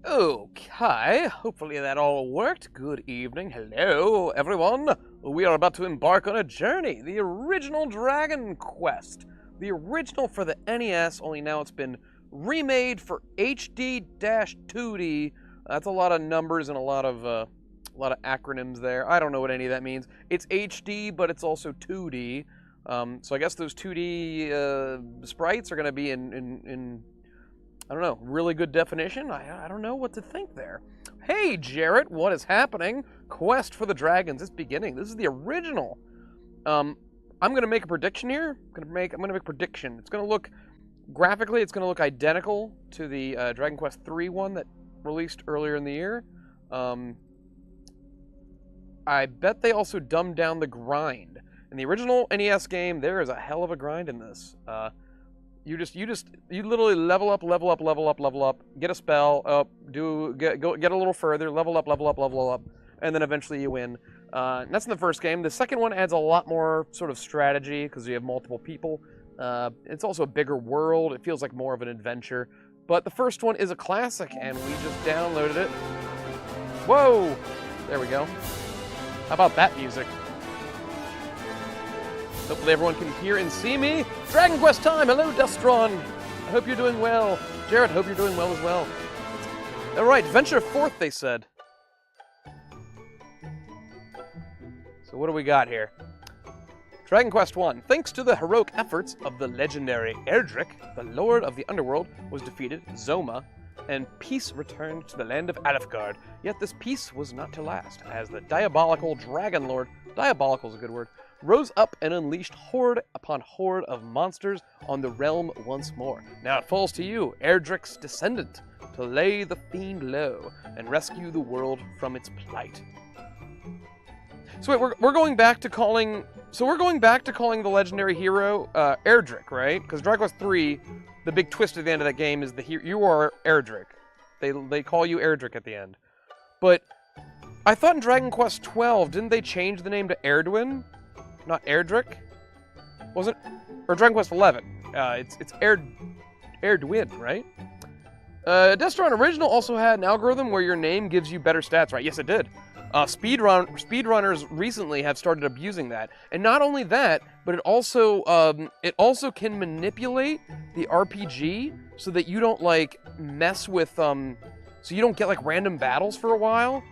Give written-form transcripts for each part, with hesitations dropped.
Okay, hopefully that all worked. Good evening. Hello, everyone. We are about to embark on a journey. The original Dragon Quest. The original for the NES, only now it's been remade for HD-2D. That's a lot of numbers and a lot of acronyms there. I don't know what any of that means. It's HD, but it's also 2D. So I guess those 2D sprites are going to be in I don't know, really good definition? I don't know what to think there. Hey, Jarrett, what is happening? Quest for the Dragons is beginning. This is the original. I'm going to make a prediction here. I'm going to make a prediction. It's going to look, graphically, it's going to look identical to the Dragon Quest 3 one that released earlier in the year. I bet they also dumbed down the grind. In the original NES game, there is a hell of a grind in this. You literally level up, get a spell, get a little further, level up, and then eventually you win. That's in the first game. The second one adds a lot more sort of strategy because you have multiple people. It's also a bigger world. It feels like more of an adventure. But the first one is a classic, and we just downloaded it. Whoa! There we go. How about that music? Hopefully everyone can hear and see me. Dragon Quest time! Hello, Dustron! I hope you're doing well. Jared, hope you're doing well as well. Alright, venture forth, they said. So what do we got here? Dragon Quest 1. Thanks to the heroic efforts of the legendary Erdrick, the Lord of the Underworld was defeated, Zoma, and peace returned to the land of Alefgard. Yet this peace was not to last, as the diabolical Dragon Lord, diabolical is a good word, rose up and unleashed horde upon horde of monsters on the realm once more. Now it falls to you, Erdrick's descendant, to lay the fiend low and rescue the world from its plight. So wait, we're going back to calling. So we're going back to calling the legendary hero Erdrick, right? Because Dragon Quest 3, the big twist at the end of that game is you are Erdrick. They call you Erdrick at the end. But I thought in Dragon Quest 12, didn't they change the name to Erdwin? Not Erdrick? Wasn't, or Dragon Quest 11. It's Erdwin, right? Destron Original also had an algorithm where your name gives you better stats, right? Yes, it did. Speedrunners recently have started abusing that, and not only that, but it also can manipulate the RPG so that you don't like mess with so you don't get like random battles for a while.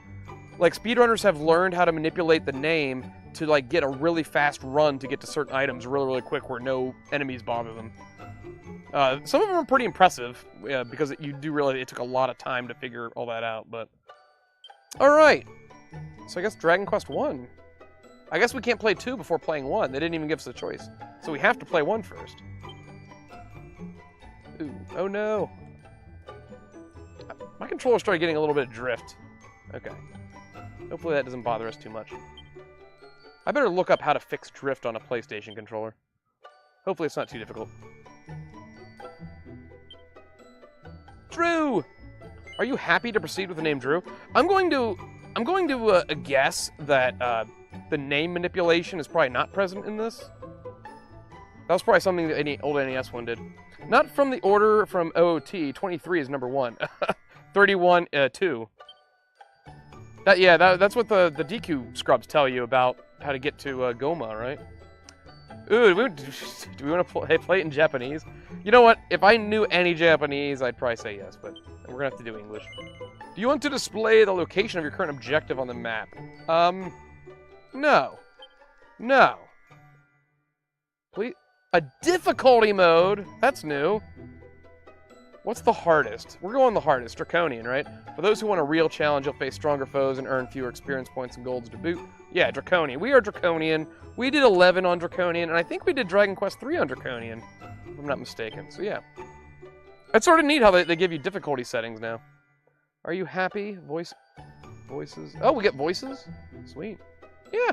Like speedrunners have learned how to manipulate the name to like get a really fast run to get to certain items really quick where no enemies bother them. Some of them are pretty impressive because you do realize it took a lot of time to figure all that out. But all right, so I guess Dragon Quest 1. I guess we can't play 2 before playing 1. They didn't even give us a choice, so we have to play 1 first. Ooh, oh no! My controller started getting a little bit of drift. Okay, hopefully that doesn't bother us too much. I better look up how to fix drift on a PlayStation controller. Hopefully it's not too difficult. Drew! Are you happy to proceed with the name Drew? I'm going to guess that the name manipulation is probably not present in this. That was probably something that any old NES one did. Not from the order from OOT. 23 is number 1. 31, 2. That's what the DQ scrubs tell you about how to get to Goma, right? Ooh, do we want to play it in Japanese? You know what? If I knew any Japanese, I'd probably say yes, but we're going to have to do English. Do you want to display the location of your current objective on the map? No. No. Please? A difficulty mode? That's new. What's the hardest? We're going the hardest, Draconian, right? For those who want a real challenge, you'll face stronger foes and earn fewer experience points and golds to boot. Yeah, Draconian. We are Draconian. We did 11 on Draconian, and I think we did Dragon Quest 3 on Draconian, if I'm not mistaken. So yeah. It's sort of neat how they give you difficulty settings now. Are you happy? Voices. Oh, we get voices? Sweet. Yeah.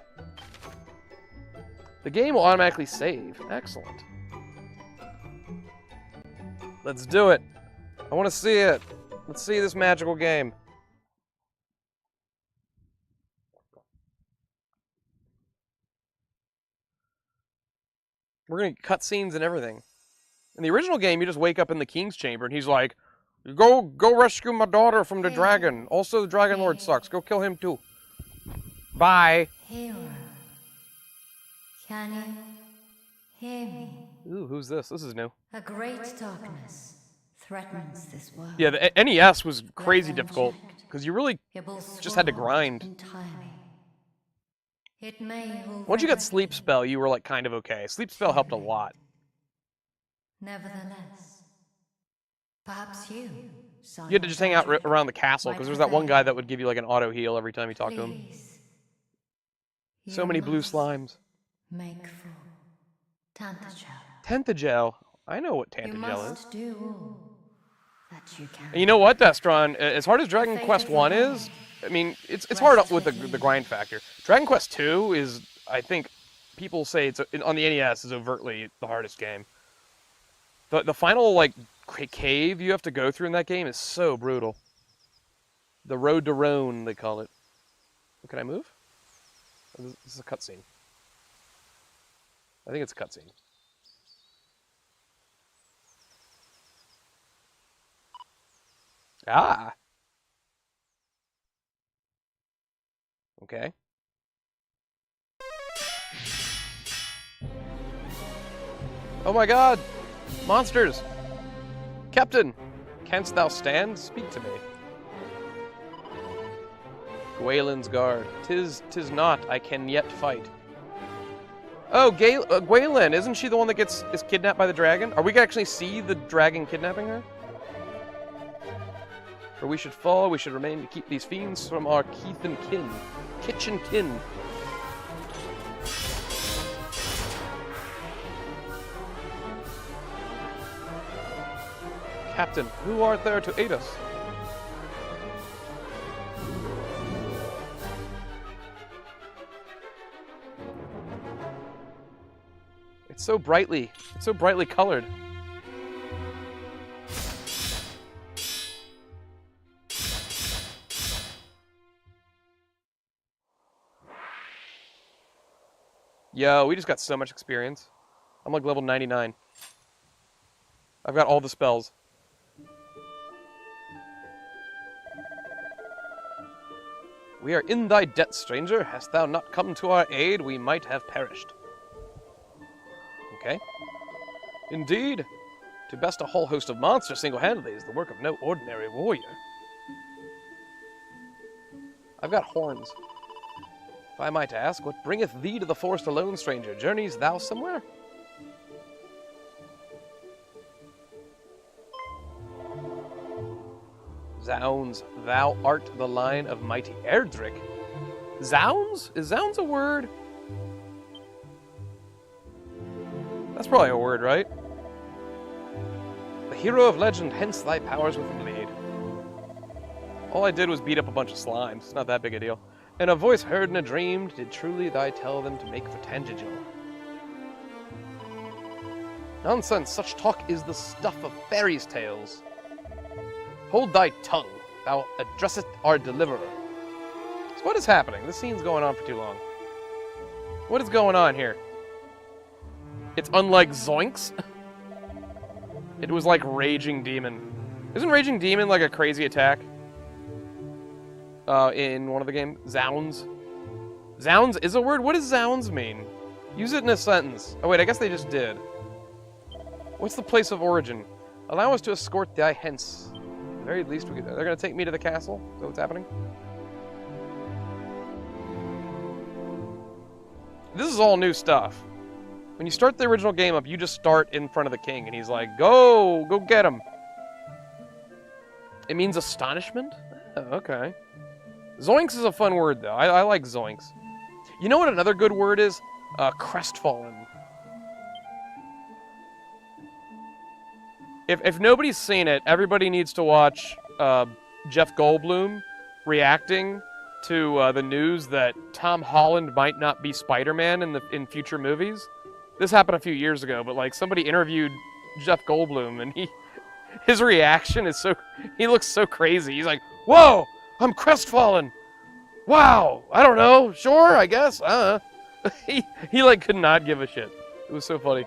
The game will automatically save. Excellent. Let's do it. I want to see it. Let's see this magical game. We're going to cut scenes and everything. In the original game, you just wake up in the king's chamber, and he's like, Go rescue my daughter from the dragon. Also, the Dragon Lord sucks. Go kill him too. Bye. Hero, can you hear me? Ooh, who's this? This is new. A great darkness threatens this world. Yeah, the NES was crazy difficult because you really just had to grind. Entirely. It may Once you got Sleep Spell, you were like kind of okay. Sleep Spell helped a lot. Nevertheless, perhaps you had to just hang out around the castle because there's that one guy that would give you like an auto heal every time you talk to him. So many blue slimes. Make for Tantagel. Tantagel. I know what Tantagel is. Do all that you can. And you know what, Destron? As hard as Dragon Quest 1 is, I mean, it's hard with the grind factor. Dragon Quest 2 is, I think, people say it's on the NES is overtly the hardest game. The final like cave you have to go through in that game is so brutal. The Road to Rhone, they call it. Can I move? This is a cutscene. I think it's a cutscene. Ah. Okay. Oh my god! Monsters! Captain! Canst thou stand? Speak to me. Gwaelin's guard. Tis not, I can yet fight. Oh, Gwaelin! Isn't she the one that is kidnapped by the dragon? Are we gonna actually see the dragon kidnapping her? For we should fall, we should remain to keep these fiends from our Keith and kin. Kitchen kin. Captain, who art there to aid us? It's so brightly colored. Yo, we just got so much experience. I'm like level 99. I've got all the spells. We are in thy debt, stranger. Hast thou not come to our aid, we might have perished. Okay. Indeed. To best a whole host of monsters single-handedly is the work of no ordinary warrior. I've got horns. If I might ask, what bringeth thee to the forest alone, stranger? Journeys thou somewhere? Zounds, thou art the line of mighty Erdrick. Zounds? Is zounds a word? That's probably a word, right? The hero of legend, hence thy powers with the blade. All I did was beat up a bunch of slimes. It's not that big a deal. And a voice heard in a dream, did truly thy tell them to make for Tangigel. Nonsense, such talk is the stuff of fairies' tales. Hold thy tongue, thou addressest our deliverer. So what is happening? This scene's going on for too long. What is going on here? It's unlike Zoinks. It was like Raging Demon. Isn't Raging Demon like a crazy attack? In one of the games? Zounds? Zounds is a word? What does zounds mean? Use it in a sentence. Oh wait, I guess they just did. What's the place of origin? Allow us to escort thy hence. At the very least, they're gonna take me to the castle? Is that what's happening? This is all new stuff. When you start the original game up, you just start in front of the king, and he's like, go get him. It means astonishment? Oh, okay. Zoinks is a fun word, though. I like zoinks. You know what another good word is? Crestfallen. If nobody's seen it, everybody needs to watch Jeff Goldblum reacting to the news that Tom Holland might not be Spider-Man in future movies. This happened a few years ago, but like somebody interviewed Jeff Goldblum, and his reaction is he looks so crazy. He's like, "Whoa, I'm crestfallen. Wow, I don't know. Sure, I guess. He like could not give a shit. It was so funny.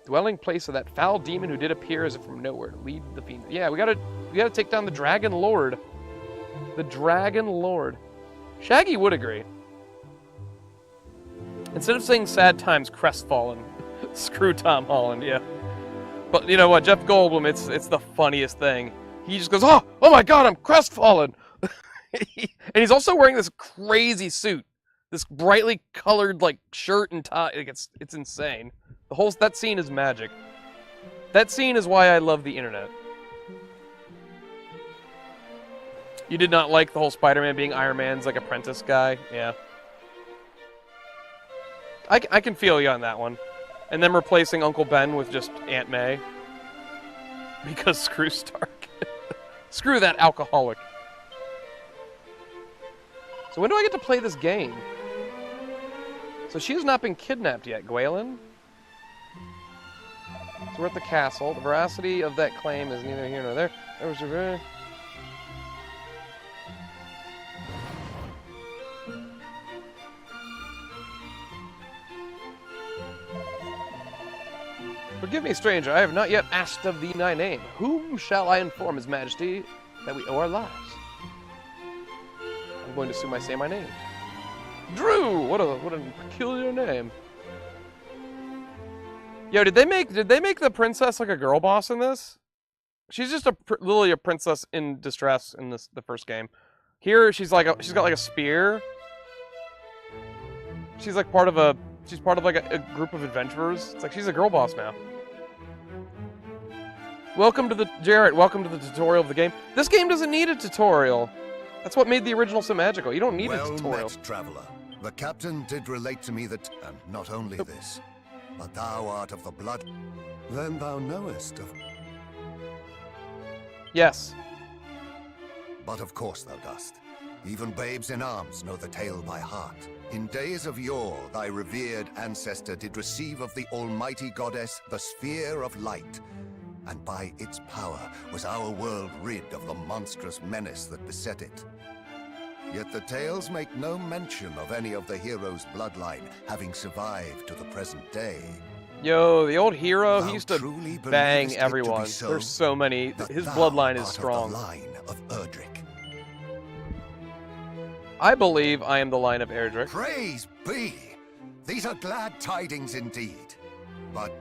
Dwelling place of that foul demon who did appear as if from nowhere to lead the fiend. Yeah, we gotta take down the Dragon Lord. The Dragon Lord. Shaggy would agree. Instead of saying sad times, crestfallen. Screw Tom Holland, yeah. But you know what, Jeff Goldblum, it's the funniest thing. He just goes, oh my god, I'm crestfallen! And he's also wearing this crazy suit. This brightly colored, like, shirt and tie. Like, it's insane. That scene is magic. That scene is why I love the internet. You did not like the whole Spider-Man being Iron Man's, like, apprentice guy? Yeah. I can feel you on that one. And then replacing Uncle Ben with just Aunt May. Because screw Stark. Screw that alcoholic. So when do I get to play this game? So she has not been kidnapped yet, Gwaelin. So we're at the castle. The veracity of that claim is neither here nor there. There was a... Forgive me, stranger, I have not yet asked of thee thy name. Whom shall I inform his majesty that we owe our lives? I'm going to assume I say my name. Drew! What a peculiar name. Yo, did they make the princess like a girl boss in this? She's just literally a princess in distress in the first game. Here she's got like a spear. She's part of like a group of adventurers. It's like she's a girl boss now. Welcome to the tutorial of the game. This game doesn't need a tutorial. That's what made the original so magical. You don't need a tutorial. Well met, traveler. The captain did relate to me that, and not only this, but thou art of the blood. Then thou knowest of... Yes. But of course thou dost. Even babes in arms know the tale by heart. In days of yore, thy revered ancestor did receive of the almighty goddess the sphere of light, and by its power was our world rid of the monstrous menace that beset it. Yet the tales make no mention of any of the hero's bloodline having survived to the present day. Yo, the old hero, Thou he used to truly bang believest it to be everyone. so, There's so many. that His thou bloodline is art strong. Of the line of Erdrick. I believe I am the line of Erdrick. Praise be! These are glad tidings indeed. But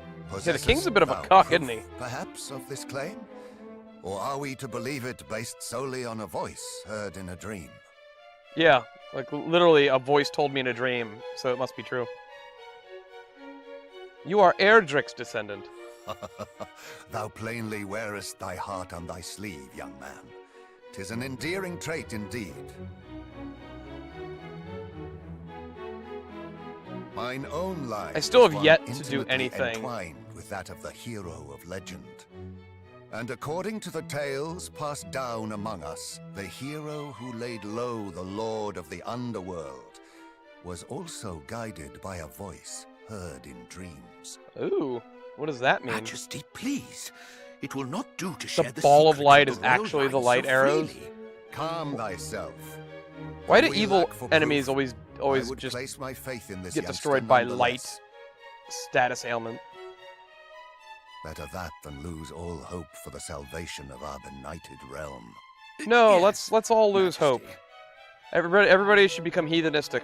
Yeah, the king's a bit of a cock, isn't he? Perhaps of this claim? Or are we to believe it based solely on a voice heard in a dream? Yeah, like literally a voice told me in a dream, so it must be true. You are Erdrick's descendant. Thou plainly wearest thy heart on thy sleeve, young man. 'Tis an endearing trait indeed. Mine own life I still have is yet one to do intimately anything. entwined with that of the hero of legend. And according to the tales passed down among us, the hero who laid low the lord of the underworld was also guided by a voice heard in dreams. Ooh, what does that mean? Majesty, please. It will not do to share The the ball of secret light the is royal actually the line light so arrows? freely. Calm thyself. Why do We evil lack for enemies proof. I always would just place my faith in this get youngster destroyed by nonetheless. light status ailment? Better that than lose all hope for the salvation of our benighted realm. No, Yes, let's all lose hope. Majesty. Everybody should become heathenistic.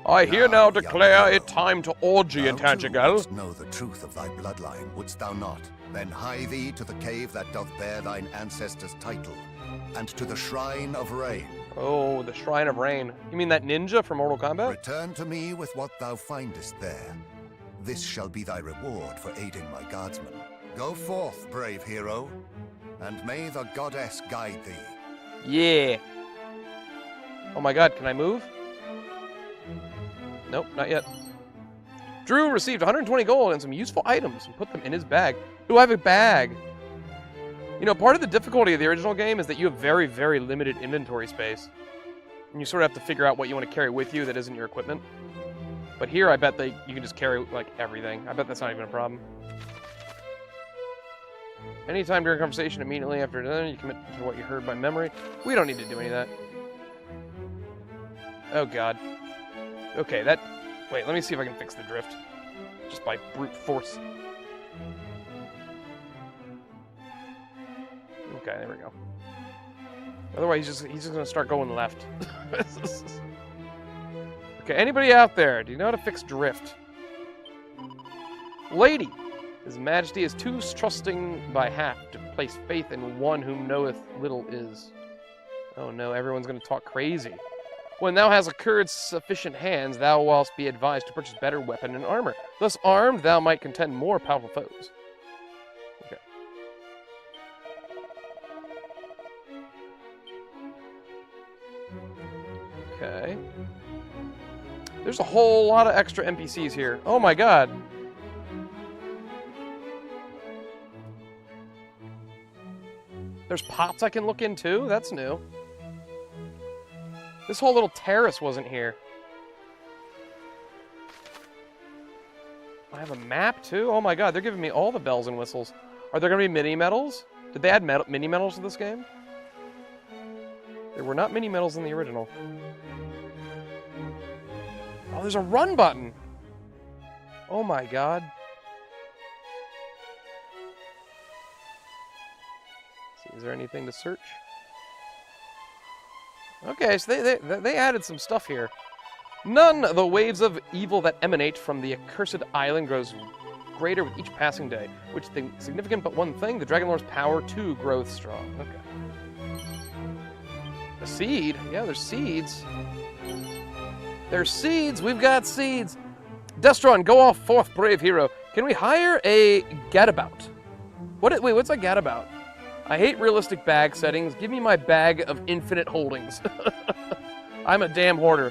I here now Now, young declare hero, it time to orgy in Thou too Tangigal. wouldst know the truth of thy bloodline, wouldst thou not? Then hie thee to the cave that doth bear thine ancestors' title, and to the Shrine of Rain. Oh, the Shrine of Rain. You mean that ninja from Mortal Kombat? Return to me with what thou findest there. This shall be thy reward for aiding my guardsmen. Go forth, brave hero, and may the goddess guide thee. Yeah. Oh my god, can I move? Nope, not yet. Drew received 120 gold and some useful items and put them in his bag. Ooh, I have a bag. You know, part of the difficulty of the original game is that you have very, very limited inventory space. And you sort of have to figure out what you want to carry with you that isn't your equipment. But here, I bet that you can just carry, like, everything. I bet that's not even a problem. Anytime during conversation, immediately after dinner, you commit to what you heard by memory. We don't need to do any of that. Oh, God. Okay, that... Wait, let me see if I can fix the drift. just by brute force. Okay, there we go. Otherwise, he's just gonna start going left. Okay, anybody out there? Do you know how to fix drift? Lady, His Majesty is too trusting by half to place faith in one whom knoweth little is. Oh no, everyone's gonna talk crazy. When thou hast acquired sufficient hands, thou wilt be advised to purchase better weapon and armor. Thus armed, thou might contend more powerful foes. Okay. Okay. There's a whole lot of extra NPCs here. Oh my god. There's pots I can look into? That's new. This whole little terrace wasn't here. I have a map too? Oh my god, they're giving me all the bells and whistles. Are there going to be mini-medals? Did they add mini-medals to this game? There were not mini-medals in the original. Oh, there's a run button! Oh my god. Let's see, is there anything to search? Okay, so they added some stuff here. None of the waves of evil that emanate from the accursed island grows greater with each passing day. Which thing significant but one thing, the Dragon Lord's power too growth strong. Okay. A seed? Yeah, there's seeds. There's seeds! We've got seeds! Destron, go off forth, brave hero. Can we hire a gadabout? Wait, what's a gadabout? I hate realistic bag settings. Give me my bag of infinite holdings. I'm a damn hoarder.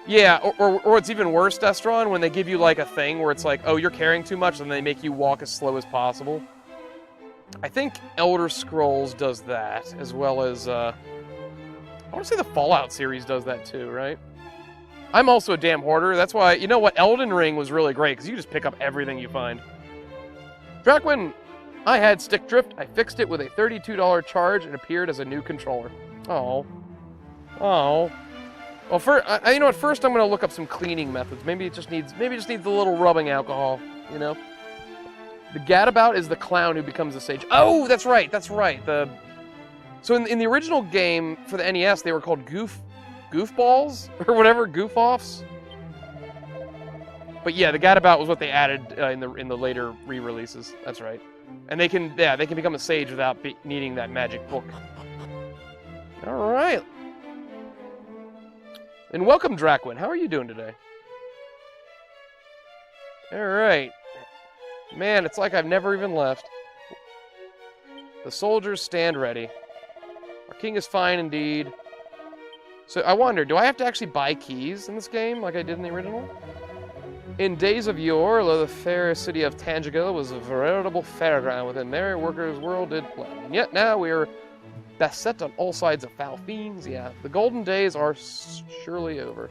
Yeah, or it's even worse, Destron, when they give you like a thing where it's like, oh, you're carrying too much, and they make you walk as slow as possible. I think Elder Scrolls does that, as well as, I want to say the Fallout series does that too, right? I'm also a damn hoarder. That's why, you know what, Elden Ring was really great, because you just pick up everything you find. Drakwin, I had stick drift. I fixed it with a $32 charge and appeared as a new controller. Oh. Oh. Well, you know what? First, I'm going to look up some cleaning methods. Maybe it just needs a little rubbing alcohol, you know? The gadabout is the clown who becomes a sage. Oh, that's right. That's right. So in the original game for the NES, they were called goofballs or whatever, goof-offs. But yeah, the gadabout was what they added in the later re-releases. That's right. And they can become a sage without needing that magic book. All right. And welcome, Drakwin. How are you doing today? All right. Man, it's like I've never even left. The soldiers stand ready. Our king is fine indeed. So I wonder, do I have to actually buy keys in this game like I did in the original? In days of yore, the fair city of Tangigo was a veritable fairground within merry workers' world did play. And yet now we are beset on all sides of foul fiends. Yeah, the golden days are surely over.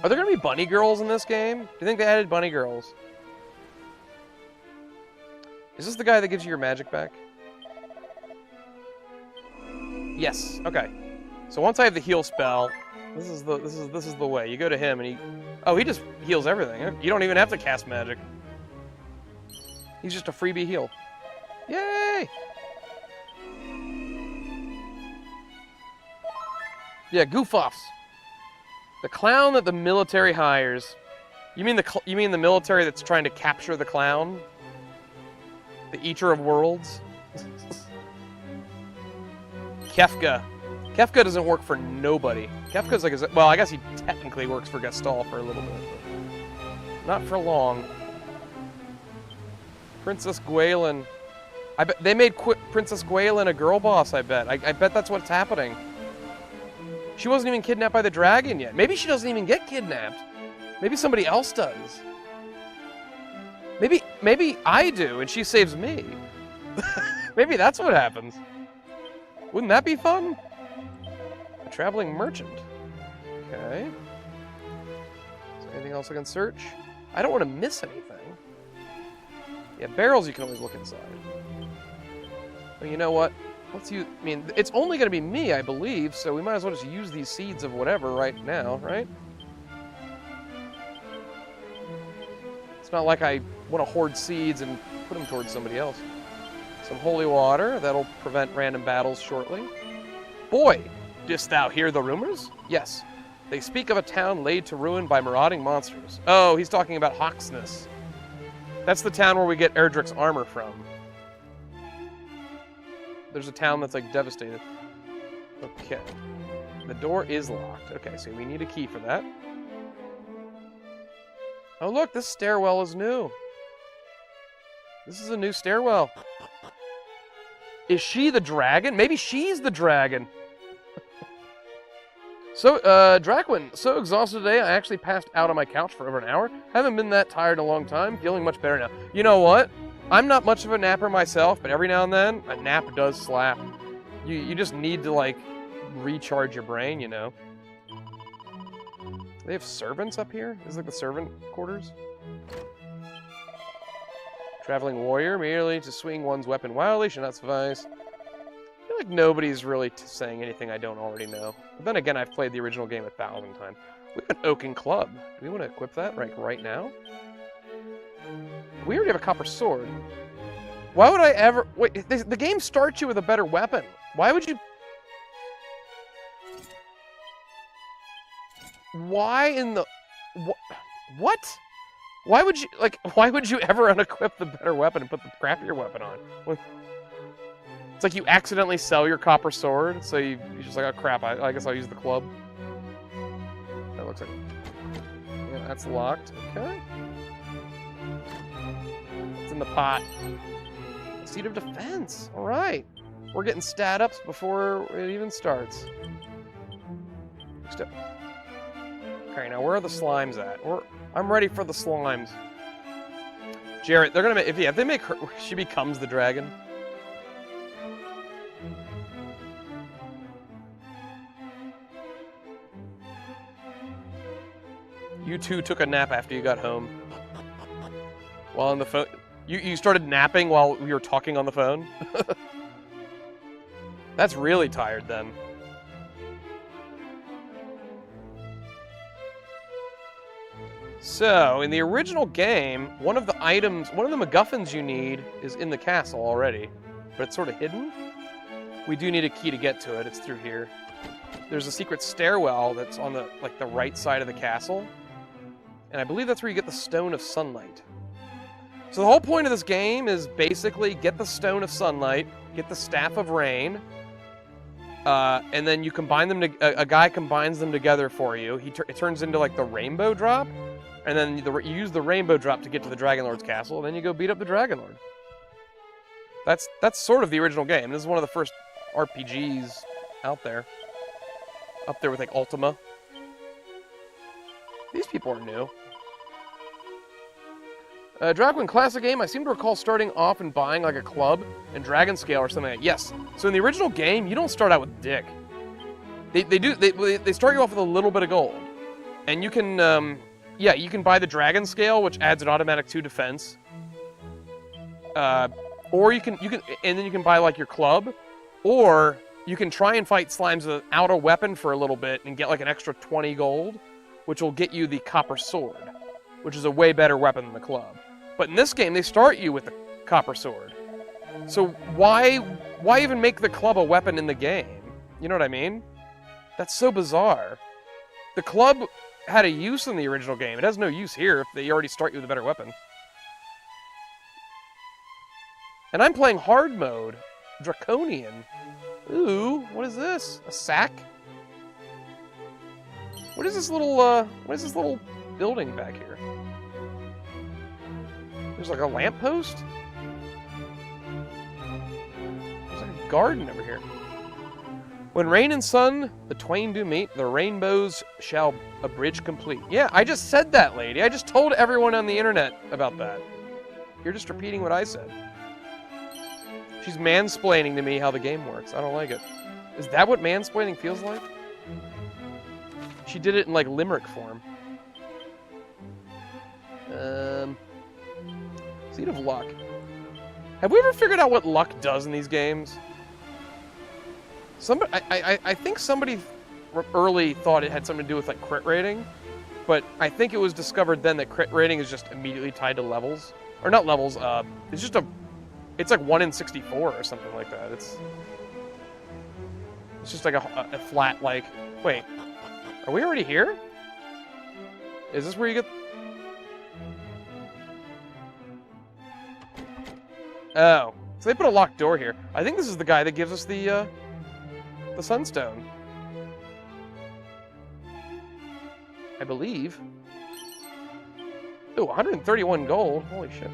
Are there going to be bunny girls in this game? Do you think they added bunny girls? Is this the guy that gives you your magic back? Yes. Okay. So once I have the heal spell, this is the way. You go to him and he just heals everything. You don't even have to cast magic. He's just a freebie heal. Yay! Yeah, goof-offs. The clown that the military hires. You mean the military that's trying to capture the clown? The Eater of Worlds? Kefka. Kefka doesn't work for nobody. Kefka's like, well, I guess he technically works for Gestalt for a little bit, but not for long. Princess Gwaelin. I bet they made Princess Gwaelin a girl boss, I bet. I bet that's what's happening. She wasn't even kidnapped by the dragon yet. Maybe she doesn't even get kidnapped. Maybe somebody else does. Maybe I do, and she saves me. Maybe that's what happens. Wouldn't that be fun? A traveling merchant. Okay. Is there anything else I can search? I don't want to miss anything. Yeah, barrels you can always look inside. But you know what? I mean, it's only going to be me, I believe, so we might as well just use these seeds of whatever right now, right? It's not like I want to hoard seeds and put them towards somebody else. Some holy water. That'll prevent random battles shortly. Boy, didst thou hear the rumors? Yes. They speak of a town laid to ruin by marauding monsters. Oh, he's talking about Hawksness. That's the town where we get Erdrick's armor from. There's a town that's, like, devastated. Okay. The door is locked. Okay, so we need a key for that. Oh, look, this stairwell is new. This is a new stairwell. Is she the dragon? Maybe she's the dragon. So, Draquin, so exhausted today, I actually passed out on my couch for over an hour. Haven't been that tired in a long time. Feeling much better now. You know what? I'm not much of a napper myself, but every now and then, a nap does slap. You just need to, like, recharge your brain, you know? They have servants up here? This is like the servant quarters? Traveling warrior, merely to swing one's weapon wildly should not suffice. I feel like nobody's really saying anything I don't already know. But then again, I've played the original game 1,000 times. We have an oaken club. Do we want to equip that right now? We already have a copper sword. Why would I ever... Wait, the game starts you with a better weapon. Why would you... Why in the... What? Why would you... Like, why would you ever unequip the better weapon and put the crappier weapon on? It's like you accidentally sell your copper sword, so you're just like, oh crap, I guess I'll use the club. That looks like... Yeah, that's locked. Okay. It's in the pot. Seat of defense. All right. We're getting stat ups before it even starts. Okay, now where are the slimes at? I'm ready for the slimes. Jarrett, they're gonna make... If they make her... She becomes the dragon. You two took a nap after you got home. While on the phone... You started napping while we were talking on the phone? That's really tired, then. So, in the original game, one of the MacGuffins you need is in the castle already. But it's sort of hidden. We do need a key to get to it. It's through here. There's a secret stairwell that's on the right side of the castle. And I believe that's where you get the Stone of Sunlight. So the whole point of this game is basically get the Stone of Sunlight, get the Staff of Rain, and then you combine them. A guy combines them together for you. It turns into like the Rainbow Drop, and then you use the Rainbow Drop to get to the Dragon Lord's castle, and then you go beat up the Dragon Lord. That's sort of the original game. This is one of the first RPGs out there. Up there with like Ultima. These people are new. Dragon Classic game, I seem to recall starting off and buying like a club and Dragon Scale or something like that. Yes. So in the original game, you don't start out with Dick. They start you off with a little bit of gold. And you can, you can buy the Dragon Scale, which adds an automatic 2 defense. Or you can, and then you can buy like your club. Or you can try and fight slimes without a weapon for a little bit and get like an extra 20 gold, which will get you the Copper Sword, which is a way better weapon than the club. But in this game, they start you with the Copper Sword. So why even make the club a weapon in the game? You know what I mean? That's so bizarre. The club had a use in the original game. It has no use here if they already start you with a better weapon. And I'm playing hard mode. Draconian. Ooh, what is this? A sack? What is this little building back here? There's like a lamppost? There's like a garden over here. When rain and sun, the twain do meet, the rainbows shall a bridge complete. Yeah, I just said that, lady. I just told everyone on the internet about that. You're just repeating what I said. She's mansplaining to me how the game works. I don't like it. Is that what mansplaining feels like? She did it in like limerick form. Seed of Luck. Have we ever figured out what luck does in these games? I think somebody early thought it had something to do with like crit rating. but I think it was discovered then that crit rating is just immediately tied to levels. Or not levels, it's just it's like 1 in 64 or something like that. It's just like a flat, like, wait, are we already here? Is this where you get... Oh, so they put a locked door here. I think this is the guy that gives us the sunstone. I believe. Ooh, 131 gold. Holy shit.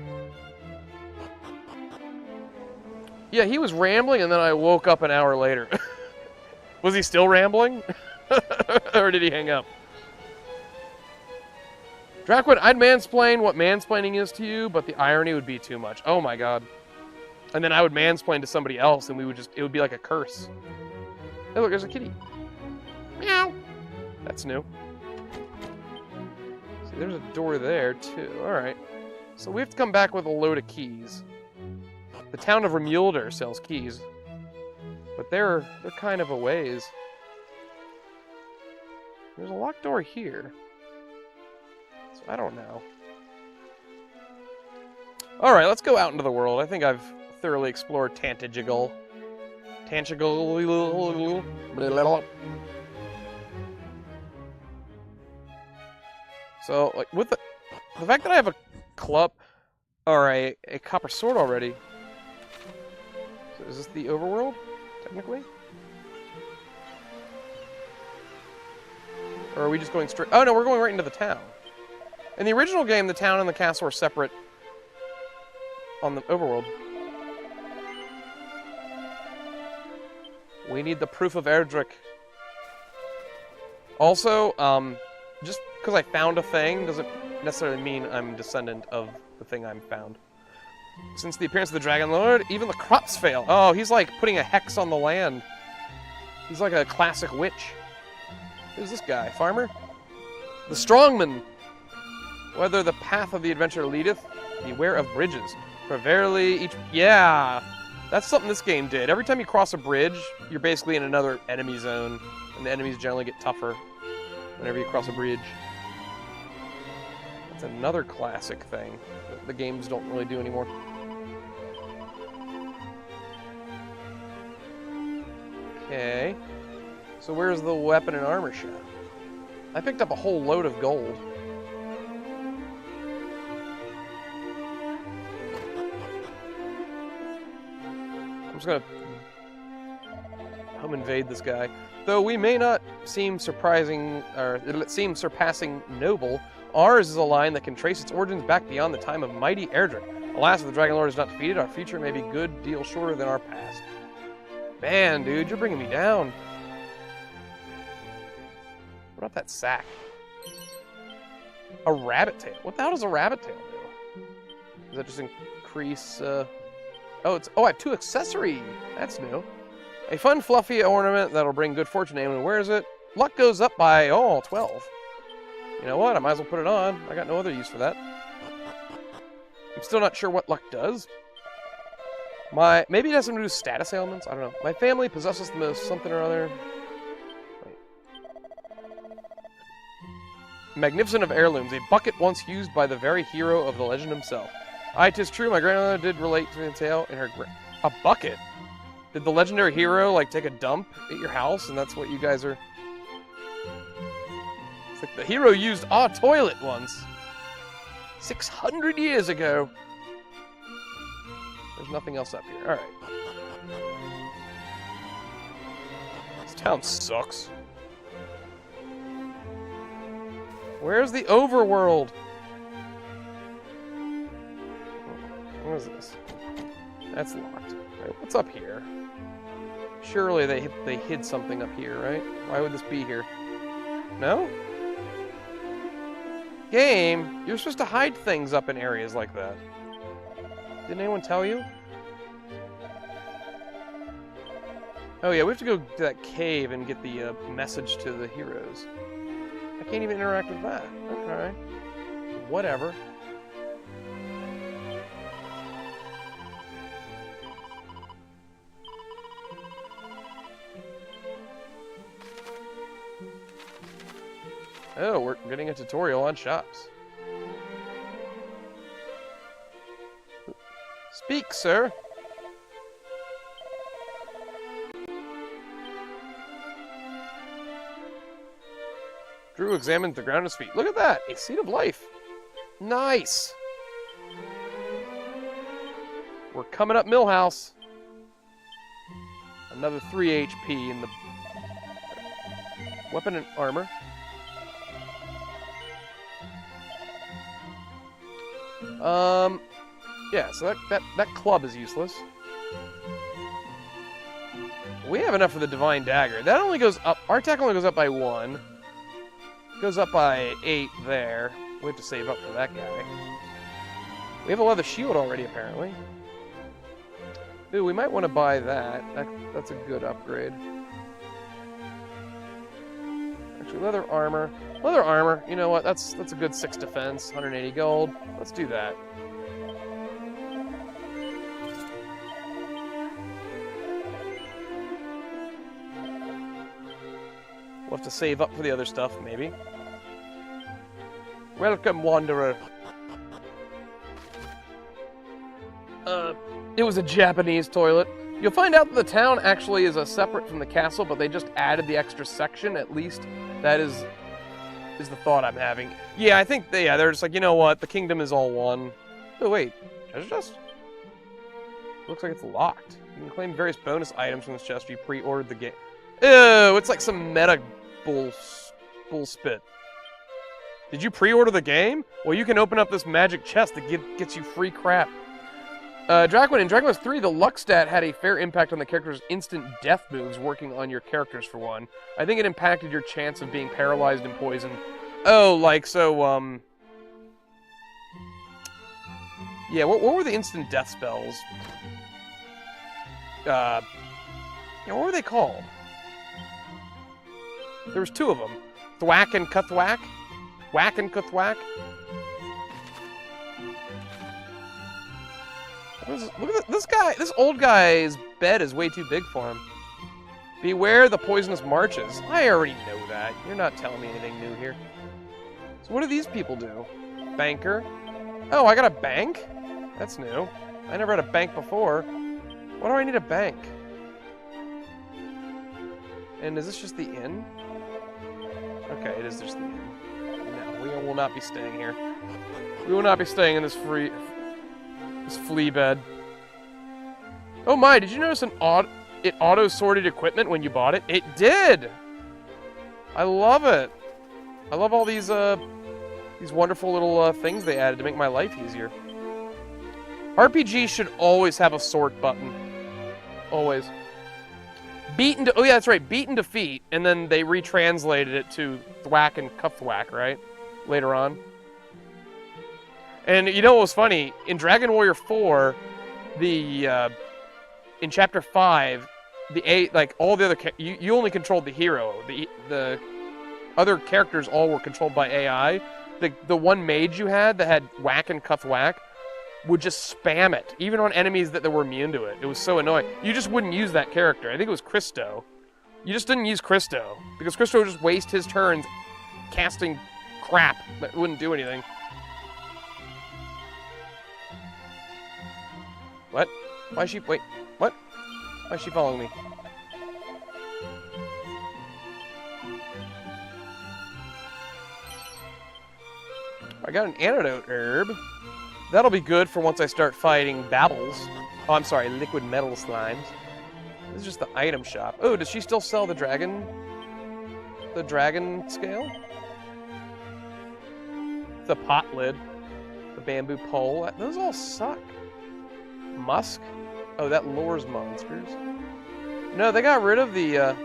Yeah, he was rambling, and then I woke up an hour later. Was he still rambling? Or did he hang up? Draquid, I'd mansplain what mansplaining is to you, but the irony would be too much. Oh my god. And then I would mansplain to somebody else, and it would be like a curse. Hey, look, there's a kitty. Meow. That's new. See, there's a door there, too. Alright. So we have to come back with a load of keys. The town of Remulder sells keys. But they're kind of a ways. There's a locked door here. So I don't know. Alright, let's go out into the world. I think I've thoroughly explored Tantajigal. So, like, with the fact that I have a club, or a copper sword already. So is this the overworld, technically? Or are we just going straight? Oh no, we're going right into the town. In the original game, the town and the castle are separate on the overworld. We need the proof of Erdrick. Also, just because I found a thing doesn't necessarily mean I'm a descendant of the thing I'm found. Since the appearance of the Dragon Lord, even the crops fail. Oh, he's like putting a hex on the land. He's like a classic witch. Who's this guy? Farmer? The Strongman. Whether the path of the adventure leadeth, beware of bridges. For verily each... Yeah! That's something this game did. Every time you cross a bridge, you're basically in another enemy zone. And the enemies generally get tougher whenever you cross a bridge. That's another classic thing that the games don't really do anymore. Okay. So where's the weapon and armor shop? I picked up a whole load of gold. I'm just gonna home invade this guy. Though we may not seem surprising, or it seems surpassing noble, ours is a line that can trace its origins back beyond the time of mighty Erdrick. Alas, if the Dragon Lord is not defeated, our future may be a good deal shorter than our past. Man, dude, you're bringing me down. What about that sack? A rabbit tail. What the hell does a rabbit tail do? Does that just increase, Oh, I have 2 accessory. That's new. A fun, fluffy ornament that'll bring good fortune to anyone who wears it. Luck goes up by, 12. You know what? I might as well put it on. I got no other use for that. I'm still not sure what luck does. Maybe it has something to do with status ailments? I don't know. My family possesses the most something or other. Wait. Magnificent of heirlooms. A bucket once used by the very hero of the legend himself. Aye, 'tis true, my grandmother did relate to the tale in her... A bucket? Did the legendary hero, like, take a dump at your house, and that's what you guys are... It's like the hero used our toilet once. 600 years ago. There's nothing else up here. Alright. This town sucks. Where's the overworld? What is this? That's locked. Right, what's up here? Surely they hid something up here, right? Why would this be here? No? Game, you're supposed to hide things up in areas like that. Didn't anyone tell you? Oh yeah, we have to go to that cave and get the message to the heroes. I can't even interact with that. Okay. Whatever. Oh, we're getting a tutorial on shops. Speak, sir. Drew examined the ground at his feet. Look at that! A seed of life. Nice! We're coming up Millhouse. Another 3 HP in the weapon and armor. Yeah, so that club is useless. We have enough for the Divine Dagger. That only goes up. Our attack only goes up by 1. Goes up by 8 there. We have to save up for that guy. We have a leather shield already, apparently. Ooh, we might want to buy that. That's a good upgrade. Actually, leather armor. Leather armor, you know what? That's a good 6 defense, 180 gold. Let's do that. We'll have to save up for the other stuff, maybe. Welcome, Wanderer. It was a Japanese toilet. You'll find out that the town actually is separate from the castle, but they just added the extra section. At least that is the thought I'm having. Yeah, I think they're just like, you know what? The kingdom is all one. Oh wait, treasure chest? Looks like it's locked. You can claim various bonus items from this chest if you pre-ordered the game. Ew, it's like some meta bull spit. Did you pre-order the game? Well, you can open up this magic chest that gets you free crap. Draquin, in Dragon Quest 3, the luck stat had a fair impact on the character's instant death moves working on your characters, for one. I think it impacted your chance of being paralyzed and poisoned. Oh, like, so, yeah, what were the instant death spells? Yeah, what were they called? There was 2 of them. Thwack and Cuthwack? Whack and Cuthwack? Look at this guy. This old guy's bed is way too big for him. Beware the poisonous marches. I already know that. You're not telling me anything new here. So what do these people do? Banker. Oh, I got a bank? That's new. I never had a bank before. Why do I need a bank? And is this just the inn? Okay, it is just the inn. No, we will not be staying here. We will not be staying in this flea bed. Oh my, did you notice it auto-sorted equipment when you bought it? It did! I love it. I love all these wonderful little things they added to make my life easier. RPG should always have a sort button. Always. Oh yeah, that's right, beat and defeat, and then they retranslated it to thwack and cuffthwack, right? Later on. And you know what was funny? In Dragon Warrior 4, in Chapter 5, all the other you only controlled the hero. The other characters all were controlled by AI. The one mage you had that had whack and cuthwack would just spam it, even on enemies that were immune to it. It was so annoying. You just wouldn't use that character. I think it was Christo. You just didn't use Christo, because Christo would just waste his turns casting crap that wouldn't do anything. What? Why is she... Wait. What? Why is she following me? I got an antidote herb. That'll be good for once I start fighting babbles. Oh, I'm sorry, liquid metal slimes. This is just the item shop. Oh, does she still sell the dragon? The dragon scale? The pot lid. The bamboo pole. Those all suck. Musk? Oh, that lures monsters. No, they got rid of the,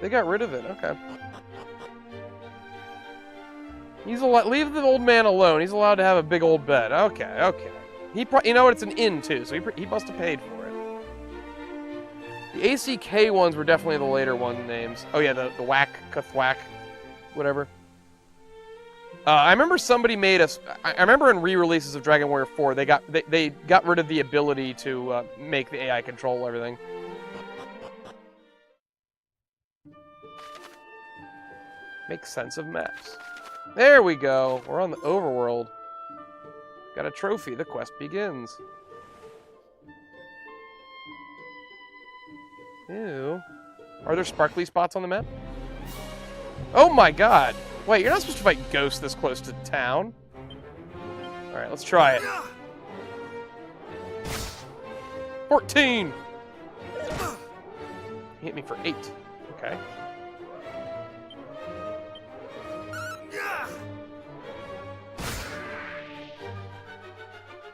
They got rid of it, okay. Leave the old man alone. He's allowed to have a big old bed. Okay, okay. You know what? It's an inn, too, so he must have paid for it. The ACK ones were definitely the later names. Oh, yeah, the whack, cuthwack, whatever. I remember somebody made us. I remember in re-releases of Dragon Warrior 4, they got rid of the ability to make the AI control everything. Make sense of maps. There we go. We're on the overworld. Got a trophy. The quest begins. Ew. Are there sparkly spots on the map? Oh my god! Wait, you're not supposed to fight ghosts this close to town. Alright, let's try it. 14! He hit me for 8. Okay.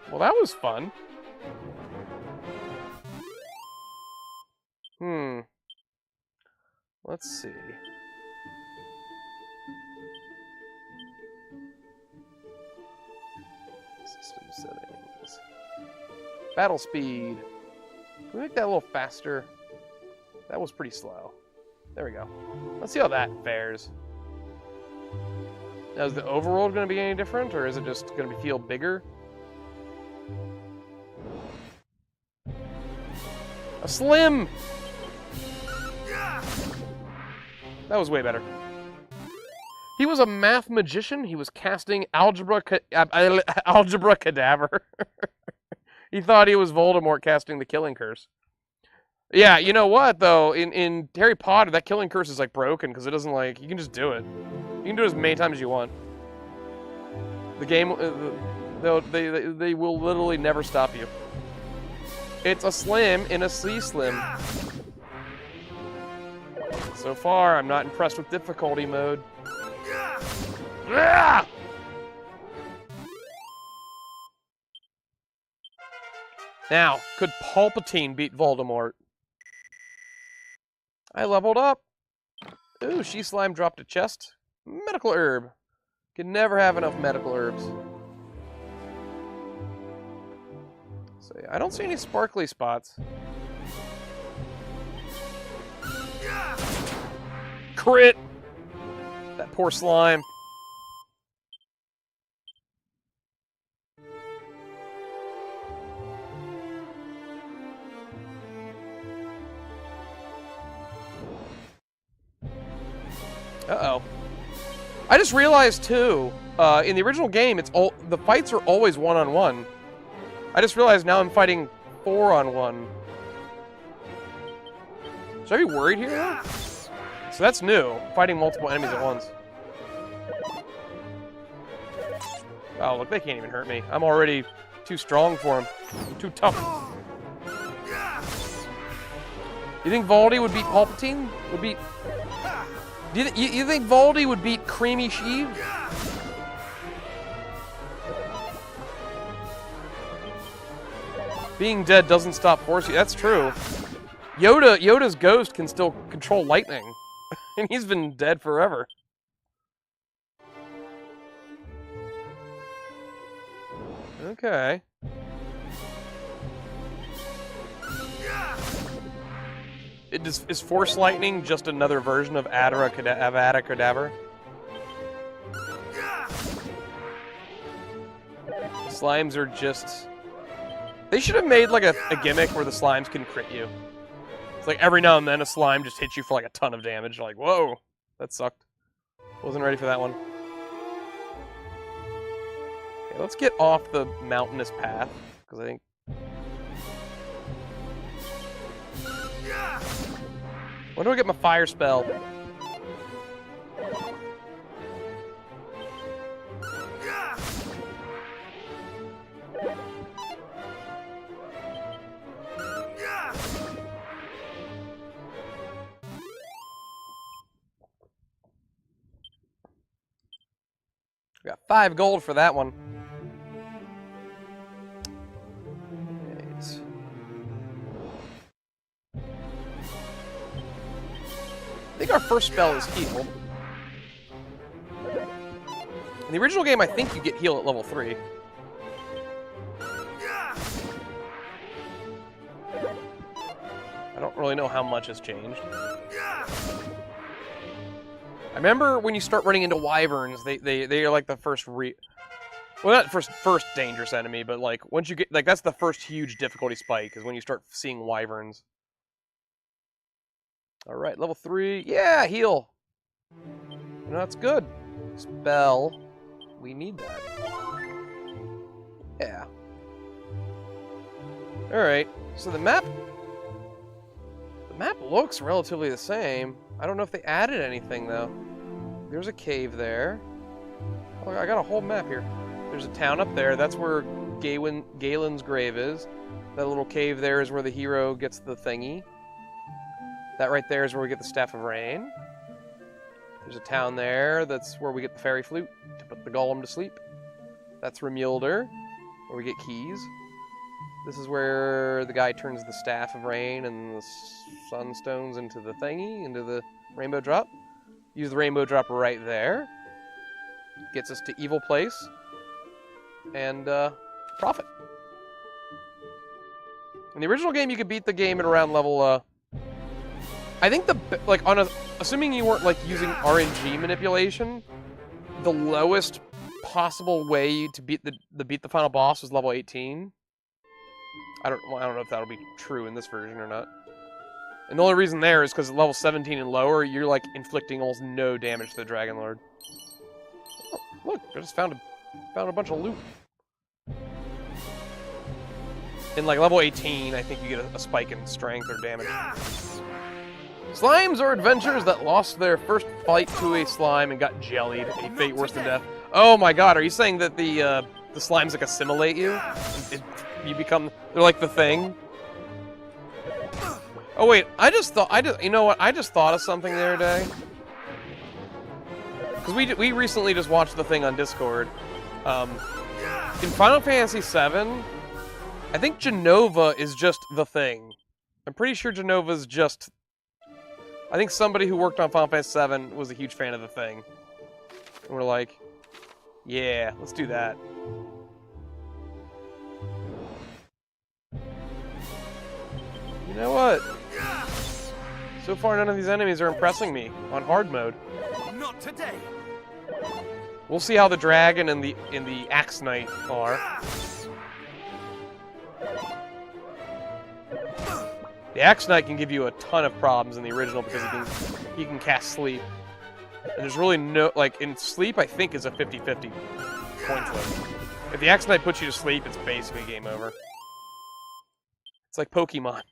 Well, that was fun. Let's see. System settings. Battle speed. Can we make that a little faster? That was pretty slow. There we go. Let's see how that fares. Now, is the overworld going to be any different, or is it just going to feel bigger? A slim! That was way better. He was a math magician. He was casting algebra cadaver. He thought he was Voldemort casting the killing curse. Yeah, you know what, though? In Harry Potter, that killing curse is, like, broken, because it doesn't, like... You can just do it. You can do it as many times as you want. The game... they will literally never stop you. It's a slim in a C-slim. So far, I'm not impressed with difficulty mode. Now, could Palpatine beat Voldemort? I leveled up. Ooh, She-Slime dropped a chest. Medical herb. Can never have enough medical herbs. So, yeah, I don't see any sparkly spots. Crit! That poor slime. Uh-oh. I just realized, too, in the original game, the fights are always one-on-one. I just realized now I'm fighting 4-on-1. Should I be worried here? So that's new, fighting multiple enemies at once. Oh, look, they can't even hurt me. I'm already too strong for them. I'm too tough. You think Voldy would beat Palpatine? Do you think Voldy would beat Creamy Sheev? Being dead doesn't stop force you. That's true. Yoda's ghost can still control lightning. And he's been dead forever. Okay. Is Force Lightning just another version of Avada Kedavra? Slimes are just... They should have made like a gimmick where the slimes can crit you. It's like every now and then a slime just hits you for like a ton of damage. You're like, whoa, that sucked. Wasn't ready for that one. Okay, let's get off the mountainous path, because I think... When do I get my fire spell? We got 5 gold for that one. Right. I think our first spell is heal. In the original game, I think you get heal at level 3. I don't really know how much has changed. I remember when you start running into wyverns, they are like the first well, not first dangerous enemy, but like once you get that's the first huge difficulty spike is when you start seeing wyverns. All right, level 3. Yeah, heal. You know, that's good. Spell. We need that. Yeah. Alright, so the map looks relatively the same. I don't know if they added anything, though. There's a cave there. Oh, I got a whole map here. There's a town up there. That's where Galen's grave is. That little cave there is where the hero gets the thingy. That right there is where we get the Staff of Rain. There's a town there. That's where we get the fairy flute to put the golem to sleep. That's Remulder, where we get keys. This is where the guy turns the Staff of Rain and the Sunstones into the thingy, into the Rainbow Drop. Use the Rainbow Drop right there. Gets us to Evil Place. And, Profit. In the original game, you could beat the game at around level, I think assuming you weren't, like, using RNG manipulation, the lowest possible way to beat the final boss was level 18. I don't know if that'll be true in this version or not. And the only reason there is because at level 17 and lower, you're like inflicting almost no damage to the Dragon Lord. Oh, look, I just found a bunch of loot. In like level 18, I think you get a spike in strength or damage. Slimes are adventurers that lost their first fight to a slime and got jellied, a fate worse than death. Oh my god, are you saying that the slimes like assimilate you? They're like the thing? Oh wait, you know what? I just thought of something the other day. Because we recently just watched the thing on Discord. In Final Fantasy VII, I think Genova is just the thing. I'm pretty sure Genova's just... I think somebody who worked on Final Fantasy VII was a huge fan of the thing. And we're like, yeah, let's do that. You know what? So far, none of these enemies are impressing me on hard mode. Not today. We'll see how the dragon and the Axe Knight are. The Axe Knight can give you a ton of problems in the original because he can cast sleep. And there's really no, like, in sleep, I think, is a 50-50 coin flip. If the Axe Knight puts you to sleep, it's basically game over. It's like Pokemon.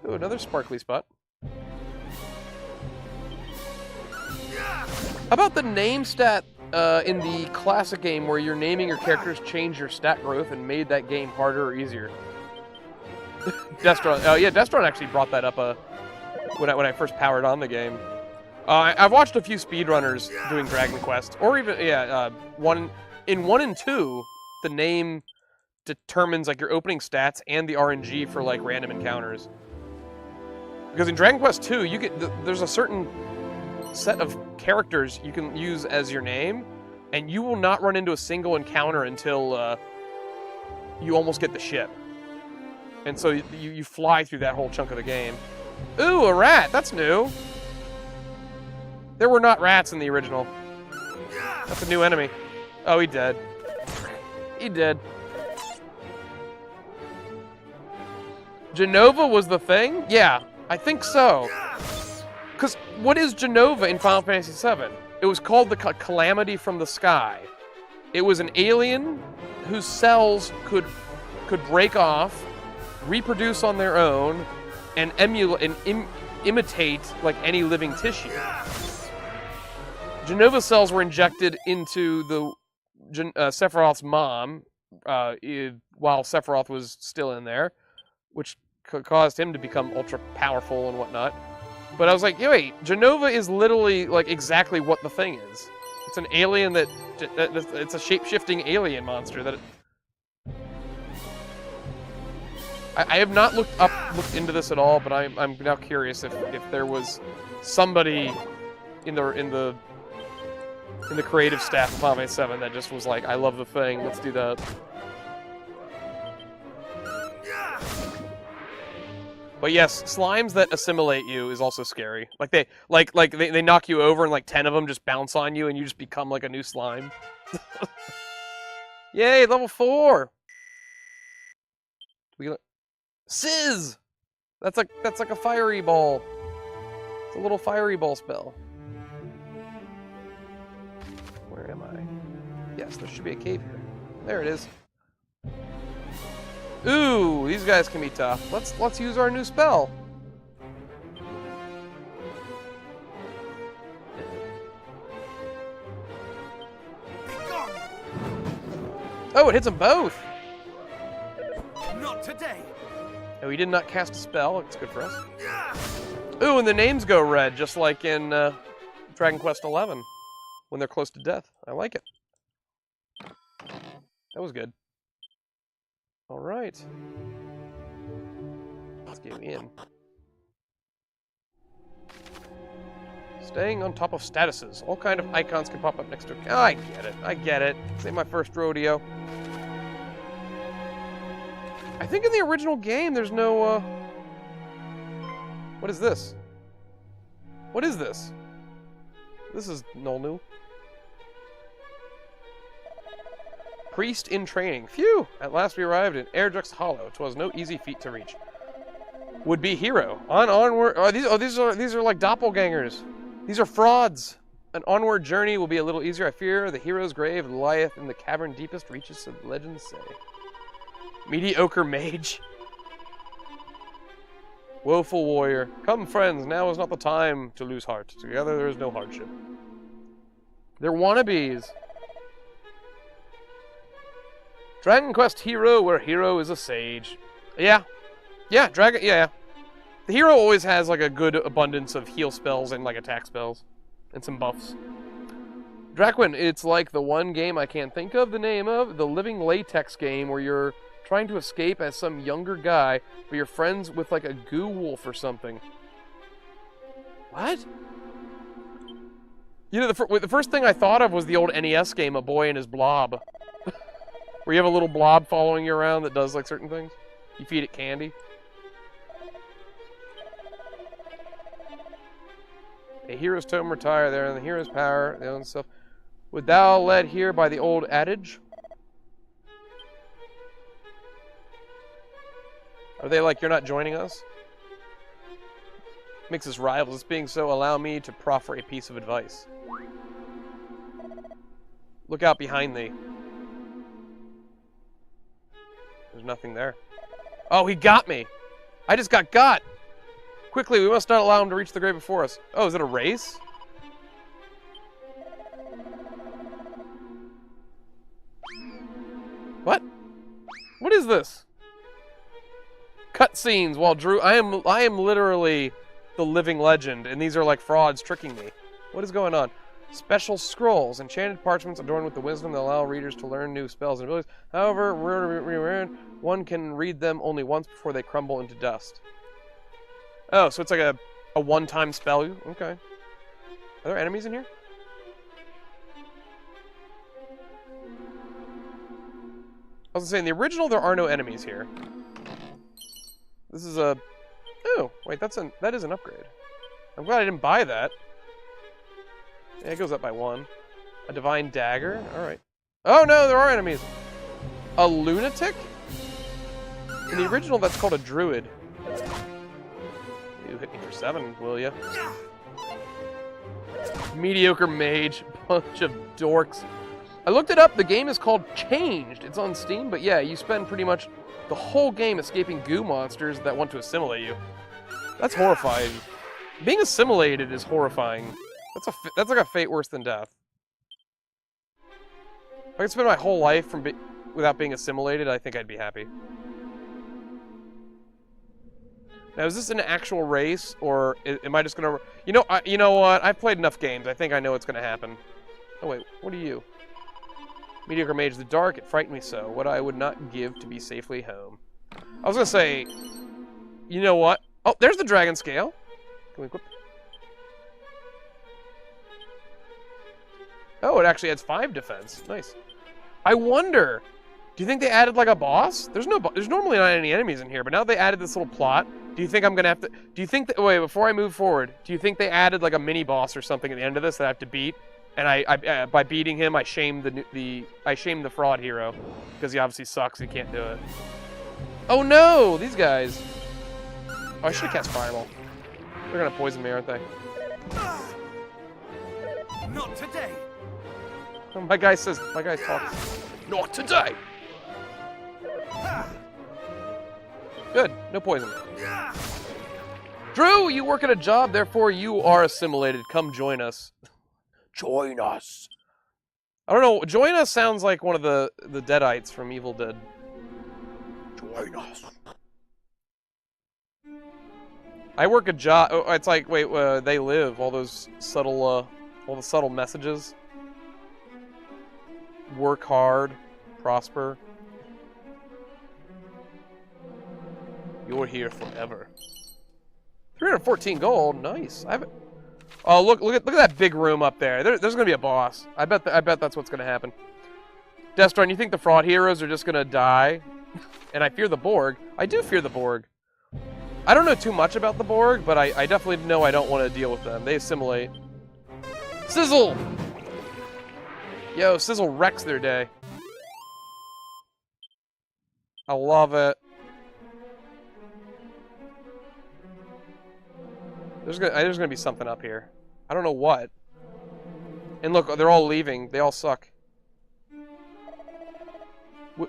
Ooh, another sparkly spot. How about the name stat in the classic game where you're naming your characters changed your stat growth and made that game harder or easier? Destron. Oh yeah, Destron actually brought that up when I first powered on the game. I've watched a few speedrunners doing Dragon Quest, or even in 1 and 2, the name determines like your opening stats and the RNG for like random encounters. Because in Dragon Quest 2, you get there's a certain set of characters you can use as your name, and you will not run into a single encounter until you almost get the ship. And so you fly through that whole chunk of the game. Ooh, a rat! That's new! There were not rats in the original. That's a new enemy. Oh, he dead. He dead. Genova was the thing? Yeah, I think so. Because what is Genova in Final Fantasy VII? It was called the Calamity from the Sky. It was an alien whose cells could break off, reproduce on their own, and imitate like any living tissue. Genova cells were injected into the Sephiroth's mom while Sephiroth was still in there, which caused him to become ultra powerful and whatnot. But I was like, wait, Genova is literally like exactly what the thing is. It's an alien it's a shape-shifting alien monster that. I have not looked into this at all, but I'm now curious if there was somebody in the creative staff of Final Fantasy VII that just was like, I love the thing, let's do that. But yes, slimes that assimilate you is also scary. Like they knock you over and like 10 of them just bounce on you and you just become like a new slime. Yay, level 4! Sizz! That's like a fiery ball. It's a little fiery ball spell. Where am I? Yes, there should be a cave here. There it is. Ooh, these guys can be tough. Let's use our new spell. Oh, it hits them both. Not today. No, he did not cast a spell. It's good for us. Ooh, and the names go red, just like in Dragon Quest XI, when they're close to death. I like it. That was good. All right. Let's get in. Staying on top of statuses. All kind of icons can pop up next to it. Oh, I get it. I get it. This ain't my first rodeo. I think in the original game there's no, What is this? What is this? This is new. Priest in training. Phew! At last we arrived in Erdrick's Hollow. 'Twas no easy feat to reach. Would-be hero. Onward. These are like doppelgangers. These are frauds. An onward journey will be a little easier. I fear the hero's grave lieth in the cavern deepest reaches, so the legends say. Mediocre mage. Woeful warrior. Come, friends, now is not the time to lose heart. Together there is no hardship. They're wannabes. Dragon Quest hero, where hero is a sage. Yeah. Yeah, Dragon, yeah. The hero always has like a good abundance of heal spells and like attack spells. And some buffs. Draquin, it's like the one game I can't think of the name of, the living latex game where you're trying to escape as some younger guy, but you're friends with like a goo wolf or something. What? You know, the first thing I thought of was the old NES game, A Boy and His Blob. Where you have a little blob following you around that does like certain things. You feed it candy. A hero's tome retire there, and the hero's power, their own self. Would thou led here by the old adage? Are they like, you're not joining us? Makes us rivals. This being so, allow me to proffer a piece of advice. Look out behind thee. There's nothing there. Oh, he got me! I just got! Quickly, we must not allow him to reach the grave before us. Oh, is it a race? What? What is this? Cutscenes while Drew... I am literally the living legend, and these are like frauds tricking me. What is going on? Special scrolls, enchanted parchments adorned with the wisdom that allow readers to learn new spells and abilities. However, one can read them only once before they crumble into dust. Oh, so it's like a one-time spell. Okay. Are there enemies in here? I was gonna say, in the original, there are no enemies here. This is a... Oh, wait, that is an upgrade. I'm glad I didn't buy that. Yeah, it goes up by 1. A divine dagger. Alright. Oh, no, there are enemies. A lunatic? In the original, that's called a druid. You hit me for 7, will ya? Mediocre mage. Bunch of dorks. I looked it up. The game is called Changed. It's on Steam, but yeah, you spend pretty much the whole game escaping goo monsters that want to assimilate you. That's horrifying. Being assimilated is horrifying. That's like a fate worse than death. If I could spend my whole life without being assimilated, I think I'd be happy. Now, is this an actual race, or am I just gonna... You know what? I've played enough games. I think I know what's gonna happen. Oh, wait. What are you? Mediocre mage. The dark, it frightened me so. What I would not give to be safely home. I was gonna say... You know what? Oh, there's the dragon scale. Can we equip... Oh, it actually adds 5 defense. Nice. I wonder... Do you think they added, like, a boss? There's normally not any enemies in here, but now they added this little plot. Do you think I'm gonna have to... Do you think that... Wait, before I move forward, do you think they added, like, a mini-boss or something at the end of this that I have to beat? And by beating him, I shame the fraud hero. Because he obviously sucks, he can't do it. Oh, no! These guys. Oh, I should have cast Fireball. They're gonna poison me, aren't they? Not today. Oh, my guy talks. Not today! Good, no poison. Drew, you work at a job, therefore you are assimilated. Come join us. Join us. I don't know, join us sounds like one of the Deadites from Evil Dead. Join us. I work a job. Oh, it's like, wait, they live. All those subtle, all the subtle messages. Work hard, prosper. You're here forever. 314 gold, nice. I haven't. Oh, look at that big room up there. There's gonna be a boss. I bet that's what's gonna happen. Destron, you think the fraud heroes are just gonna die? And I fear the Borg. I do fear the Borg. I don't know too much about the Borg, but I definitely know I don't want to deal with them. They assimilate. Sizzle! Yo, Sizzle wrecks their day. I love it. There's gonna be something up here. I don't know what. And look, they're all leaving. They all suck.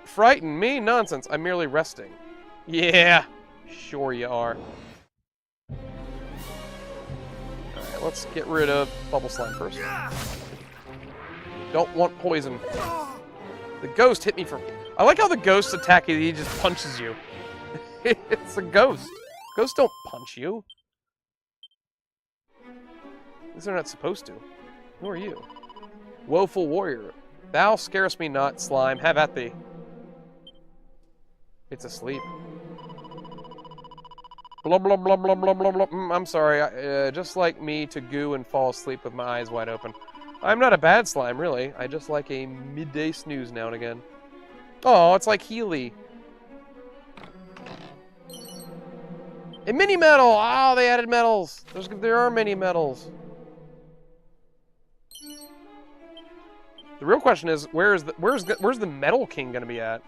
Frighten me? Nonsense. I'm merely resting. Yeah. Sure you are. Alright, let's get rid of Bubble Slime first. Don't want poison. The ghost hit me from... I like how the ghosts attack you, he just punches you. It's a ghost. Ghosts don't punch you. At least they're not supposed to. Who are you? Woeful warrior. Thou scarest me not, slime. Have at thee. It's asleep. Blah, blah, blah, blah, blah, blah, blah. I'm sorry. Just like me to goo and fall asleep with my eyes wide open. I'm not a bad slime, really. I just like a midday snooze now and again. Oh, it's like Healy. A mini medal! Oh, they added medals. There are many medals. The real question is, where's the Metal King gonna be at?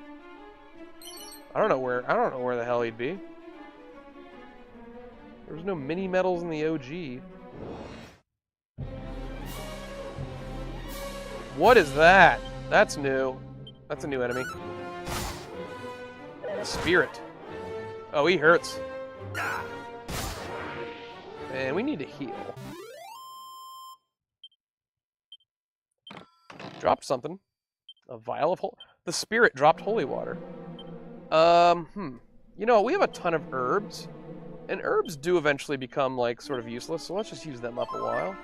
I don't know where the hell he'd be. There's no mini medals in the OG. What is that? That's new. That's a new enemy. Spirit. Oh, he hurts. And we need to heal. Dropped something. A vial of the spirit dropped holy water. You know, we have a ton of herbs. And herbs do eventually become, like, sort of useless, so let's just use them up a while.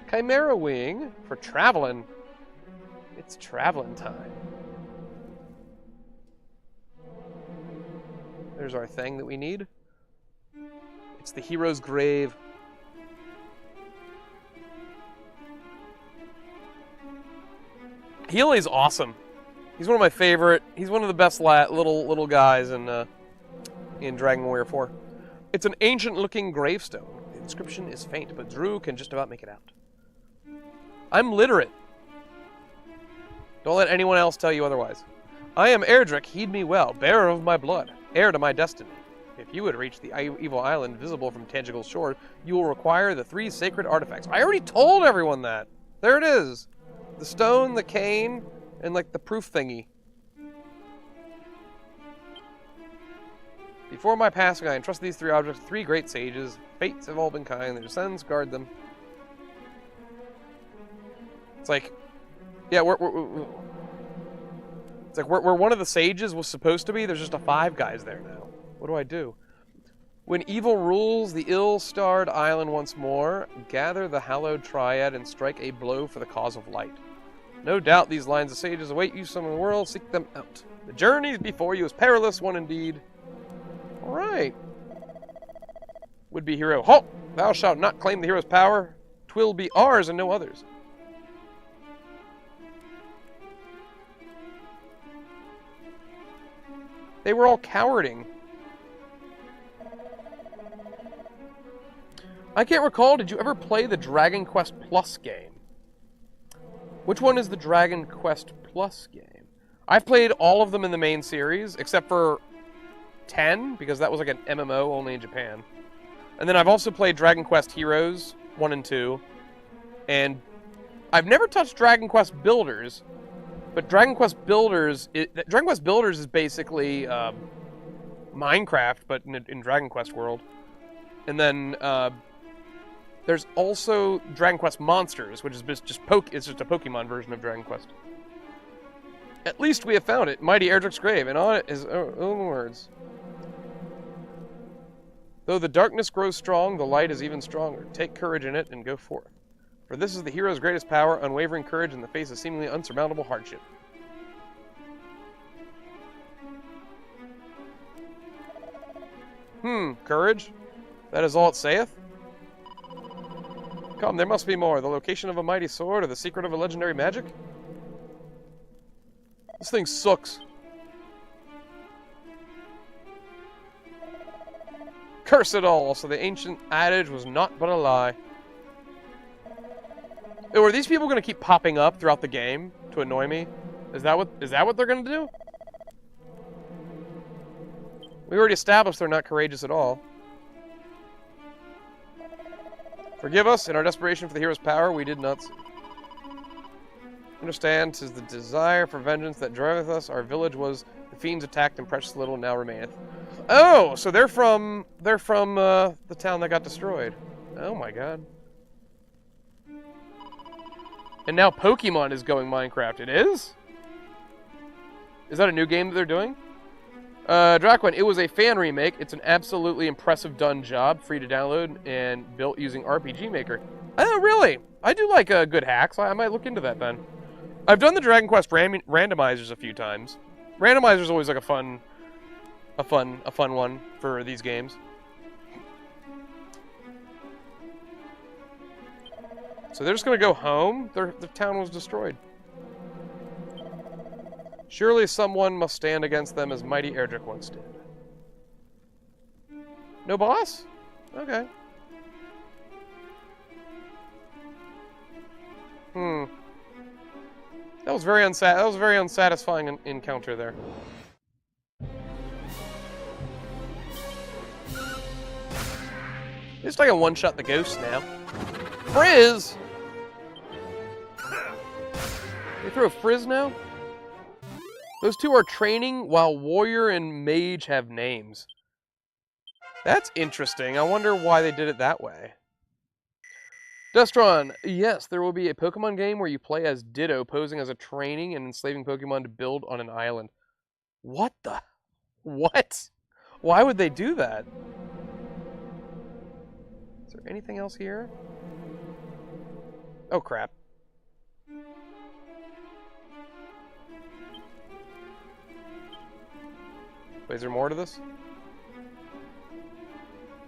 Chimera wing for traveling. It's traveling time. There's our thing that we need. It's the hero's grave. Healy's awesome. He's one of my favorite. He's one of the best little guys in Dragon Warrior 4. It's an ancient-looking gravestone. The inscription is faint, but Drew can just about make it out. I'm literate. Don't let anyone else tell you otherwise. I am Erdrick, heed me well, bearer of my blood, heir to my destiny. If you would reach the evil island visible from Tangle's shore, you will require the 3 sacred artifacts. I already told everyone that. There it is. The stone, the cane, and like the proof thingy. Before my passing, I entrust these 3 objects to 3 great sages. Fates have all been kind. Their descendants guard them. It's like, yeah, it's like where one of the sages was supposed to be. There's just a 5 guys there now. What do I do? When evil rules the ill-starred island once more, gather the hallowed triad and strike a blow for the cause of light. No doubt these lines of sages await you some in the world. Seek them out. The journey before you is perilous one indeed. All right. Would-be hero, halt! Thou shalt not claim the hero's power. 'Twill be ours and no others. They were all cowarding. I can't recall, did you ever play the Dragon Quest Plus game? Which one is the Dragon Quest Plus game? I've played all of them in the main series, except for 10, because that was like an MMO only in Japan. And then I've also played Dragon Quest Heroes 1 and 2. And I've never touched Dragon Quest Builders, but Dragon Quest Builders is basically Minecraft, but in Dragon Quest world. And then there's also Dragon Quest Monsters, which is it's just a Pokemon version of Dragon Quest. At least we have found it, Mighty Erdrick's grave, and on it is own words. Though the darkness grows strong, the light is even stronger. Take courage in it and go forth. For this is the hero's greatest power, unwavering courage in the face of seemingly unsurmountable hardship. Courage? That is all it saith? Come, there must be more. The location of a mighty sword, or the secret of a legendary magic? This thing sucks. Curse it all! So the ancient adage was naught but a lie. Oh, are these people going to keep popping up throughout the game to annoy me? Is that what they're going to do? We already established they're not courageous at all. Forgive us, in our desperation for the hero's power, we did not see. Understand, 'tis the desire for vengeance that driveth us. Our village was the fiends attacked, and precious little now remaineth. Oh, so they're from the town that got destroyed. Oh my god. And now Pokemon is going Minecraft. It is? Is that a new game that they're doing? Draquin, it was a fan remake. It's an absolutely impressive done job, free to download, and built using RPG Maker. Oh, really? I do like good hacks. I might look into that then. I've done the Dragon Quest randomizers a few times. Randomizer's always like a fun one for these games. So they're just gonna go home? The town was destroyed. Surely someone must stand against them as mighty Erdrick once did. No boss? Okay. That was very unsatisfying encounter there. At least I can one-shot the ghost now. Frizz! They throw Frizz now? Those two are training while Warrior and Mage have names. That's interesting. I wonder why they did it that way. Dustron, yes, there will be a Pokemon game where you play as Ditto, posing as a training and enslaving Pokemon to build on an island. What the? What? Why would they do that? Is there anything else here? Oh, crap. Wait, is there more to this?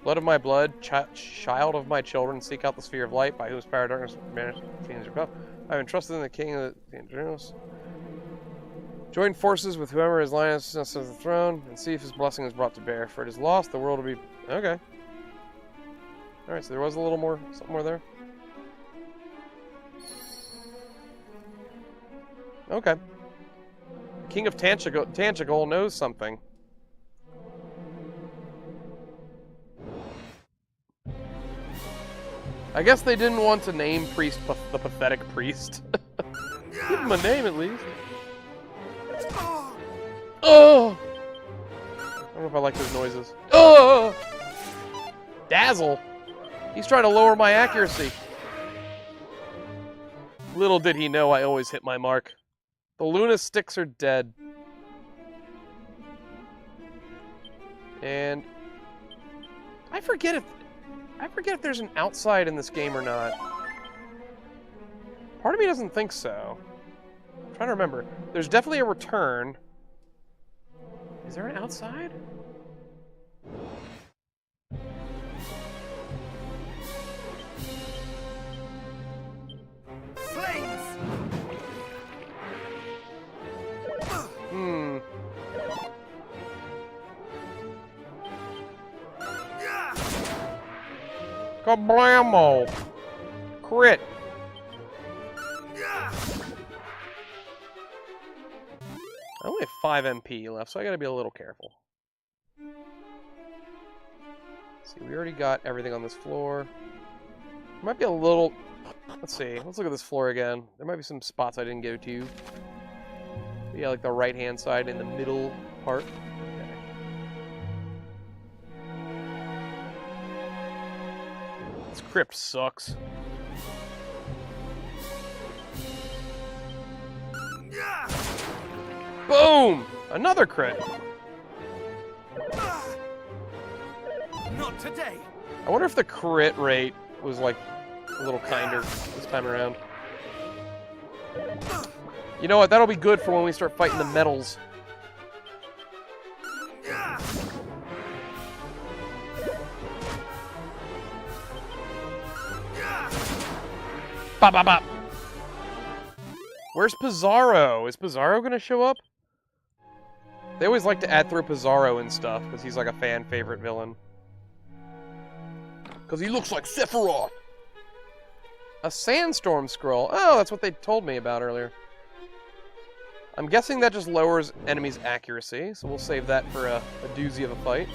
Blood of my blood, child of my children, seek out the sphere of light, by whose power darkness banished fiends repel. I have entrusted in the king of the Andrews. Join forces with whoever is lioness of the throne, and see if his blessing is brought to bear. For it is lost, the world will be... Okay. Alright, so there was a little more, something more there. Okay. The king of Tanchagol knows something. I guess they didn't want to name Priest the Pathetic Priest. Give him a name, at least. Oh! I don't know if I like those noises. Oh! Dazzle! He's trying to lower my accuracy. Little did he know I always hit my mark. The Luna sticks are dead. And... I forget if there's an outside in this game or not. Part of me doesn't think so. I'm trying to remember. There's definitely a return. Is there an outside? Flames! Kablamo! Crit! I only have 5 MP left, so I gotta be a little careful. Let's see, we already got everything on this floor. There might be a little... Let's see, let's look at this floor again. There might be some spots I didn't go to. Yeah, like the right-hand side in the middle part. Okay. This crypt sucks. Boom! Another crit. Not today. I wonder if the crit rate was like a little kinder this time around. You know what? That'll be good for when we start fighting the metals. Bop, bop, bop. Where's Pizarro? Is Pizarro gonna show up? They always like to add through Pizarro and stuff, because he's like a fan favorite villain. Because he looks like Sephiroth! A sandstorm scroll. Oh, that's what they told me about earlier. I'm guessing that just lowers enemies' accuracy, so we'll save that for a doozy of a fight.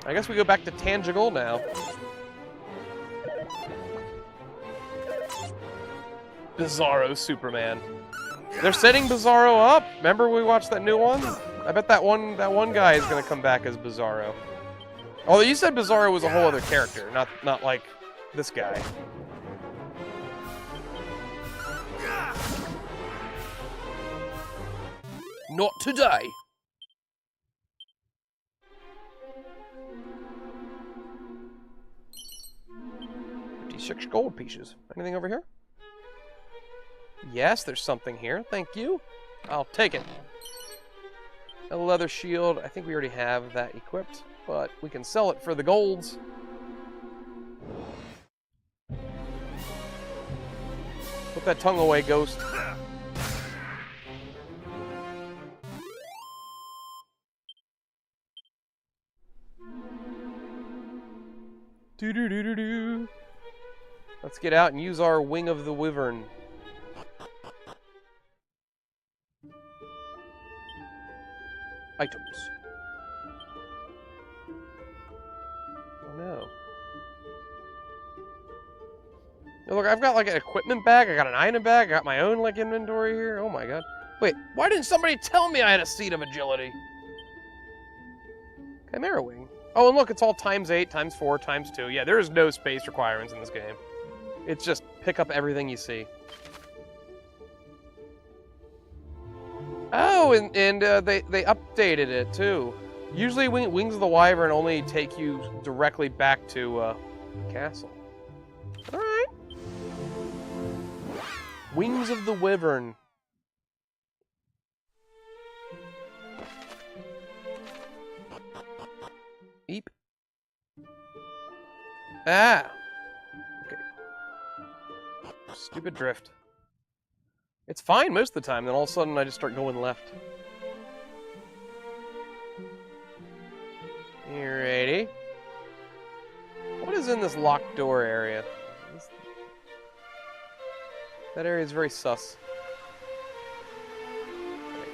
I guess we go back to Tangigal now. Bizarro Superman. They're setting Bizarro up. Remember we watched that new one? I bet that one guy is gonna come back as Bizarro. Although you said Bizarro was a whole other character, not like this guy. Not today. $56 gold pieces. Anything over here? Yes, there's something here. Thank you. I'll take it. A leather shield. I think we already have that equipped, but we can sell it for the golds. Put that tongue away, ghost. Do-do-do-do-do. Let's get out and use our Wing of the Wyvern. Items. Oh no. Oh, look, I've got like an equipment bag, I got an item bag, I got my own like inventory here. Oh my god. Wait, why didn't somebody tell me I had a seat of agility? Chimera Wing. Oh, and look, it's all ×8, ×4, ×2. Yeah, there is no space requirements in this game. It's just pick up everything you see. Oh, and they updated it too. Usually Wings of the Wyvern only take you directly back to the castle. Alright. Wings of the Wyvern. Eep. Ah! Okay. Stupid drift. It's fine most of the time, then all of a sudden I just start going left. Alrighty. What is in this locked door area? That area is very sus. Okay.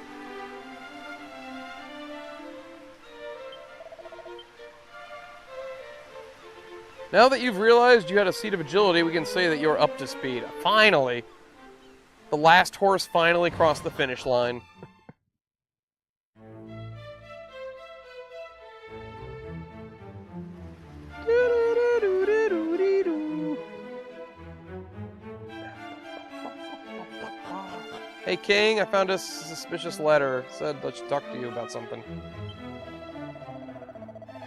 Now that you've realized you had a seat of agility, we can say that you're up to speed. Finally! The last horse finally crossed the finish line. Hey King, I found a suspicious letter. It said I should talk to you about something.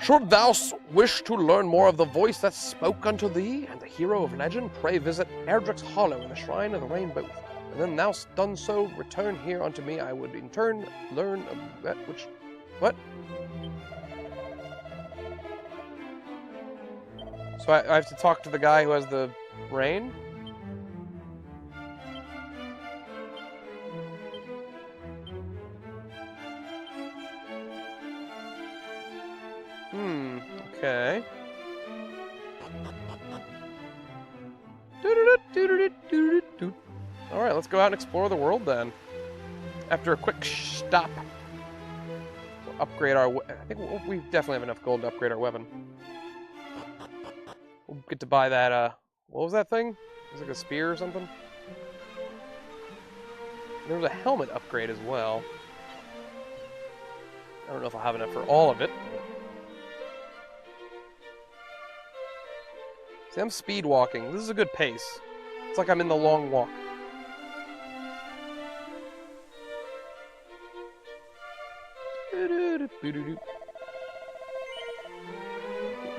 Should thou wish to learn more of the voice that spoke unto thee, and the hero of legend, pray visit Erdrick's Hollow in the Shrine of the Rainbow. And then thou done so, return here unto me. I would in turn learn of that which... What? So I have to talk to the guy who has the rain? Okay. Alright, let's go out and explore the world then. after a quick stop. We'll upgrade our... I think we definitely have enough gold to upgrade our weapon. We'll get to buy that, what was that thing? It was like a spear or something? There was a helmet upgrade as well. I don't know if I'll have enough for all of it. See, I'm speed walking. This is a good pace. It's like I'm in the long walk.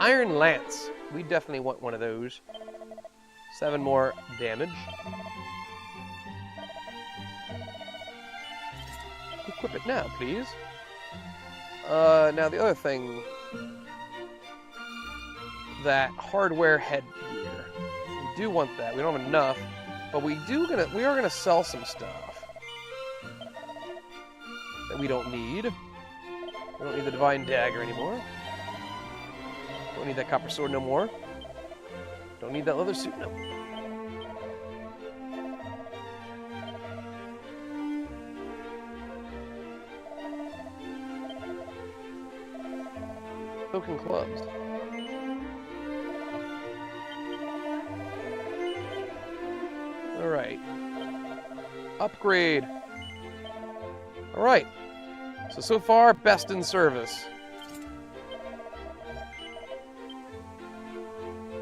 Iron Lance. We definitely want one of those. 7 more damage. Equip it now, please. Now the other thing, that hardware headgear. We do want that. We don't have enough, but we are gonna sell some stuff that we don't need. We don't need the Divine Dagger anymore. Don't need that copper sword no more. Don't need that leather suit no more. Broken clubs. Alright. Upgrade. Alright. So far, best in service.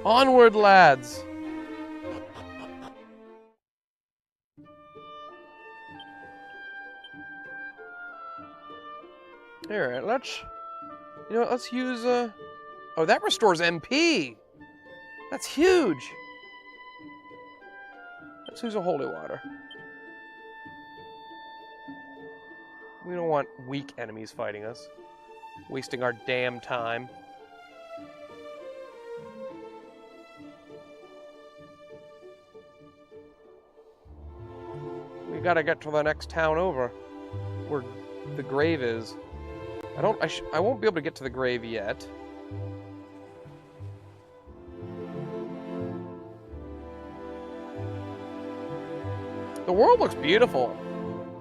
Onward, lads! Alright, let's... You know what, let's use, Oh, that restores MP! That's huge! Let's use a holy water. We don't want weak enemies fighting us. Wasting our damn time. We gotta get to the next town over. Where the grave is. I won't be able to get to the grave yet. The world looks beautiful.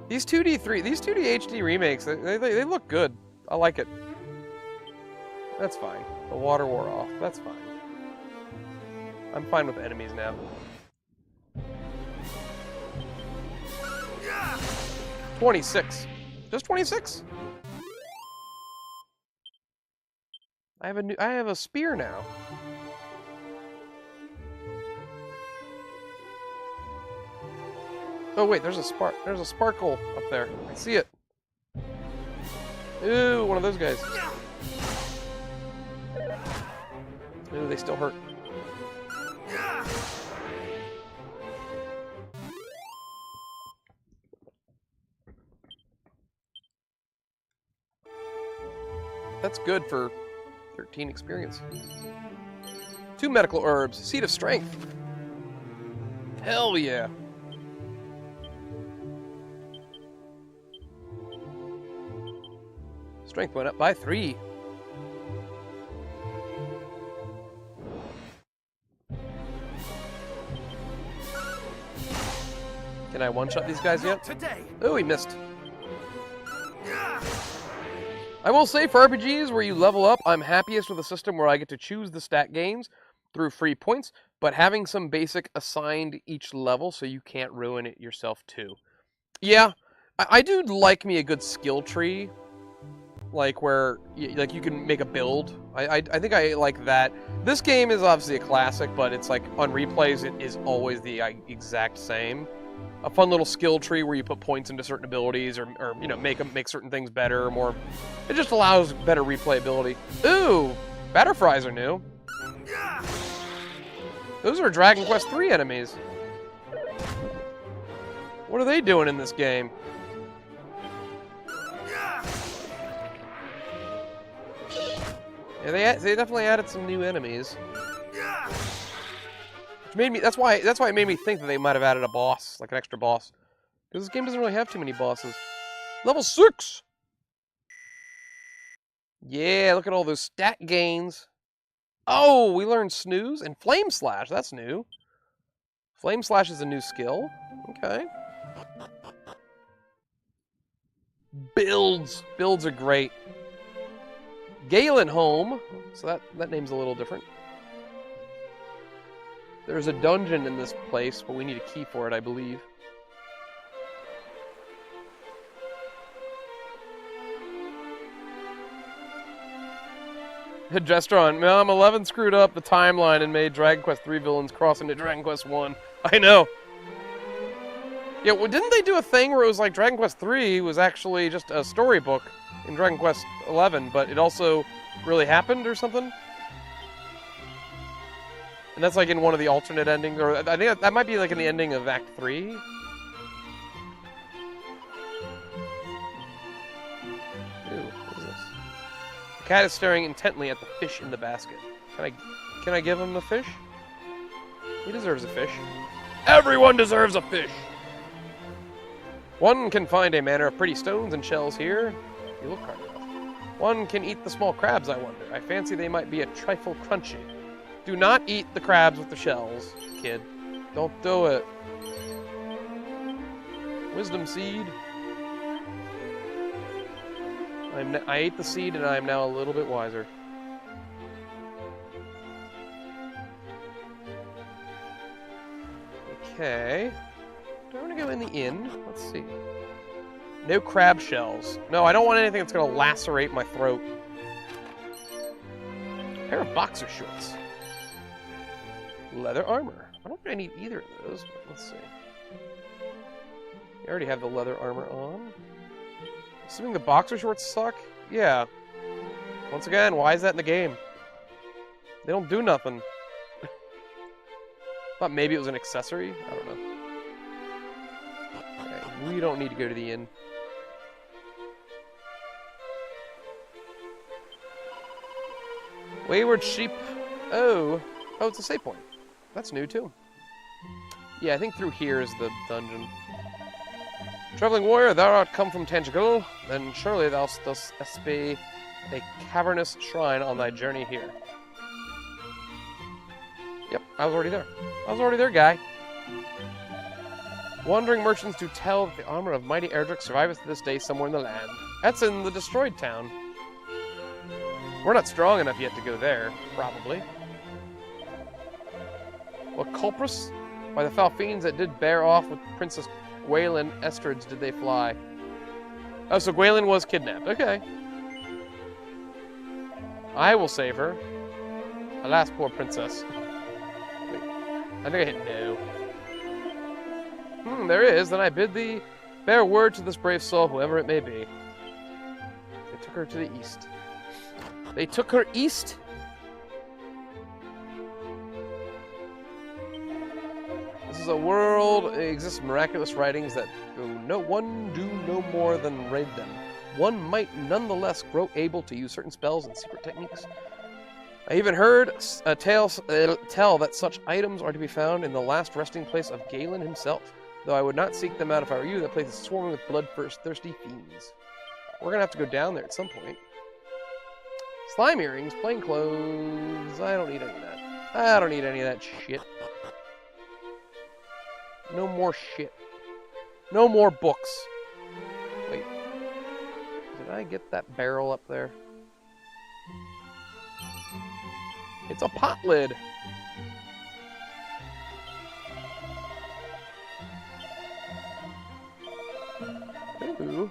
These 2D HD remakes, they look good. I like it. That's fine. The water wore off. That's fine. I'm fine with enemies now. Yeah! 26. Just 26? I have a spear now. Oh wait, there's a sparkle up there. I see it. Ooh, one of those guys. Ooh, they still hurt. That's good for 13 experience. 2 medical herbs. Seed of Strength. Hell yeah. Strength went up by 3. Can I one-shot these guys yet? Oh, he missed. I will say, for RPGs where you level up, I'm happiest with a system where I get to choose the stat gains through free points, but having some basic assigned each level so you can't ruin it yourself too. Yeah, I do like me a good skill tree, like where you can make a build. I think I like that. This game is obviously a classic, but it's like on replays it is always the exact same. A fun little skill tree where you put points into certain abilities, or you know, make certain things better or more. It just allows better replayability. Ooh, batter fries are new. Those are Dragon Quest III enemies. What are they doing in this game? Yeah, they definitely added some new enemies. Which made me that's why it made me think that they might have added a boss, like an extra boss. Because this game doesn't really have too many bosses. Level 6! Yeah, look at all those stat gains. Oh, we learned Snooze and Flame Slash. That's new. Flame Slash is a new skill. Okay. Builds. Builds are great. Galen home. So that name's a little different. There's a dungeon in this place, but we need a key for it, I believe. Gestron, Mom 11 screwed up the timeline and made Dragon Quest 3 villains cross into Dragon Quest 1. I know. Yeah, well, didn't they do a thing where it was like Dragon Quest 3 was actually just a storybook in Dragon Quest 11, but it also really happened or something? And that's like in one of the alternate endings, or I think that might be like in the ending of Act 3. Ooh, what is this? The cat is staring intently at the fish in the basket. Can I give him the fish? He deserves a fish. Everyone deserves a fish! One can find a manner of pretty stones and shells here. You look hard enough. One can eat the small crabs, I wonder. I fancy they might be a trifle crunchy. Do not eat the crabs with the shells, kid. Don't do it. Wisdom seed. I ate the seed and I am now a little bit wiser. Okay. Do I want to go in the inn? Let's see. No crab shells. No, I don't want anything that's going to lacerate my throat. A pair of boxer shorts. Leather armor. I don't think I need either of those, but let's see. I already have the leather armor on. Assuming the boxer shorts suck? Yeah. Once again, why is that in the game? They don't do nothing. Thought maybe it was an accessory? I don't know. Okay, we don't need to go to the inn. Wayward sheep. Oh, it's a save point. That's new, too. Yeah, I think through here is the dungeon. Traveling warrior, thou art come from Tangigal, then surely thou dost espy a cavernous shrine on thy journey here. Yep, I was already there. I was already there, guy. Wandering merchants do tell that the armor of mighty Erdrick surviveth to this day somewhere in the land. That's in the destroyed town. We're not strong enough yet to go there, probably. What culprits? By the foul fiends that did bear off with Princess Gwaelin Estrids did they fly. Oh, so Gwaelin was kidnapped. Okay. I will save her. Alas, poor princess. Wait, I think I hit no. There is. Then I bid thee bear word to this brave soul, whoever it may be. They took her to the east. They took her east? This is a world, it exists miraculous writings that do no more than read them. One might nonetheless grow able to use certain spells and secret techniques. I even heard a tale tell that such items are to be found in the last resting place of Galen himself. Though I would not seek them out if I were you, that place is swarming with bloodthirsty fiends. We're gonna have to go down there at some point. Slime earrings, plain clothes. I don't need any of that. I don't need any of that shit. No more shit. No more books. Wait. Did I get that barrel up there? It's a pot lid. Ooh.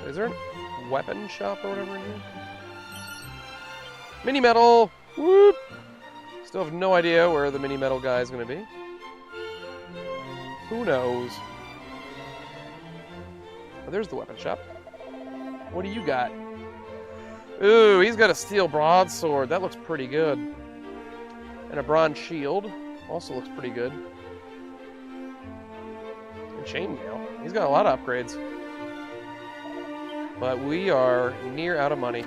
So is there a weapon shop or whatever in here? Mini metal! Whoop! Still have no idea where the mini metal guy is going to be. Who knows? Oh, there's the weapon shop. What do you got? Ooh, he's got a steel broadsword. That looks pretty good. And a bronze shield. Also looks pretty good. And chainmail. He's got a lot of upgrades. But we are near out of money.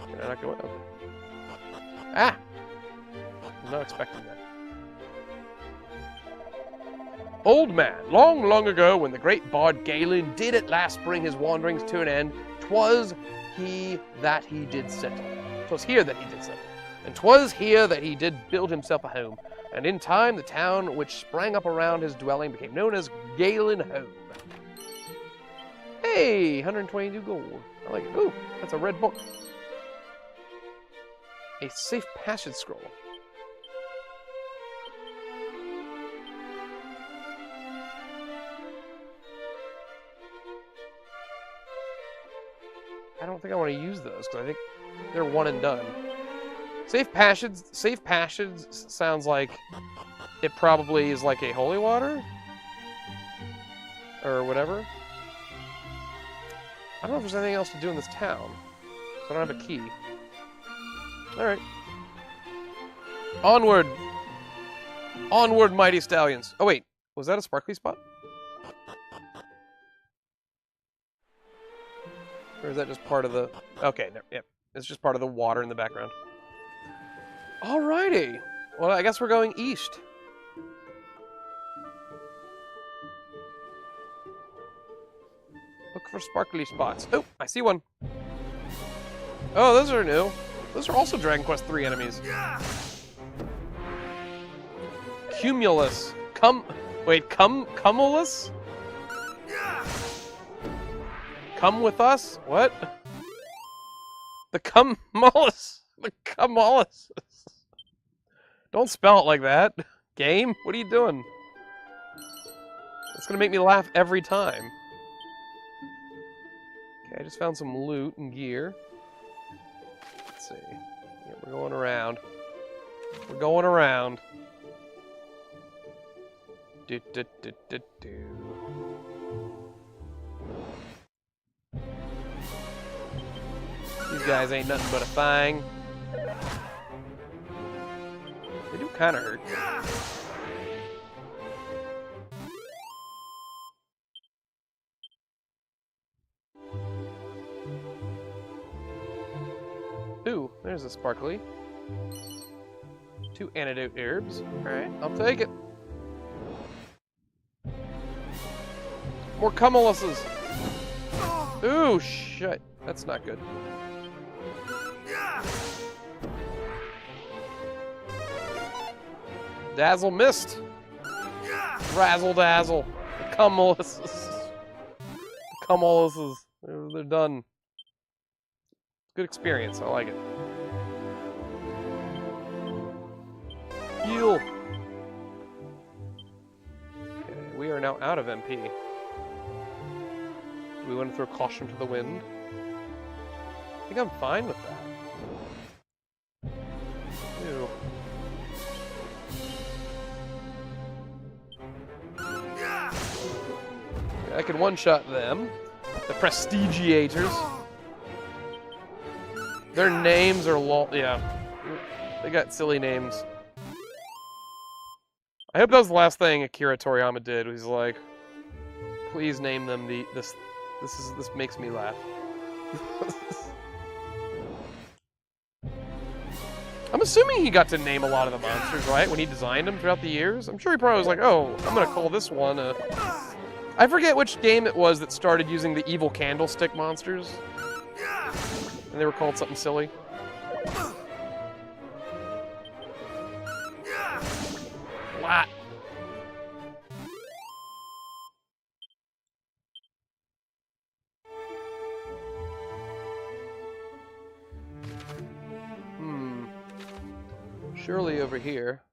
Can I not go in? Okay. Ah! I'm not expecting that. Old man, long, long ago, when the great bard Galen did at last bring his wanderings to an end, 'twas he that he did settle. 'Twas here that he did settle. And 'twas here that he did build himself a home. And in time, the town which sprang up around his dwelling became known as Galen Home. Hey, 122 gold. I like it. Ooh, that's a red book. A safe passage scroll. I don't think I want to use those because I think they're one and done. Safe passage sounds like it probably is like a holy water or whatever. I don't know if there's anything else to do in this town, so I don't have a key. All right, onward, onward, mighty stallions. Oh wait, was that a sparkly spot? Or is that just part of the... Okay, yep. It's just part of the water in the background. Alrighty. Well, I guess we're going east. Look for sparkly spots. Oh, I see one. Oh, those are new. Those are also Dragon Quest III enemies. Cumulus. Cumulus? Come with us? What? The Cumulus. The Cumulus. Don't spell it like that. Game? What are you doing? It's gonna make me laugh every time. Okay, I just found some loot and gear. Let's see. Yeah, we're going around. We're going around. Do. These guys ain't nothing but a fang. They do kind of hurt. Ooh, there's a sparkly. 2 antidote herbs. Alright, I'll take it. More Cumuluses. Ooh, shit. That's not good. Dazzle missed. Razzle dazzle. The Cumuluses. The Cumuluses. They're done. Good experience. I like it. Heal. Okay, we are now out of MP. Do we want to throw caution to the wind? I think I'm fine with that. Ew. I can one-shot them. The Prestigiators. Their names are yeah. They got silly names. I hope that was the last thing Akira Toriyama did. He's like, please name them this makes me laugh. I'm assuming he got to name a lot of the monsters, right? When he designed them throughout the years? I'm sure he probably was like, oh, I'm gonna call this one I forget which game it was that started using the evil candlestick monsters. And they were called something silly. What? Surely over here.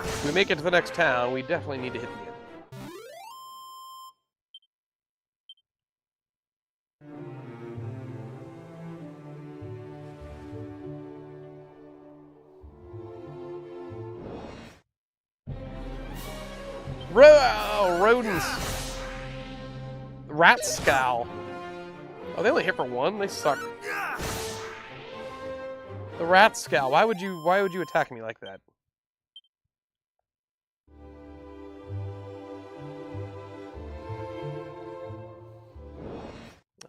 If we make it to the next town, we definitely need to hit the end. Rodents! Rat Scowl. Oh, they only hit for one? They suck. The Rat Scowl. Why would you attack me like that?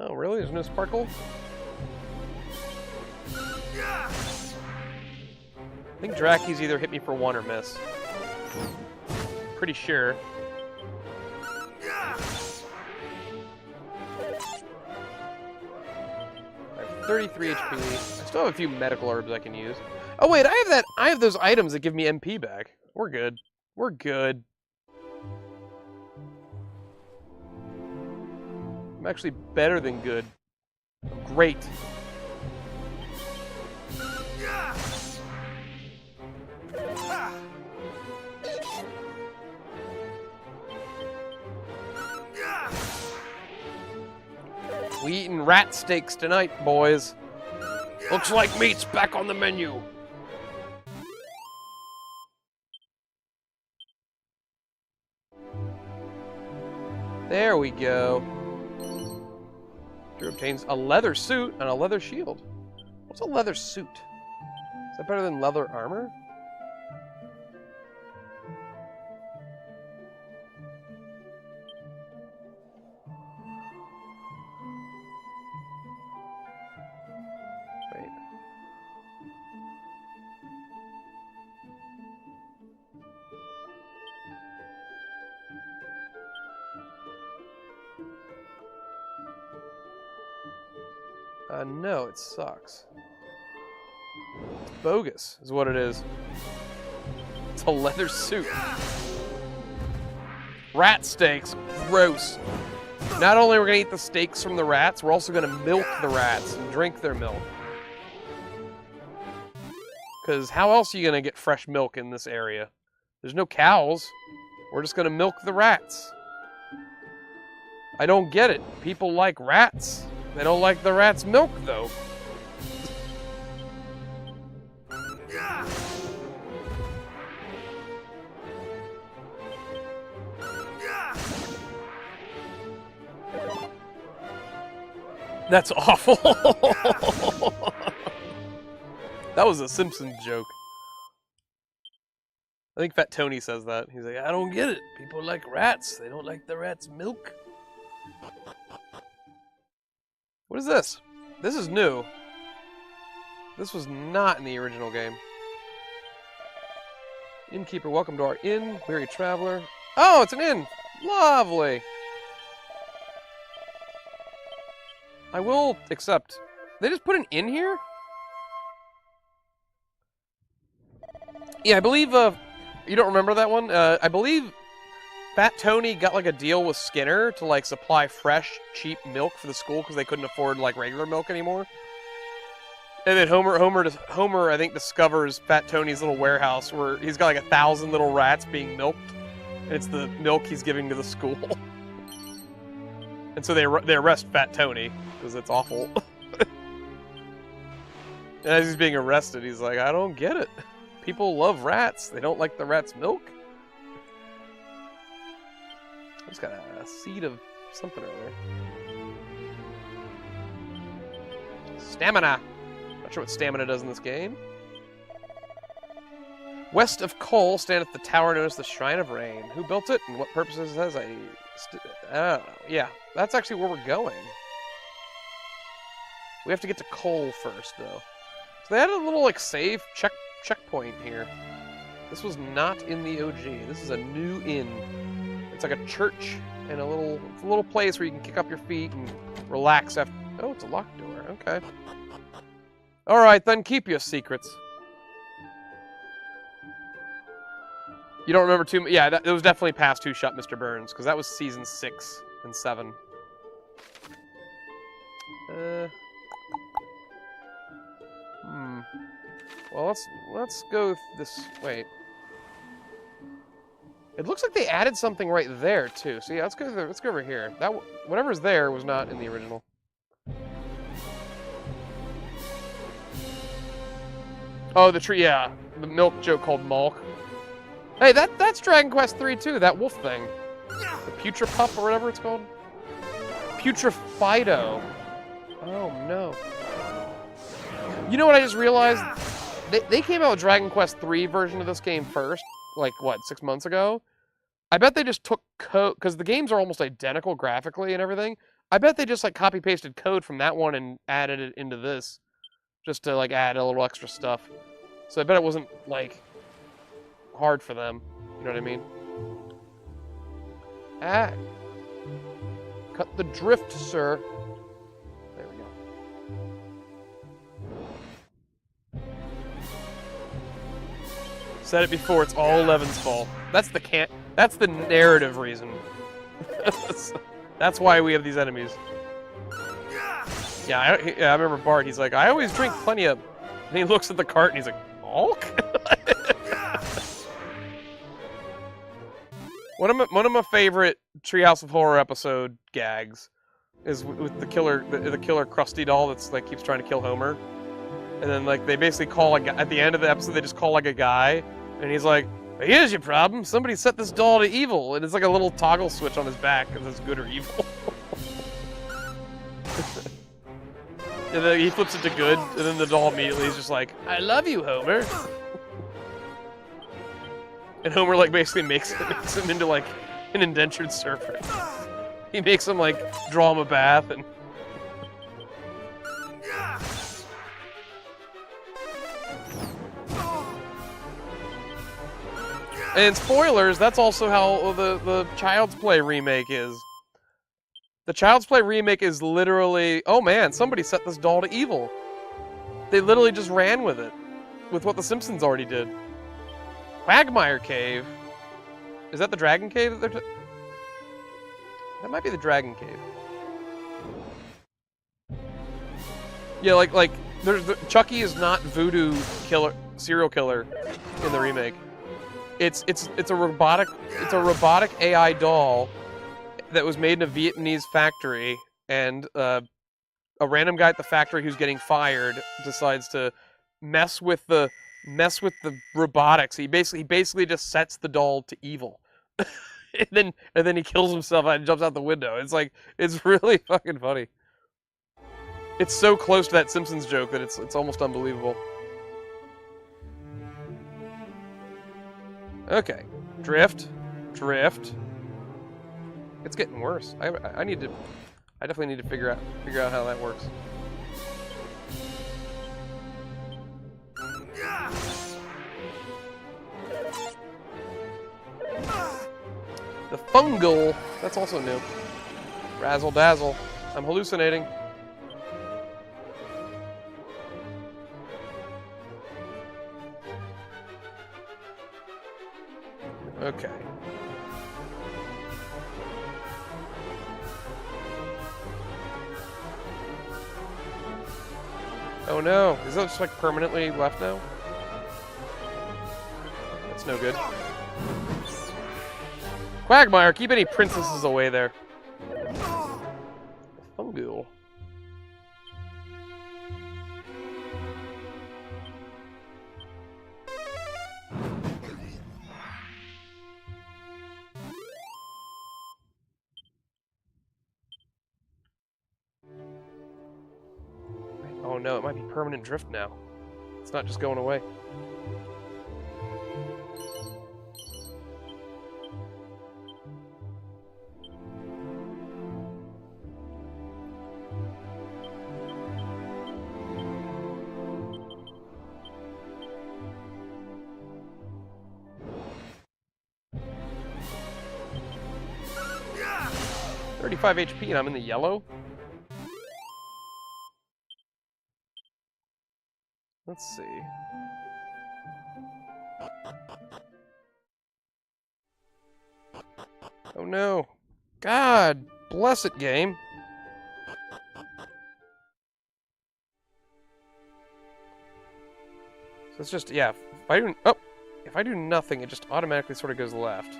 Oh, really? There's no sparkle? I think Draki's either hit me for one or miss. Pretty sure. 33 HP. I still have a few medical herbs I can use. Oh wait, I have those items that give me MP back. We're good. We're good. I'm actually better than good. I'm great. We eating rat steaks tonight, boys. Looks like meat's back on the menu. There we go. Drew obtains a leather suit and a leather shield. What's a leather suit? Is that better than leather armor? Wait. No, it sucks. It's bogus, is what it is. It's a leather suit. Rat steaks, gross. Not only are we gonna eat the steaks from the rats, we're also gonna milk the rats and drink their milk. Because how else are you gonna get fresh milk in this area? There's no cows. We're just gonna milk the rats. I don't get it. People like rats. They don't like the rat's milk, though. That's awful. That was a Simpsons joke. I think Fat Tony says that. He's like, I don't get it. People like rats. They don't like the rat's milk. What is this? This is new. This was not in the original game. Innkeeper, welcome to our inn. Weary traveler. Oh, it's an inn. Lovely. I will accept. They just put an inn here? Yeah, I believe, you don't remember that one? I believe Fat Tony got like a deal with Skinner to like supply fresh, cheap milk for the school because they couldn't afford like regular milk anymore. And then Homer, I think, discovers Fat Tony's little warehouse where he's got like 1,000 little rats being milked, and it's the milk he's giving to the school. And so they arrest Fat Tony because it's awful. And as he's being arrested, he's like, I don't get it. People love rats. They don't like the rat's milk. I just got a seed of something over there. Stamina. Not sure what stamina does in this game. West of Cole standeth the tower known as the Shrine of Rain. Who built it and what purposes it has? Yeah, that's actually where we're going. We have to get to Cole first, though. So they had a little like save checkpoint here. This was not in the OG. This is a new inn. It's like a church and it's a little place where you can kick up your feet and relax after. Oh, it's a locked door. Okay. All right, then keep your secrets. You don't remember too much? Yeah, it was definitely past Who Shot Mr. Burns because that was season 6 and 7. Well, let's go this. Wait. It looks like they added something right there too. So yeah, let's go over here. That whatever's there was not in the original. Oh, the tree. Yeah, the milk joke called Malk. Hey, that's Dragon Quest 3 too. That wolf thing, the Putripup or whatever it's called. Putrifido. Oh no. You know what I just realized? They came out with Dragon Quest 3 version of this game first, like, what, 6 months ago? I bet they just took code, because the games are almost identical graphically and everything. I bet they just, like, copy-pasted code from that one and added it into this, just to, like, add a little extra stuff. So I bet it wasn't, like, hard for them. You know what I mean? Ah. Cut the drift, sir. There we go. Said it before. It's all Eleven's fault. That's the That's the narrative reason. That's why we have these enemies. Yeah, I remember Bart. He's like, I always drink plenty of. And he looks at the cart and he's like, Hulk. One of my favorite Treehouse of Horror episode gags is with the killer Krusty doll that's like keeps trying to kill Homer, and then like they basically call a guy at the end of the episode. They just call like a guy, and he's like, "Here's your problem. Somebody set this doll to evil," and it's like a little toggle switch on his back because it's good or evil. And then he flips it to good, and then the doll immediately is just like, "I love you, Homer." And Homer like basically makes him into like an indentured servant. He makes him like draw him a bath and. And spoilers, that's also how the Child's Play remake is. The Child's Play remake is literally, oh man, somebody set this doll to evil. They literally just ran with it, with what The Simpsons already did. Quagmire Cave? Is that the Dragon Cave that they're that might be the Dragon Cave. Yeah, like Chucky is not voodoo killer, serial killer in the remake. It's a robotic AI doll that was made in a Vietnamese factory, and a random guy at the factory who's getting fired decides to mess with the robotics. He basically just sets the doll to evil. and then he kills himself and jumps out the window. It's really fucking funny. It's so close to that Simpsons joke that it's almost unbelievable. Okay, drift. It's getting worse. I definitely need to figure out how that works. The fungal, that's also new. Razzle dazzle. I'm hallucinating. Okay. Oh no, is that just like permanently left now? That's no good. Quagmire, keep any princesses away there. Fungal. Oh no, it might be permanent drift now. It's not just going away. Yeah! 35 HP and I'm in the yellow? Let's see. Oh no. God bless it, game. So it's just, yeah, if I do nothing, it just automatically sort of goes left.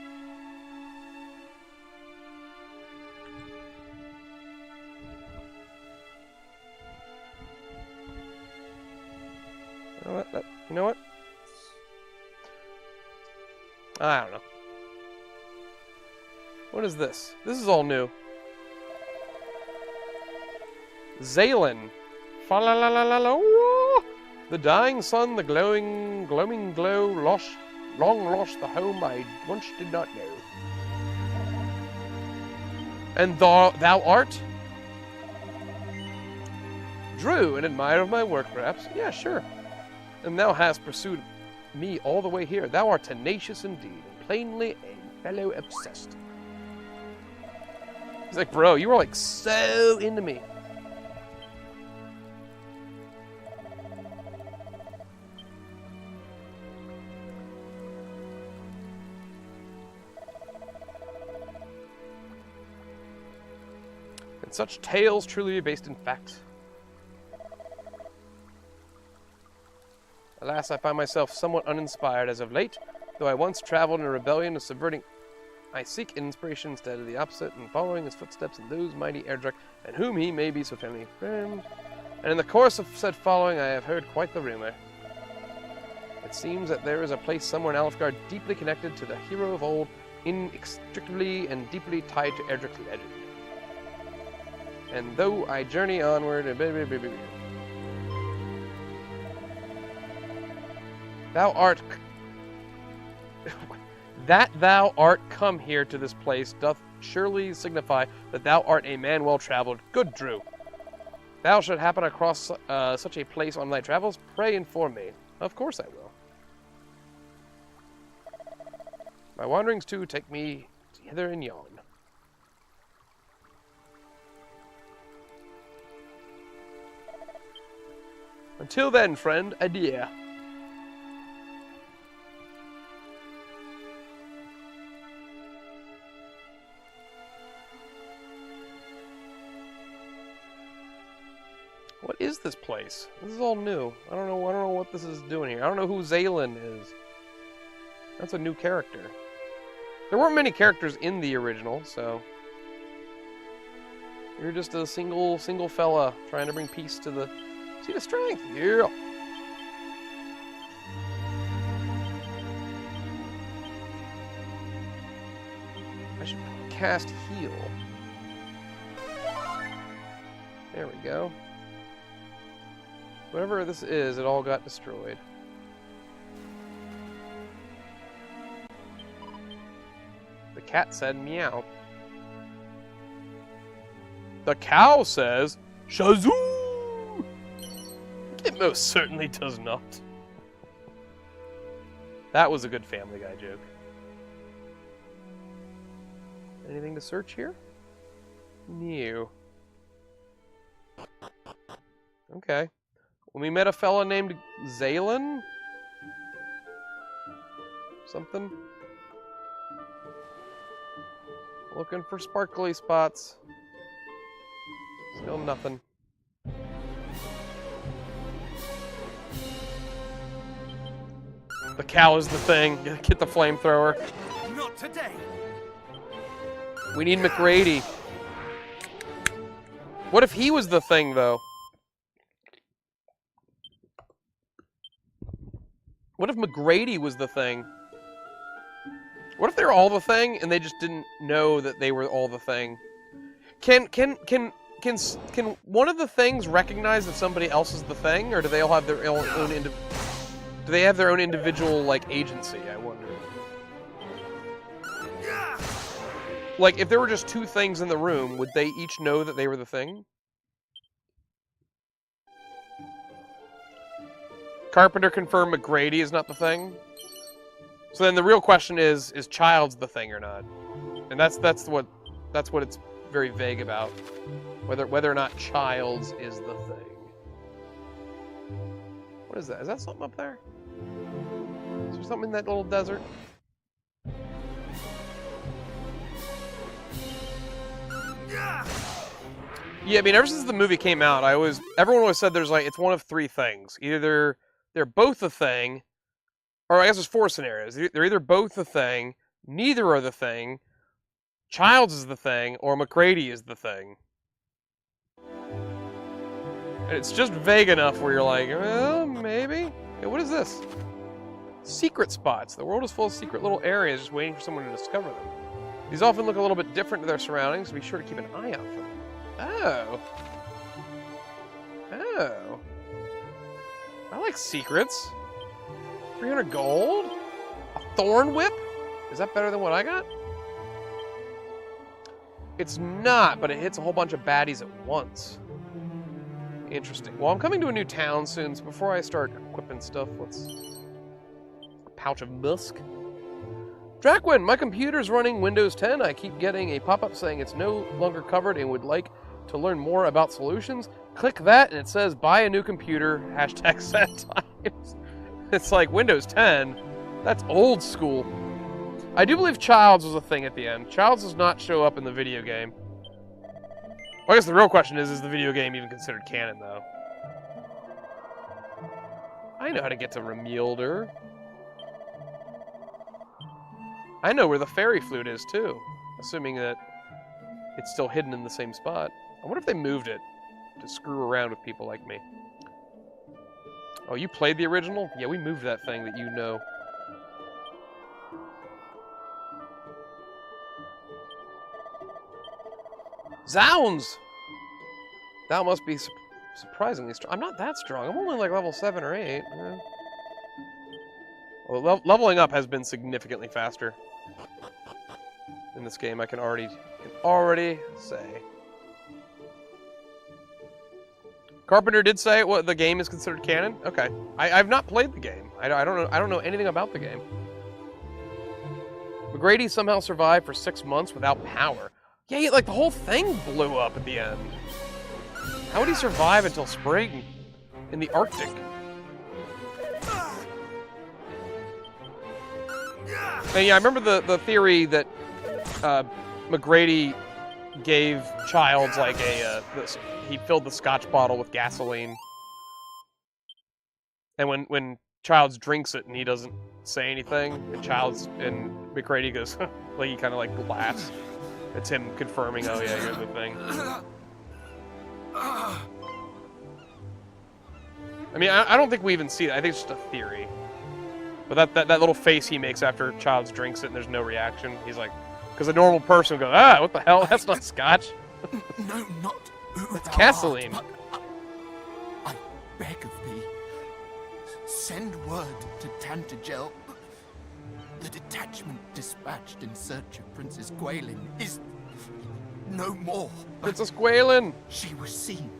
You know what? I don't know. What is this? This is all new. Zalen. Fa-la-la-la-la-la. The dying sun, the glowing glow, long lost the home I once did not know. And thou art? Drew, an admirer of my work, perhaps? Yeah, sure. And thou hast pursued me all the way here. Thou art tenacious indeed, and plainly a fellow obsessed. He's like, bro, you were like so into me. And such tales truly be based in fact. Alas, I find myself somewhat uninspired as of late, though I once traveled in a rebellion of subverting. I seek inspiration instead of the opposite, and following his footsteps in those mighty Erdrick, and whom he may be so family friend. And in the course of said following, I have heard quite the rumor. It seems that there is a place somewhere in Alfgard deeply connected to the hero of old, inextricably and deeply tied to Erdrick's legend. And though I journey onward, thou art that thou art come here to this place doth surely signify that thou art a man well traveled. Good Drew. Thou should happen across such a place on thy travels, pray inform me. Of course I will. My wanderings too take me hither and yon. Until then, friend, adieu. What is this place? This is all new. I don't know what this is doing here. I don't know who Zaylin is. That's a new character. There weren't many characters in the original, so you're just a single fella trying to bring peace to the. See the strength, yeah. I should cast heal. There we go. Whatever this is, it all got destroyed. The cat said meow. The cow says shazoo! It most certainly does not. That was a good Family Guy joke. Anything to search here? New. Okay. When we met a fella named Zaylin? Something? Looking for sparkly spots. Still nothing. The cow is the thing. Get the flamethrower. Not today. We need McGrady. What if he was the thing, though? What if McGrady was the thing? What if they're all the thing and they just didn't know that they were all the thing? Can one of the things recognize if somebody else is the thing, or do they all have their own do they have their own individual like agency? I wonder. Like if there were just two things in the room, would they each know that they were the thing? Carpenter confirmed McGrady is not the thing. So then the real question is Childs the thing or not? And that's what it's very vague about. Whether or not Childs is the thing. What is that? Is that something up there? Is there something in that little desert? Yeah, I mean, ever since the movie came out, everyone always said there's like, it's one of three things. Either they're both a thing, or I guess there's four scenarios. They're either both the thing, neither are the thing, Childs is the thing, or McGrady is the thing. And it's just vague enough where you're like, well, maybe? Hey, what is this? Secret spots. The world is full of secret little areas just waiting for someone to discover them. These often look a little bit different to their surroundings, so be sure to keep an eye out for them. Oh. Oh. I like secrets. 300 gold? A thorn whip? Is that better than what I got? It's not, but it hits a whole bunch of baddies at once. Interesting. Well, I'm coming to a new town soon, so before I start equipping stuff, let's... A pouch of musk. Drakwin, my computer's running Windows 10. I keep getting a pop-up saying it's no longer covered and would like to learn more about solutions. Click that, and it says, buy a new computer, hashtag sad times. It's like Windows 10. That's old school. I do believe Childs was a thing at the end. Childs does not show up in the video game. Well, I guess the real question is the video game even considered canon, though? I know how to get to Remilder. I know where the fairy flute is, too. Assuming that it's still hidden in the same spot. I wonder if they moved it to screw around with people like me. Oh, you played the original? Yeah, we moved that thing that you know. Zounds! Thou must be surprisingly strong. I'm not that strong. I'm only like level 7 or 8. Well, leveling up has been significantly faster in this game. I can already say. Carpenter did say what the game is considered canon. Okay, I've not played the game. I don't know anything about the game. McGrady somehow survived for 6 months without power. Yeah, like the whole thing blew up at the end. How would he survive until spring in the Arctic? And yeah, I remember the theory that McGrady gave Childs like he filled the scotch bottle with gasoline, and when Childs drinks it and he doesn't say anything, and McGrady goes like he kind of like laughs. It's him confirming, oh yeah, you're the thing. I mean, I don't think we even see it. I think it's just a theory. But that little face he makes after Childs drinks it and there's no reaction, he's like, because a normal person would go, ah, what the hell? That's not scotch. No, not. It's gasoline. I beg of thee, send word to Tantagel. The detachment dispatched in search of Princess Gwaelin is no more. Princess Gwaelin! She was seen.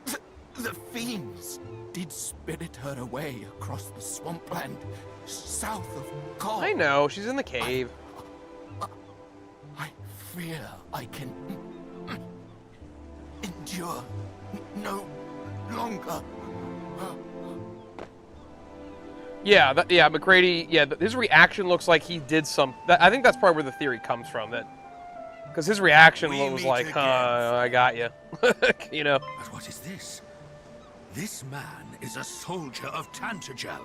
The fiends did spirit her away across the swampland south of Kol. I know, she's in the cave. I fear I can endure no longer. Yeah, McGrady. Yeah, his reaction looks like he did some. I think that's probably where the theory comes from. That because his reaction was like, "Huh, I got you," you know. But what is this? This man is a soldier of Tantagel.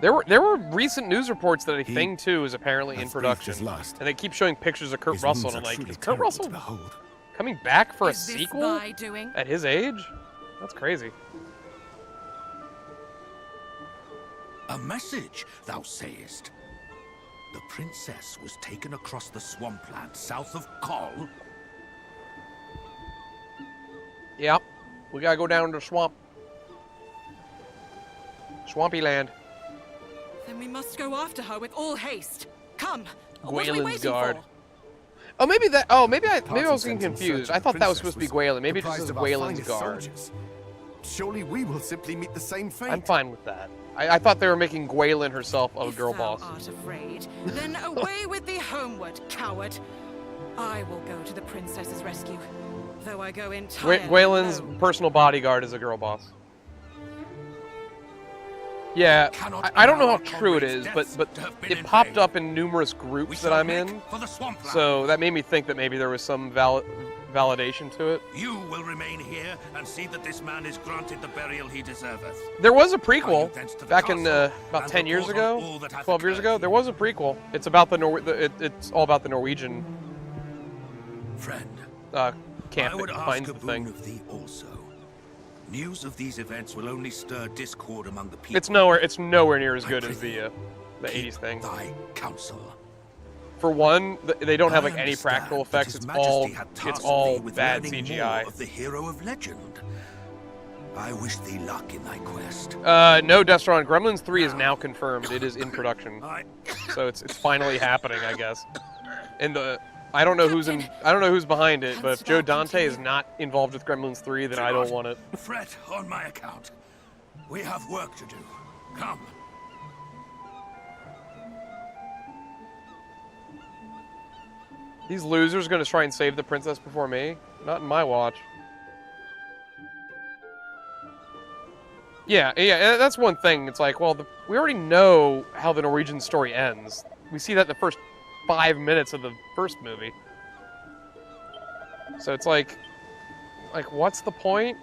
There were recent news reports that a Thing 2 is apparently in production, and they keep showing pictures of Kurt Russell. And I'm like, is Kurt Russell coming back for a sequel at his age? That's crazy. A message, thou sayest. The princess was taken across the swampland south of Kol. Yep. We gotta go down to the swamp. Swampy land. Then we must go after her with all haste. Come. What are we Gwaelin's waiting guard. for? Oh, maybe that. Oh, maybe I was getting confused. I thought that was supposed to be Gwaelin. Maybe it just says Gwaelin's guard. Surely we will simply meet the same fate. I'm fine with that. I thought they were making Gwaelin herself a girl If thou boss. art afraid, then away with thee homeward, coward. I will go to the princess's rescue, though I go entirely Gwaelin's alone. personal bodyguard is a girl boss. Yeah, I don't know how true it is, but it popped up in numerous groups that I'm in, so that made me think that maybe there was some validation to it. You will remain here and see that this man is granted the burial he deserveth. There was a prequel back in about 10 years ago, 12 years ago. There was a prequel. It's about it's all about the Norwegian Friend, camp I would that ask finds a the boon thing. of thee also. News of these events will only stir discord among the people. It's nowhere near as good I as pray the Keep 80s thing. Thy counsel. For one, they don't have like I any understand practical that effects. His It's all Majesty had tasked thee with bad learning CGI. more of the hero of legend. I wish thee luck in thy quest. No, Destron. Gremlins 3 is now confirmed. It is in production, I so it's finally happening, I guess. And I don't know who's behind it, but if Joe Dante is not involved with Gremlins 3, then I don't want it. fret on my account. We have work to do. Come. These losers gonna try and save the princess before me? Not in my watch. Yeah, that's one thing. It's like, well, we already know how the Norwegian story ends. We see that in the first 5 minutes of the first movie. So it's like, what's the point?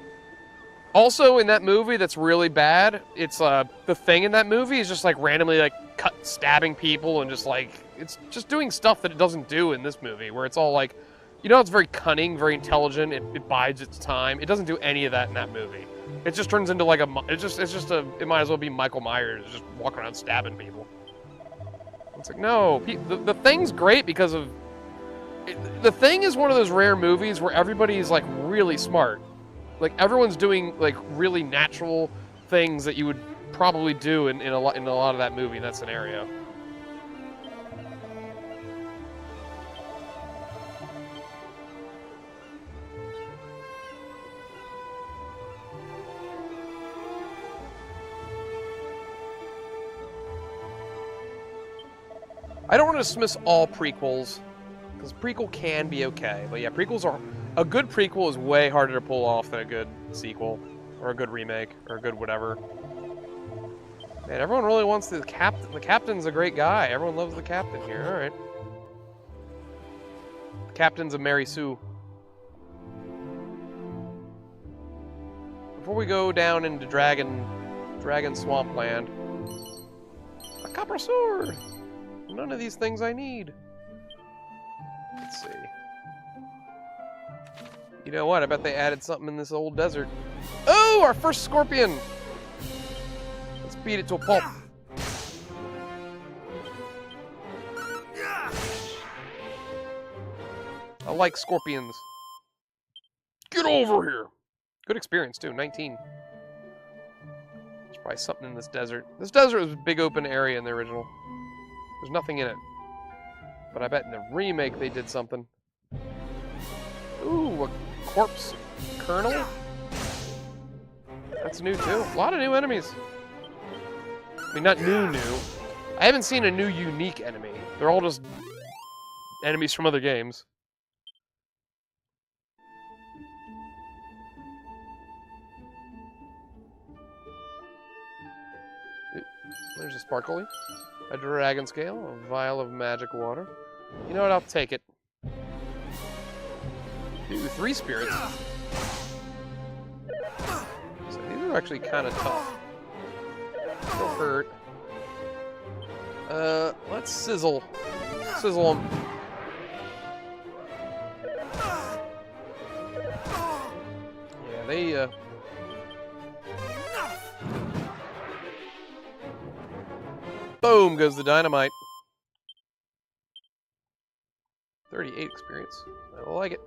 Also, in that movie that's really bad, it's, the thing in that movie is just, like, randomly, like, stabbing people and just, like, it's just doing stuff that it doesn't do in this movie, where it's all, like, you know, it's very cunning, very intelligent, it bides its time. It doesn't do any of that in that movie. It just turns into, like, it might as well be Michael Myers, just walking around stabbing people. It's like, no, the Thing's great because of, The Thing is one of those rare movies where everybody's, like, really smart. Like, everyone's doing, like, really natural things that you would probably do in a lot of that movie, in that scenario. I don't want to dismiss all prequels, because prequel can be okay. But yeah, prequels are... A good prequel is way harder to pull off than a good sequel, or a good remake, or a good whatever. Man, everyone really wants the captain. The captain's a great guy. Everyone loves the captain here. All right. The captain's a Mary Sue. Before we go down into Dragon Swampland, a copper sword. None of these things I need. Let's see. You know what? I bet they added something in this old desert. Oh, our first scorpion! Let's beat it to a pulp. I like scorpions. Get over here! Good experience, too. 19. There's probably something in this desert. This desert was a big open area in the original. There's nothing in it. But I bet in the remake they did something. Ooh, a corpse kernel? That's new too. A lot of new enemies. I mean, not new. I haven't seen a new unique enemy. They're all just enemies from other games. There's a sparkly. A dragon scale, a vial of magic water. You know what? I'll take it. Ooh, 3 spirits. So these are actually kind of tough. Still hurt. Let's sizzle. Sizzle them. Yeah, they, Boom goes the dynamite. 38 experience. I like it.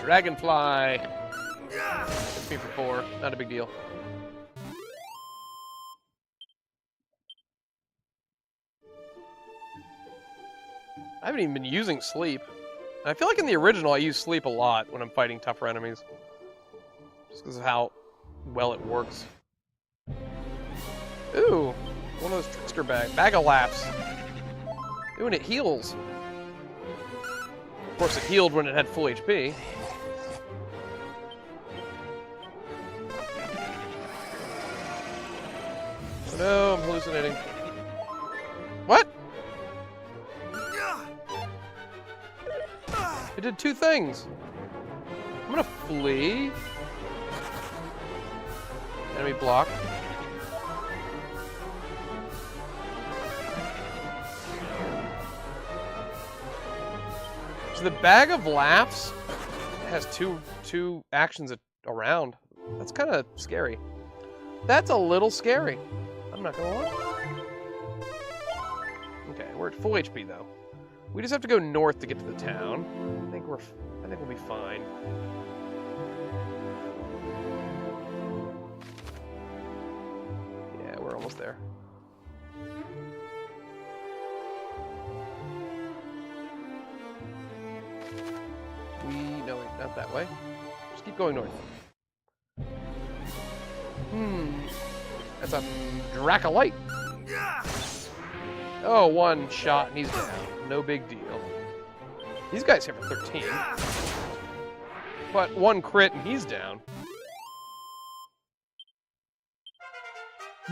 Dragonfly. Hits me for 4. Not a big deal. I haven't even been using sleep. And I feel like in the original I use sleep a lot when I'm fighting tougher enemies. Just because of how well it works. Ooh, one of those trickster bag of laughs. Ooh, and it heals. Of course, it healed when it had full HP. Oh no, I'm hallucinating. What? It did 2 things. I'm gonna flee. Enemy block. So the bag of laughs has two actions around. That's kind of scary. That's a little scary. I'm not gonna lie. Okay, we're at full HP though. We just have to go north to get to the town. I think we'll be fine. Yeah, we're almost there. No, not that way. Just keep going north. That's a Dracolite. Oh, one shot and he's down. No big deal. These guys hit for 13. But one crit and he's down.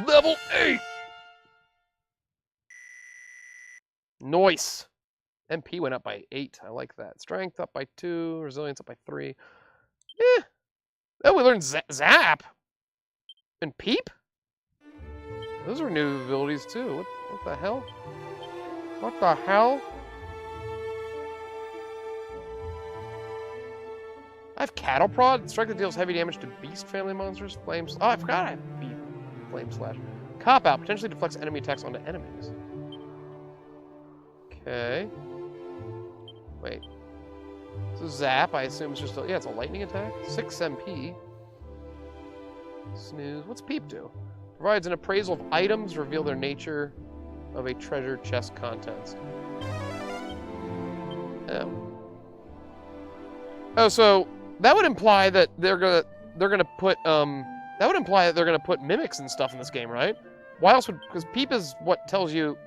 Level 8! Nice. MP went up by 8. I like that. Strength up by 2. Resilience up by 3. Eh. Oh, we learned Zap. And Peep? Those are new abilities too. What the hell? What the hell? I have Cattle Prod. Strike that deals heavy damage to beast family monsters. Flames. Oh, I forgot I have Beast. Flame Slash. Cop Out potentially deflects enemy attacks onto enemies. Okay. Wait. So Zap, I assume, is just a, yeah, it's a lightning attack. 6 MP. Snooze. What's Peep do? Provides an appraisal of items, reveal their nature of a treasure chest contents. Oh, so that would imply that they're gonna put that would imply that they're gonna put mimics and stuff in this game, right? Why else would, because Peep is what tells you,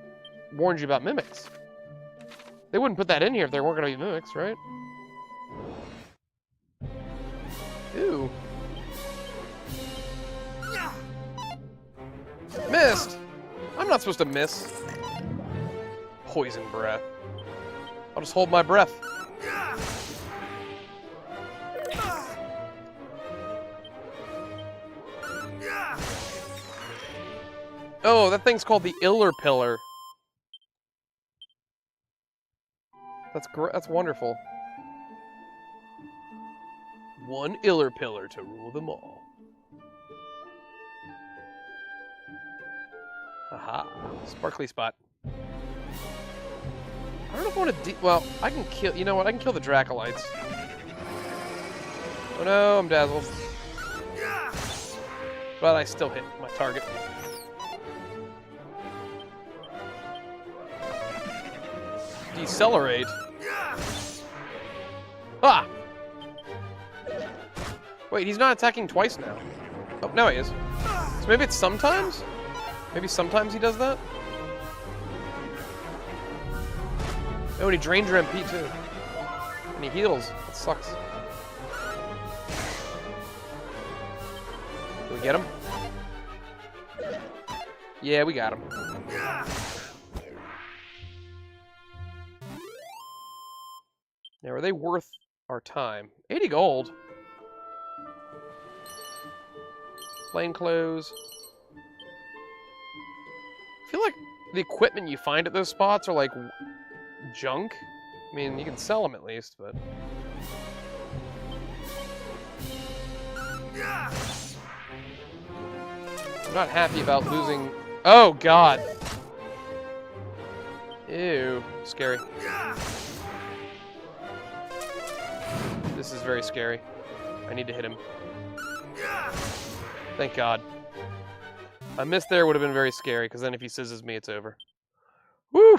warns you about mimics. They wouldn't put that in here if there weren't gonna be mimics, right? Ew. Missed! I'm not supposed to miss. Poison breath. I'll just hold my breath. Oh, that thing's called the Iller Pillar. That's wonderful. One Iller Pillar to rule them all. Aha. Sparkly spot. I don't know if I want to well, I can kill... You know what? I can kill the Dracolites. Oh no, I'm dazzled. But I still hit my target. Decelerate. Ah! Wait, he's not attacking twice now. Oh, now he is. So maybe it's sometimes? Maybe sometimes he does that? Oh, and he drains your MP too. And he heals. That sucks. Did we get him? Yeah, we got him. Now, are they worth our time? 80 gold. Plain clothes. I feel like the equipment you find at those spots are like junk. I mean, you can sell them at least, but... I'm not happy about losing... Oh, God! Ew. Scary. This is very scary. I need to hit him. Thank God. A miss there would have been very scary, because then if he scisses me, it's over. Woo!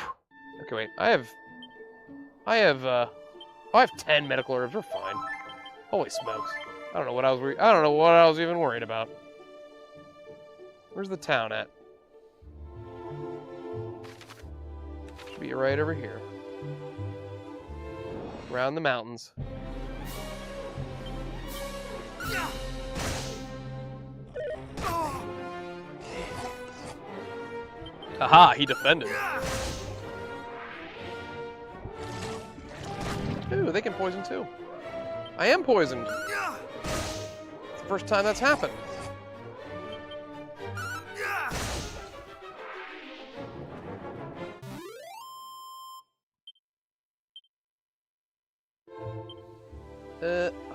Okay, wait. I have 10 medical herbs. We're fine. Holy smokes! I don't know what I was even worried about. Where's the town at? Should be right over here. Around the mountains. Haha, he defended. Ooh, they can poison too. I am poisoned. It's the first time that's happened.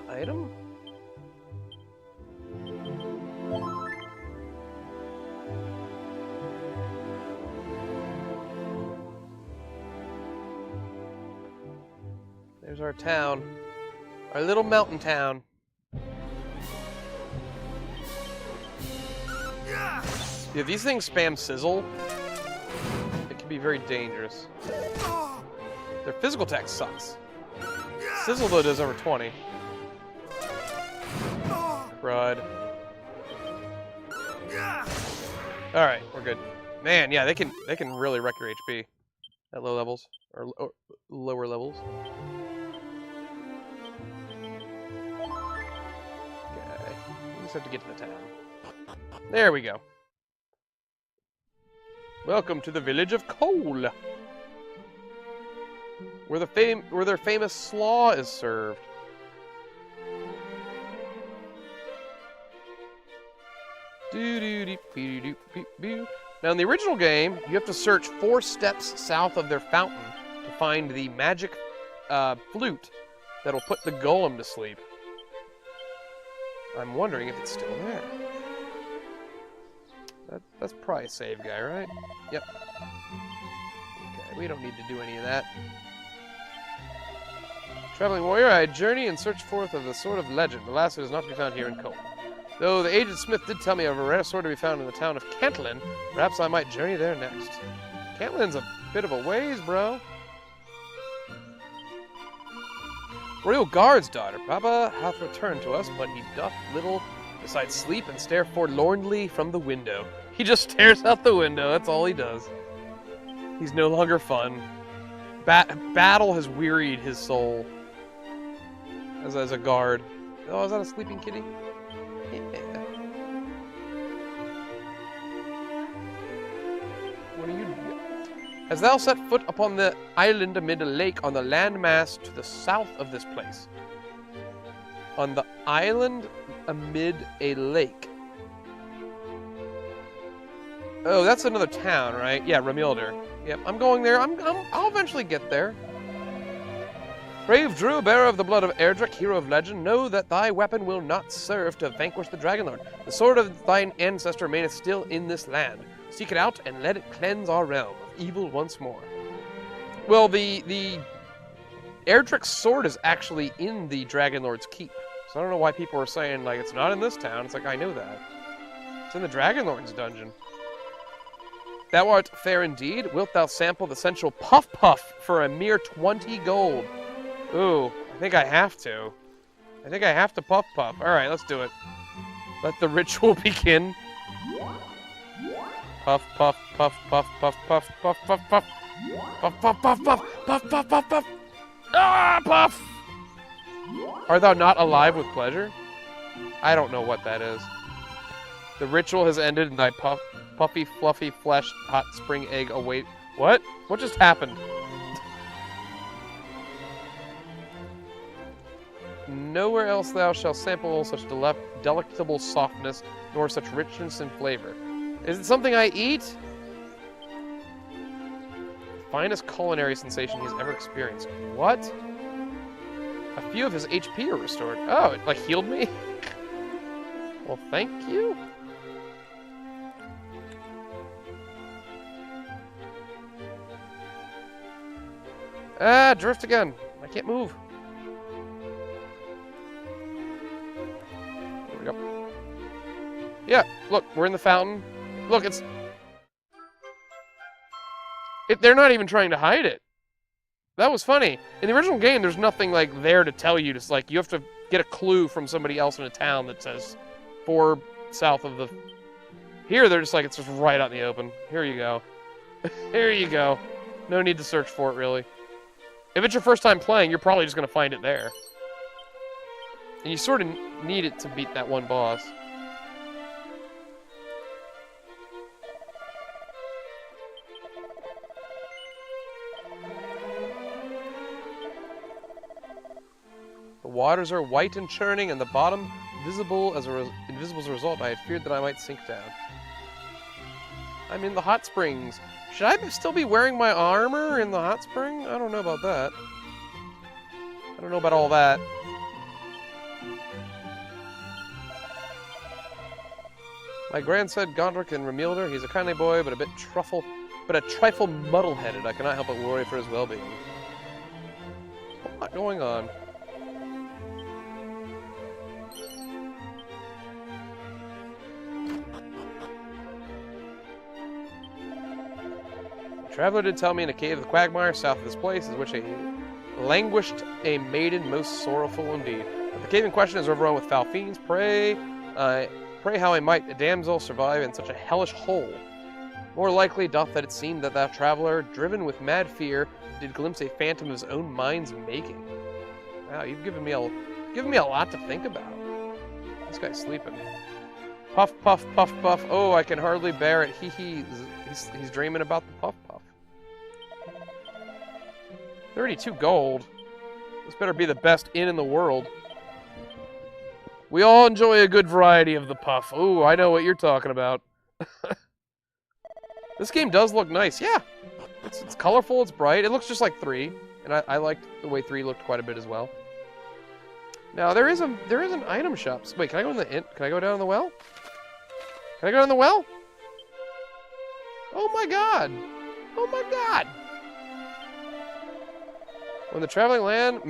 Item? There's our town. Our little mountain town. Yeah, these things spam sizzle. It can be very dangerous. Their physical attack sucks. Sizzle, though, does over 20. Crud. All right, we're good. Man, yeah, they can really wreck your HP at low levels or lower levels. Okay, we just have to get to the town. There we go. Welcome to the village of Cole, where their famous slaw is served. Now, in the original game, you have to search 4 steps south of their fountain to find the magic flute that'll put the golem to sleep. I'm wondering if it's still there. That's probably a save guy, right? Yep. Okay, we don't need to do any of that. Traveling warrior, I journey and search forth of the Sword of Legend. The last is not to be found here in Cole. Though the aged smith did tell me of a rare sword to be found in the town of Cantlin, perhaps I might journey there next. Cantlin's a bit of a ways, bro. Royal Guard's daughter, Papa hath returned to us, but he doth little besides sleep and stare forlornly from the window. He just stares out the window, that's all he does. He's no longer fun. Battle has wearied his soul. As a guard. Oh, is that a sleeping kitty? Yeah. What are you doing? As thou set foot upon the island amid a lake on the landmass to the south of this place. On the island amid a lake. Oh, that's another town, right? Yeah, Remilder. Yep, I'm going there. I'll eventually get there. Brave Drew, bearer of the blood of Erdrick, hero of legend, know that thy weapon will not serve to vanquish the Dragonlord. The sword of thine ancestor remaineth still in this land. Seek it out and let it cleanse our realm of evil once more. Well, the Erdrick's sword is actually in the Dragonlord's keep. So I don't know why people are saying, like, it's not in this town. It's like, I know that. It's in the Dragonlord's dungeon. Thou art fair indeed. Wilt thou sample the sensual Puff Puff for a mere 20 gold? Ooh, I think I have to. I think I have to Puff Puff. Alright, let's do it. Let the ritual begin. Puff, puff, puff, puff, puff, puff, puff, puff, puff. Puff, puff, puff, puff, puff, puff, puff, puff. Ah, puff! Art thou not alive with pleasure? I don't know what that is. The ritual has ended and thy puffy, fluffy, fleshed, hot spring egg await. What? What just happened? Nowhere else thou shalt sample such delectable softness, nor such richness and flavor. Is it something I eat? Finest culinary sensation he's ever experienced. What? A few of his HP are restored. Oh, it like healed me? Well, thank you. Ah, drift again. I can't move. There we go. Yeah, look, we're in the fountain. Look, they're not even trying to hide it. That was funny. In the original game, there's nothing like there to tell you. It's like you have to get a clue from somebody else in a town that says 4 south of the... Here, they're just like, it's just right out in the open. Here you go. Here you go. No need to search for it, really. If it's your first time playing, you're probably just going to find it there. And you sort of need it to beat that one boss. The waters are white and churning, and the bottom invisible as a result. I had feared that I might sink down. I'm in the hot springs. Should I still be wearing my armor in the hot spring? I don't know about that. I don't know about all that. My grandson Gondrick and Remilder, he's a kindly boy, but a trifle muddle-headed. I cannot help but worry for his well-being. A lot going on. Traveler did tell me in a cave of the quagmire south of this place, is which languished a maiden most sorrowful indeed. But the cave in question is overrun with foul fiends. Pray, pray how I might a damsel survive in such a hellish hole. More likely doth that it seem that thou traveller, driven with mad fear, did glimpse a phantom of his own mind's making. Wow, you've given me a lot to think about. This guy's sleeping. Puff, puff, puff, puff. Oh, I can hardly bear it. He's dreaming about the puff, puff. 32 gold. This better be the best inn in the world. We all enjoy a good variety of the puff. Oh, I know what you're talking about. This game does look nice. Yeah, it's colorful. It's bright. It looks just like 3, and I liked the way 3 looked quite a bit as well. Now there is an item shop. Wait, can I go in the inn? Can I go down in the well? Can I go down the well? Oh my god! Oh my god! When the traveling land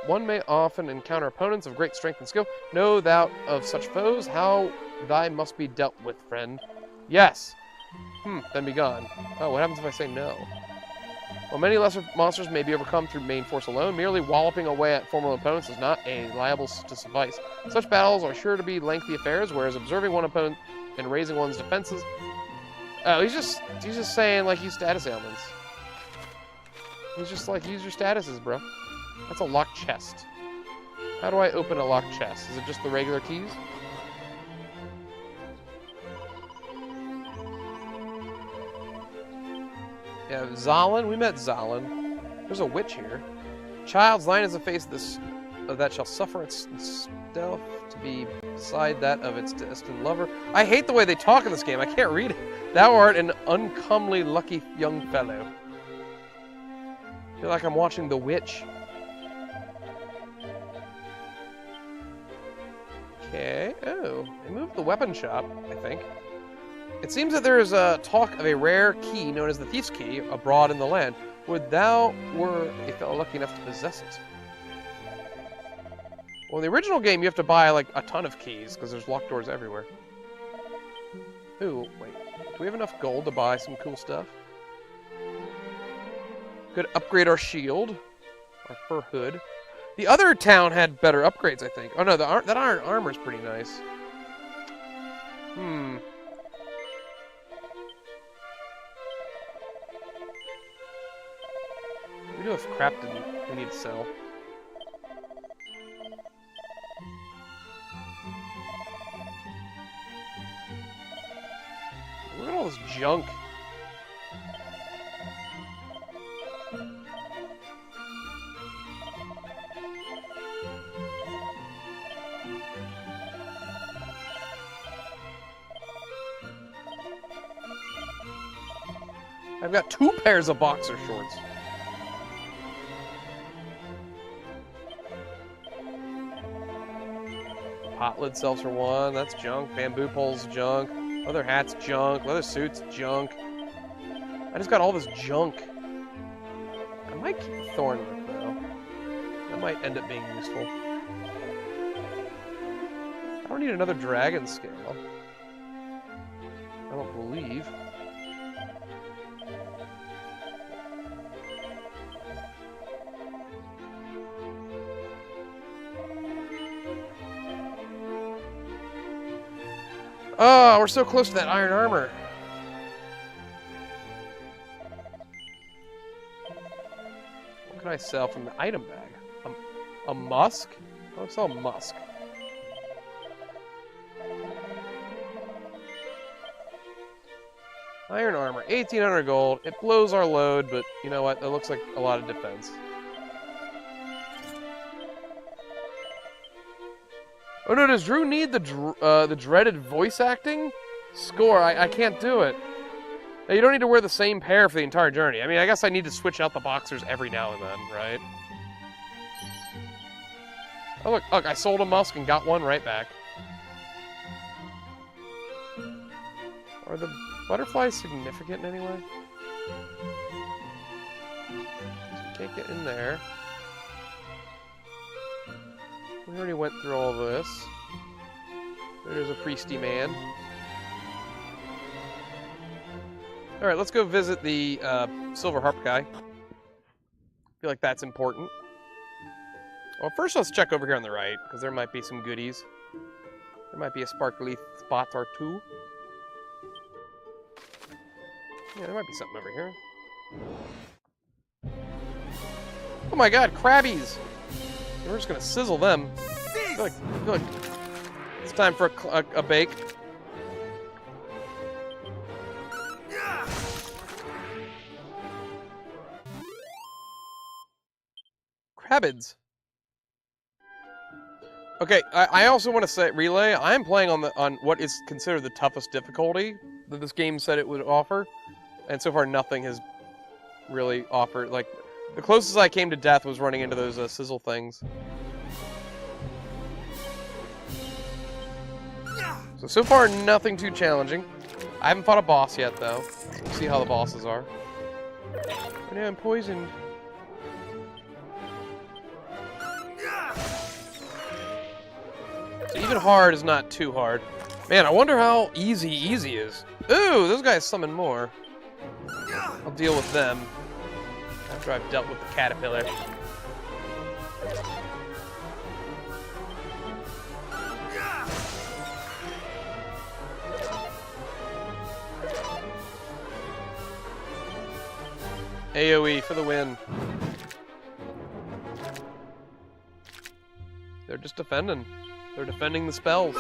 one may often encounter opponents of great strength and skill. Know thou of such foes, how thy must be dealt with, friend. Yes. Then be gone. Oh, what happens if I say no? While many lesser monsters may be overcome through main force alone, merely walloping away at formidable opponents is not liable to suffice. Such battles are sure to be lengthy affairs, whereas observing one opponent and raising one's defenses... Oh, he's just saying, like, use status ailments. He's just like, use your statuses, bro. That's a locked chest. How do I open a locked chest? Is it just the regular keys? Yeah, Zalin. We met Zalin. There's a witch here. Child's line is the face of that shall suffer its stealth to be beside that of its destined lover. I hate the way they talk in this game. I can't read it. Thou art an uncomely lucky young fellow. I feel like I'm watching The Witch. Okay. Oh, they moved the weapon shop, I think. It seems that there is a talk of a rare key known as the Thief's Key abroad in the land. Would thou were a fellow lucky enough to possess it? Well, in the original game, you have to buy, like, a ton of keys, because there's locked doors everywhere. Ooh, wait. Do we have enough gold to buy some cool stuff? Could upgrade our shield. Our fur hood. The other town had better upgrades, I think. Oh, no, that iron armor's pretty nice. We do have crap we need to sell. Look at all this junk. I've got 2 pairs of boxer shorts. Pot lid sells for 1. That's junk. Bamboo poles, junk. Leather hats, junk. Leather suits, junk. I just got all this junk. I might keep the Thornwick, though. That might end up being useful. I don't need another dragon scale. I don't believe. Oh, we're so close to that iron armor. What can I sell from the item bag? A musk? I'll sell a musk. Iron armor, 1,800 gold. It blows our load, but you know what? That looks like a lot of defense. Oh no, does Drew need the dreaded voice acting? Score, I can't do it. Now, you don't need to wear the same pair for the entire journey. I mean, I guess I need to switch out the boxers every now and then, right? Oh look, I sold a musk and got one right back. Are the butterflies significant in any way? So you can't get in there. We already went through all this. There's a priesty man. Alright, let's go visit the silver harp guy. I feel like that's important. Well, first let's check over here on the right, because there might be some goodies. There might be a sparkly spot or two. Yeah, there might be something over here. Oh my god, crabbies! We're just gonna sizzle them. I feel like it's time for a bake. Crabbids. Okay, I also want to say, Relay, I am playing on what is considered the toughest difficulty that this game said it would offer, and so far nothing has really offered. Like, the closest I came to death was running into those sizzle things. So far nothing too challenging. I haven't fought a boss yet, though. We'll see how the bosses are. But yeah, I'm poisoned. So even hard is not too hard. Man, I wonder how easy is. Ooh, those guys summon more. I'll deal with them after I've dealt with the caterpillar. AoE for the win. They're just defending. They're defending the spells.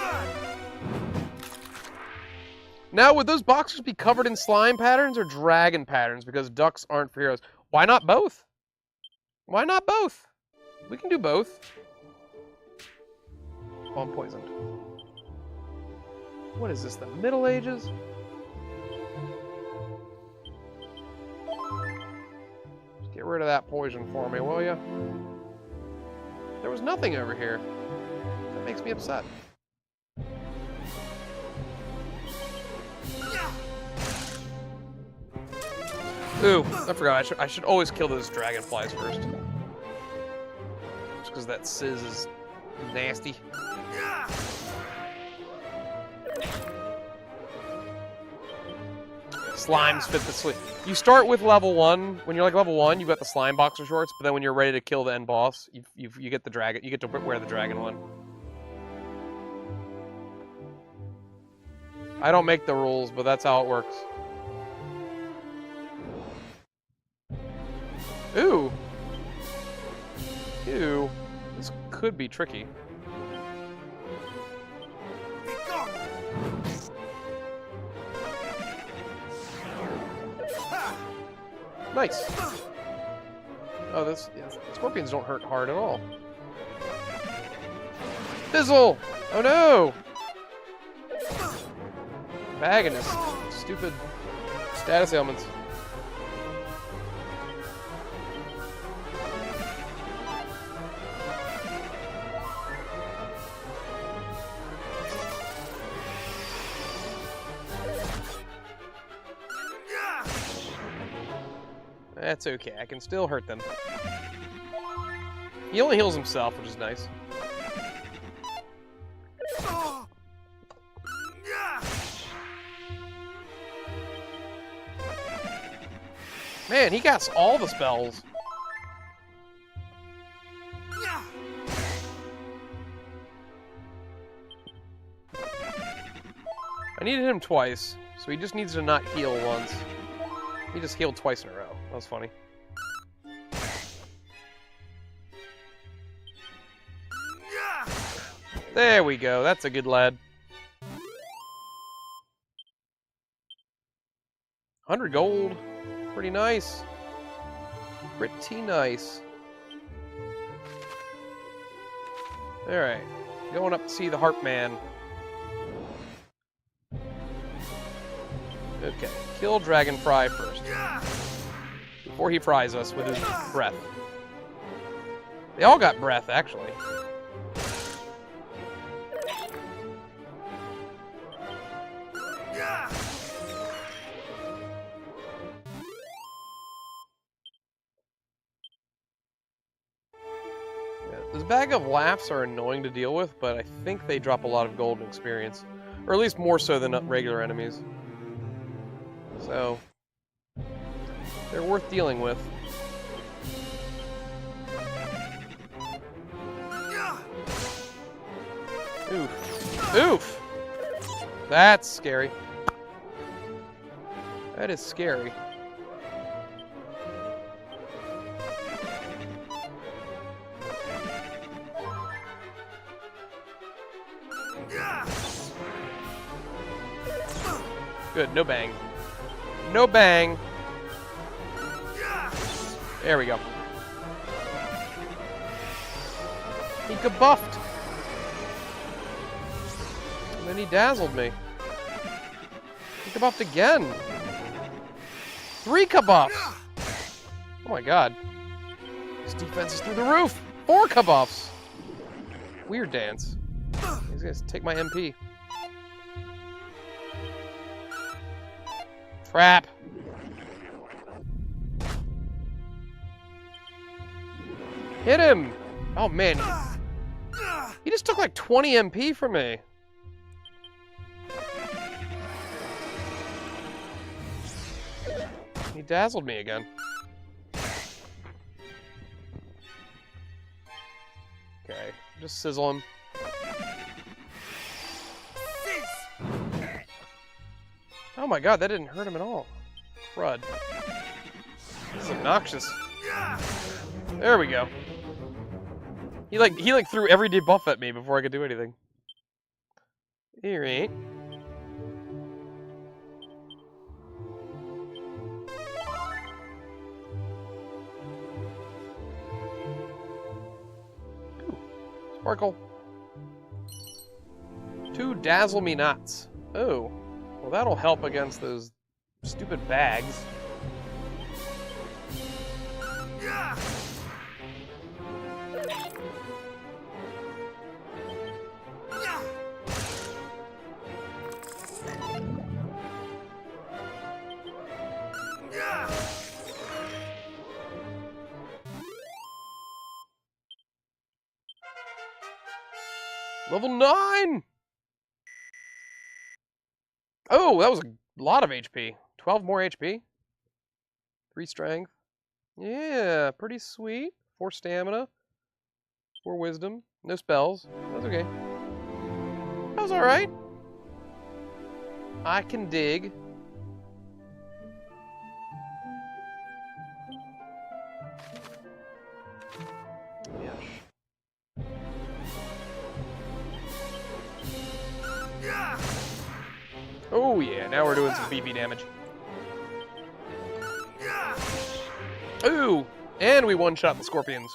Now, would those boxers be covered in slime patterns or dragon patterns? Because ducks aren't for heroes. Why not both? Why not both? We can do both. Oh, I'm poisoned. What is this, the Middle Ages? Just get rid of that poison for me, will ya? There was nothing over here. That makes me upset. Ooh, I forgot. I should always kill those dragonflies first. Just because that sizz is nasty. Slimes fit the sleep. You start with level 1. When you're like level 1, you've got the slime boxer shorts, but then when you're ready to kill the end boss, you get the dragon. You get to wear the dragon one. I don't make the rules, but that's how it works. Ooh. Ew. This could be tricky. Nice. Oh, scorpions don't hurt hard at all. Fizzle! Oh no! Bagging his stupid status ailments. That's okay, I can still hurt them. He only heals himself, which is nice. Man, he got all the spells. I needed him twice, so he just needs to not heal once. He just healed twice in a row. That was funny. There we go. That's a good lad. 100 gold. Pretty nice. Pretty nice. Alright. Going up to see the Harp Man. Okay. Kill Dragonfry first. Before he fries us with his breath. They all got breath, actually. Yeah, this bag of laughs are annoying to deal with, but I think they drop a lot of golden experience. Or at least more so than regular enemies. So, they're worth dealing with. Oof. Oof! That's scary. That is scary. Good, no bang. No bang. There we go. He kabuffed. And then he dazzled me. He kabuffed again. 3 kabuffs. Oh my god. His defense is through the roof. 4 kabuffs. Weird dance. He's gonna take my MP. Crap. Hit him! Oh man. He just took like 20 MP from me. He dazzled me again. Okay, just sizzle him. Oh my god, that didn't hurt him at all. Crud. This is obnoxious. There we go. He like threw every debuff at me before I could do anything. Alright. Ooh, sparkle. 2 dazzle me knots. Oh. Well, that'll help against those stupid bags. Level 9! Oh, that was a lot of HP. 12 more HP. 3 strength. Yeah, pretty sweet. 4 stamina. 4 wisdom. No spells. That's okay. That was alright. I can dig. Oh yeah, now we're doing some beefy damage. Ooh, and we one-shot the scorpions.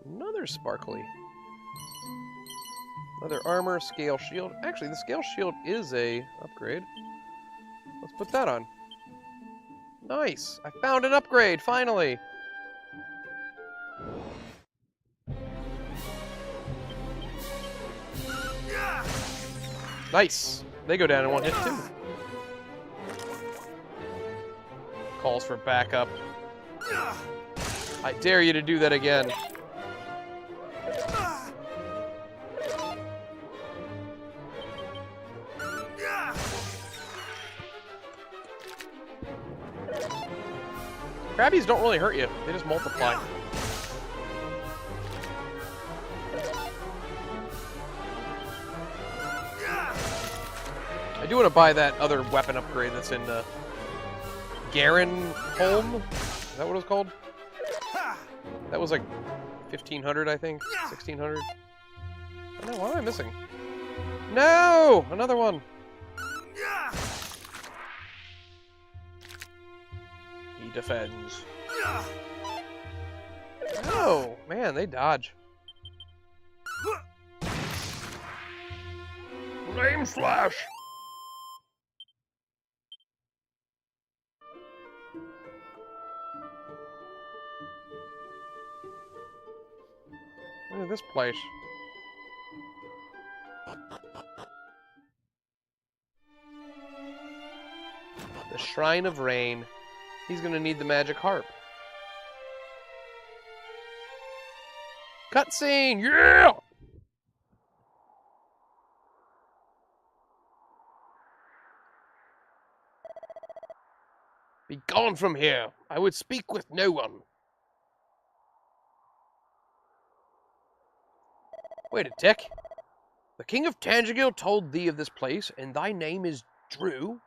Another sparkly. Another armor, scale shield. Actually, the scale shield is a upgrade. Let's put that on. Nice, I found an upgrade, finally. Nice! They go down in 1 hit, too. Calls for backup. I dare you to do that again. Crabbies don't really hurt you. They just multiply. I do want to buy that other weapon upgrade that's in Garen Holm. Is that what it was called? That was like 1,500, I think. 1,600. Oh, no, what am I missing? No! Another one. He defends. Oh, man, they dodge. Flame slash! Look at this place. The Shrine of Rain. He's gonna need the magic harp. Cutscene! Yeah! Be gone from here. I would speak with no one. Wait a tick. The king of Tanjigil told thee of this place, and thy name is Drew?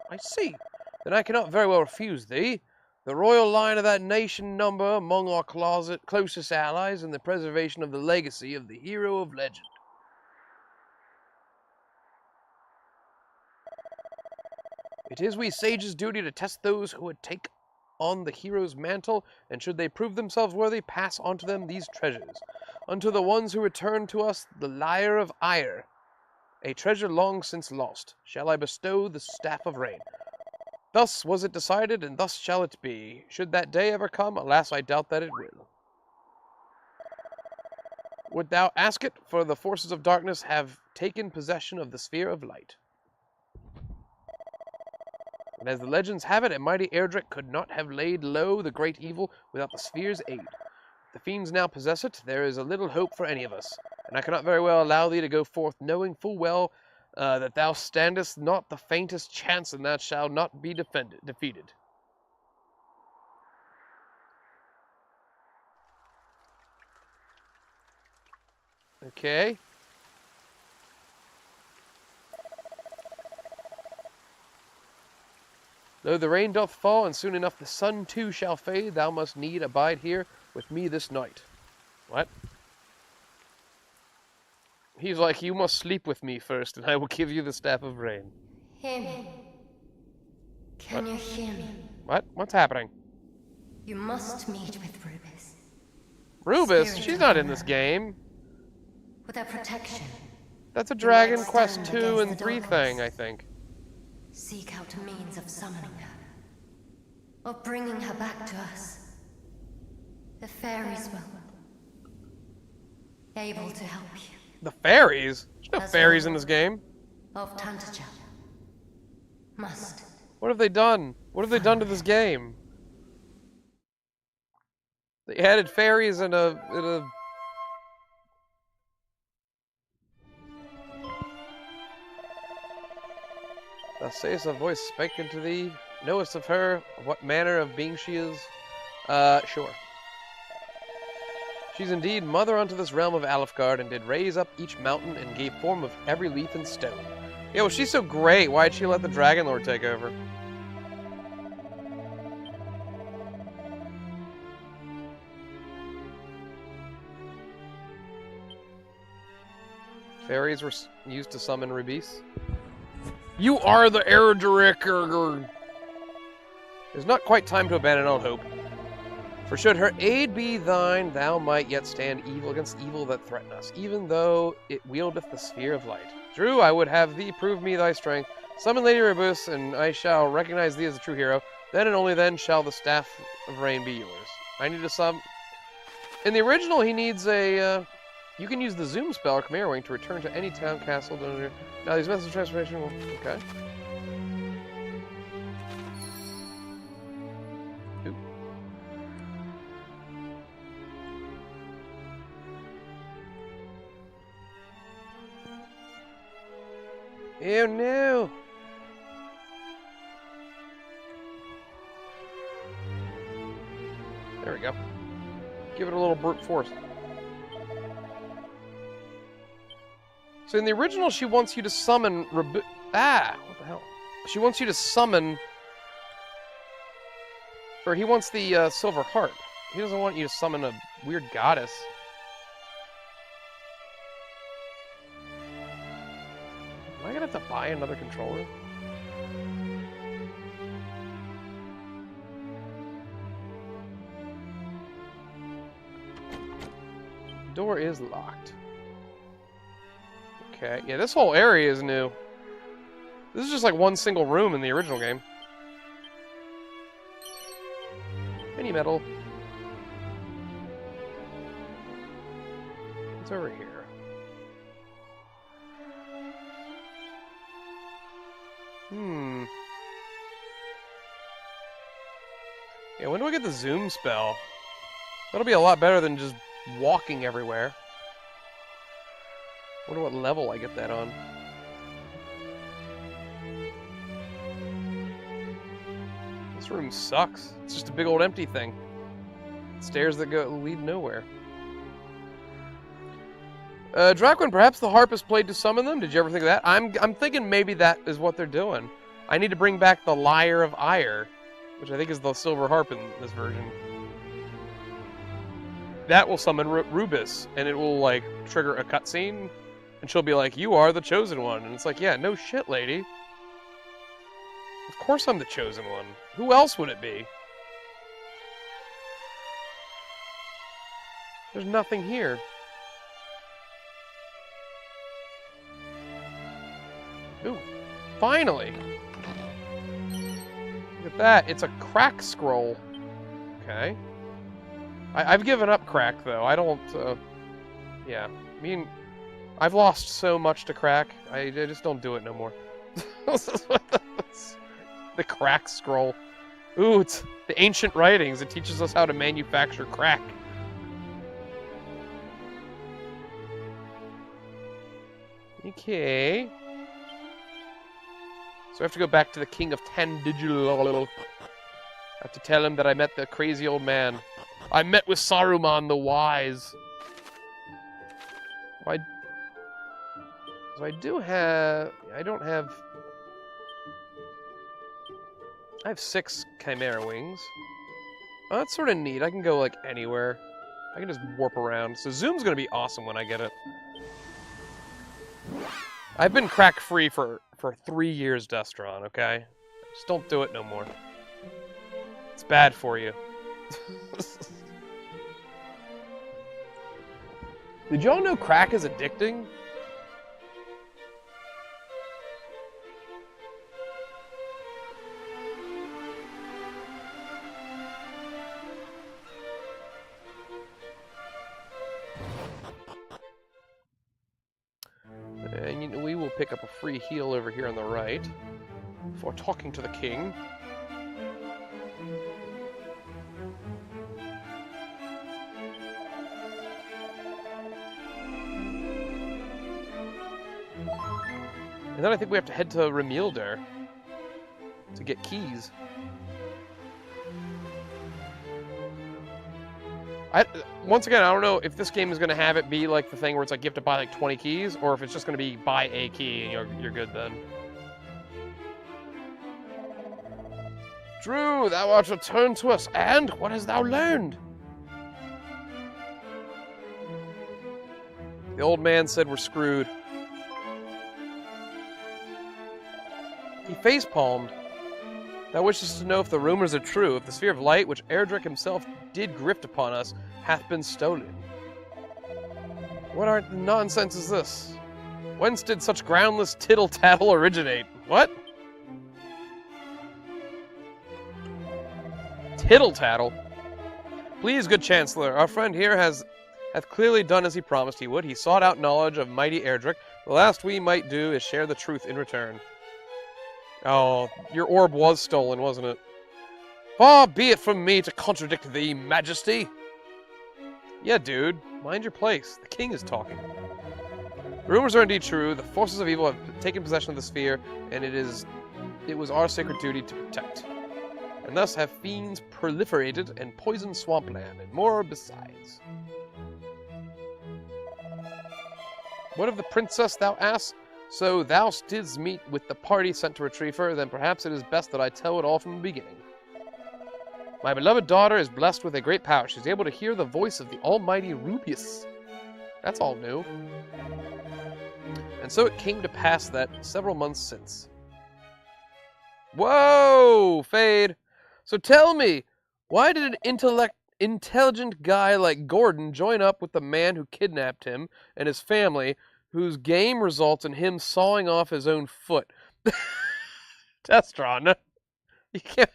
I see. Then I cannot very well refuse thee. The royal line of that nation number among our closest allies in the preservation of the legacy of the hero of legend. It is we sages' duty to test those who would take on the hero's mantle, and should they prove themselves worthy, pass on to them these treasures. Unto the ones who return to us the lyre of ire, a treasure long since lost, shall I bestow the staff of rain. Thus was it decided, and thus shall it be. Should that day ever come, alas, I doubt that it will. Would thou ask it, for the forces of darkness have taken possession of the sphere of light. And as the legends have it, a mighty Erdrick could not have laid low the great evil without the sphere's aid. If the fiends now possess it, there is a little hope for any of us, and I cannot very well allow thee to go forth, knowing full well that thou standest not the faintest chance, and thou shalt not be defeated. Okay. Though the rain doth fall, and soon enough the sun too shall fade, thou must need abide here with me this night. What? He's like, you must sleep with me first, and I will give you the staff of rain. Hear me. Can you hear me? What? What's happening? You must meet with Rubis. Rubis? Spirit She's of not the in this night. game. With her protection, That's a You Dragon might Quest stand 2 against and the 3 darkness. thing, I think. seek out a means of summoning her. Of bringing her back to us. The fairies will. Able to help you. The fairies? There's no That's fairies right. in this game. Of Tantagel. Must. What have they done? What have they done to this game? They added fairies in a... Thou sayest a voice spake unto thee, knowest of her, what manner of being she is? Sure. She's indeed mother unto this realm of Alefgard, and did raise up each mountain, and gave form of every leaf and stone. Yeah, well, she's so great, why'd she let the Dragon Lord take over? Fairies were used to summon Rubis. You are the Erdrick. It's not quite time to abandon all hope. For should her aid be thine, thou might yet stand evil against evil that threaten us, even though it wieldeth the sphere of light. Drew, I would have thee prove me thy strength. Summon Lady Rubis, and I shall recognize thee as a true hero. Then and only then shall the staff of rain be yours. I need to summon... In the original, he needs a... You can use the zoom spell or Chimera Wing to return to any town, castle, donor. Now these methods of transformation will... Okay. Oop. Ew, no! There we go. Give it a little brute force. So in the original, she wants you to summon what the hell? She wants you to summon... Or he wants the silver harp. He doesn't want you to summon a weird goddess. Am I gonna have to buy another controller? Door is locked. Okay, yeah, this whole area is new. This is just like one single room in the original game. Mini metal. What's over here? Yeah, when do I get the zoom spell? That'll be a lot better than just walking everywhere. Wonder what level I get that on. This room sucks. It's just a big old empty thing. Stairs that lead nowhere. Draquin, perhaps the harp is played to summon them? Did you ever think of that? I'm thinking maybe that is what they're doing. I need to bring back the Lyre of Ire, which I think is the silver harp in this version. That will summon Rubis, and it will, like, trigger a cutscene, and she'll be like, you are the chosen one. And it's like, yeah, no shit, lady. Of course I'm the chosen one. Who else would it be? There's nothing here. Ooh, finally! Look at that, it's a crack scroll. Okay. I've given up crack, though. I don't, yeah. I mean, I've lost so much to crack, I just don't do it no more. The crack scroll. Ooh, it's the ancient writings. It teaches us how to manufacture crack. Okay. So I have to go back to the King of Tandigital. I have to tell him that I met the crazy old man. I met with Saruman the Wise. So I do have... I don't have... I have 6 Chimera Wings. Oh, that's sort of neat. I can go, like, anywhere. I can just warp around. So Zoom's going to be awesome when I get it. I've been crack-free for 3 years, Destron, okay? Just don't do it no more. It's bad for you. Did y'all know crack is addicting? And we will pick up a free heal over here on the right for talking to the king. And then I think we have to head to Remilder to get keys. Once again, I don't know if this game is going to have it be like the thing where it's like you have to buy like 20 keys, or if it's just going to be buy a key and you're good then. Drew, thou art returned to us, and what hast thou learned? The old man said we're screwed. He facepalmed. Thou wishes to know if the rumors are true, if the Sphere of Light, which Erdrick himself did grift upon us, hath been stolen. What art the nonsense is this? Whence did such groundless tittle-tattle originate? What? Tittle-tattle? Please, good Chancellor, our friend here hath clearly done as he promised he would. He sought out knowledge of mighty Erdrick. The last we might do is share the truth in return. Oh, your orb was stolen, wasn't it? Far be it from me to contradict thee, Majesty! Yeah, dude. Mind your place. The king is talking. The rumors are indeed true. The forces of evil have taken possession of the sphere, and it was our sacred duty to protect. And thus have fiends proliferated and poisoned swampland, and more besides. What of the princess, thou ass? So thou didst meet with the party sent to retrieve her, then perhaps it is best that I tell it all from the beginning. My beloved daughter is blessed with a great power. She's able to hear the voice of the almighty Rubius. That's all new. And so it came to pass that several months since. Whoa, Fade. So tell me, why did an intelligent guy like Gordon join up with the man who kidnapped him and his family, whose game results in him sawing off his own foot? Destron, you can't.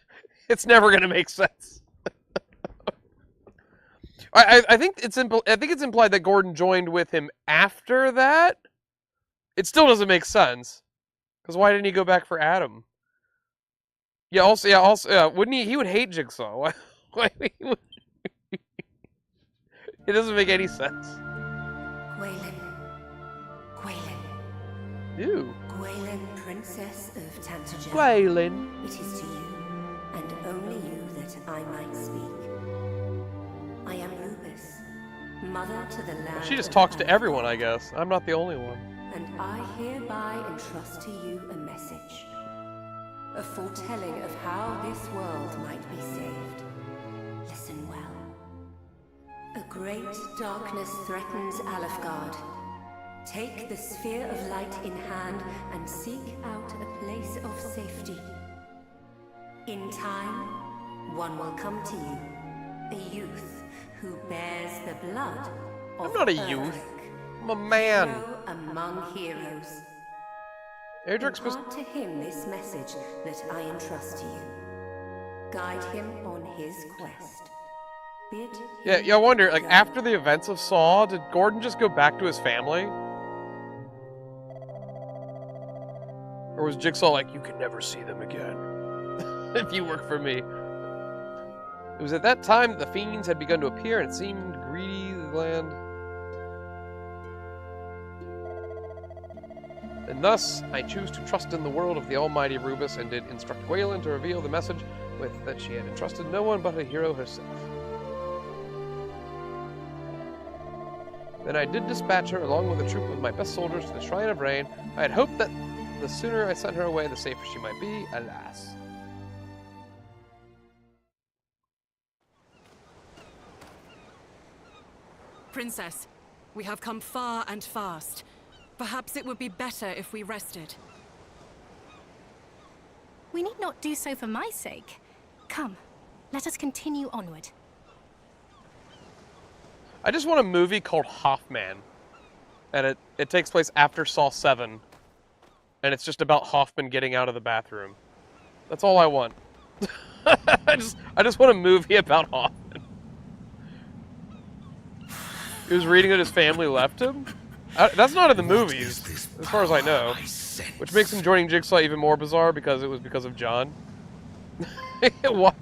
It's never going to make sense. I think it's implied that Gordon joined with him after that. It still doesn't make sense, because why didn't he go back for Adam? Yeah. Also, wouldn't he? He would hate Jigsaw. It doesn't make any sense. Gwaelin. Ew. Gwaelin, Princess of Tantager. Gwaelin. It is to you, and only you, that I might speak. I am Rubis, mother to the land. She just of talks to Alfheim. everyone, I guess. I'm not the only one. And I hereby entrust to you a message. A foretelling of how this world might be saved. Listen well. A great darkness threatens Alfgard. Take the sphere of light in hand and seek out a place of safety. In time, one will come to you. A youth who bears the blood of I'm not a youth. Erdrick. I'm a man. Hero among heroes. Erdrick's supposed. Impart to him this message that I entrust to you. Guide him on his quest. Bid Yeah, I wonder, like, after the events of Saw, did Gordon just go back to his family? Or was Jigsaw like, you can never see them again if you work for me? It was at that time that the fiends had begun to appear, and it seemed greedy the land. And thus, I choose to trust in the world of the almighty Rubus, and did instruct Gwaelin to reveal the message with that she had entrusted no one but a hero herself. Then I did dispatch her, along with a troop of my best soldiers, to the Shrine of Rain. I had hoped that the sooner I sent her away, the safer she might be. Alas. Princess, we have come far and fast. Perhaps it would be better if we rested. We need not do so for my sake. Come, let us continue onward. I just want a movie called Hoffman. And it takes place after Saw 7. And it's just about Hoffman getting out of the bathroom. That's all I want. I just want a movie about Hoffman. He was reading that his family left him? That's not in the movies, as far as I know. Which makes him joining Jigsaw even more bizarre because it was because of John. What?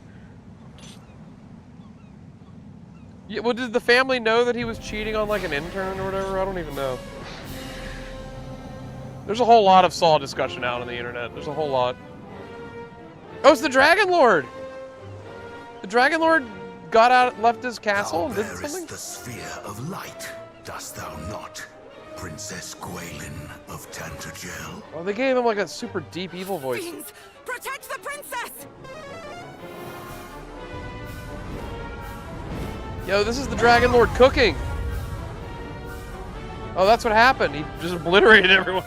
Yeah, well, did the family know that he was cheating on like an intern or whatever? I don't even know. There's a whole lot of Saw discussion out on the internet. There's a whole lot. Oh, it's the Dragon Lord! The Dragon Lord got out, left his castle, and did something? The sphere of light, dost thou not, Princess Gwaelin of Tantagel? Oh, they gave him like a super deep evil voice. Fiends, protect the princess! Yo, this is the Dragon Lord cooking! Oh, that's what happened. He just obliterated everyone.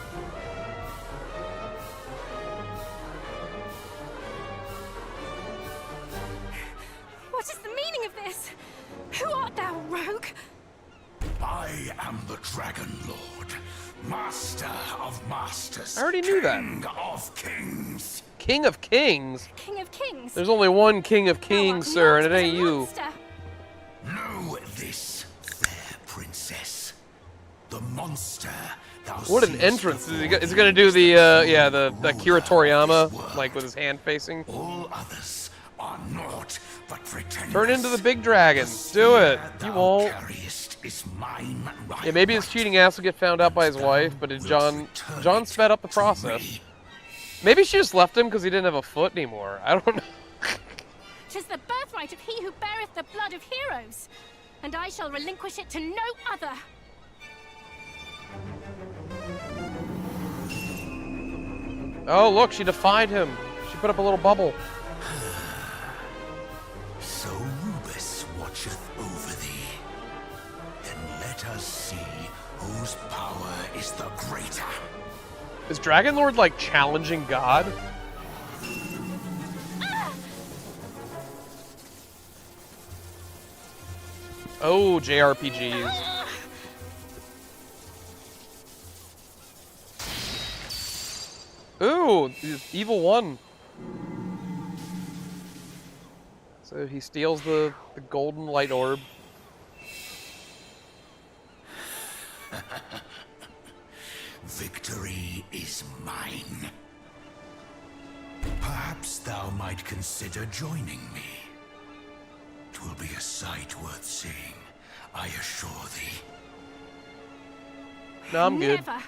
What is the meaning of this? Who art thou, rogue? I am the Dragon Lord, Master of Masters. I already knew that. King of Kings. King of Kings? King of Kings. There's only one King of Thou art Kings, sir, and it naught but ain't a you. monster. Know this, fair princess. The monster thou What an seest entrance! before Is he thee gonna do the is the ruler Kira of Toriyama, this world. like with his hand facing? All others are naught but pretenders. Turn into the big dragon. Do it. The You thou won't. carriest is mine Yeah, maybe his right. cheating ass will get found out by his wife, but did John sped up the process. Maybe she just left him because he didn't have a foot anymore. I don't know. 'Tis the birthright of he who beareth the blood of heroes, and I shall relinquish it to no other. Oh, look, she defied him. She put up a little bubble. So Rubus watcheth over thee. Then let us see whose power is the greater. Is Dragon Lord like challenging God? Oh, JRPGs. Ooh, Evil 1. So he steals the golden light orb. Victory is mine. Perhaps thou might consider joining me. 'Twill be a sight worth seeing, I assure thee. No, I'm good. Never.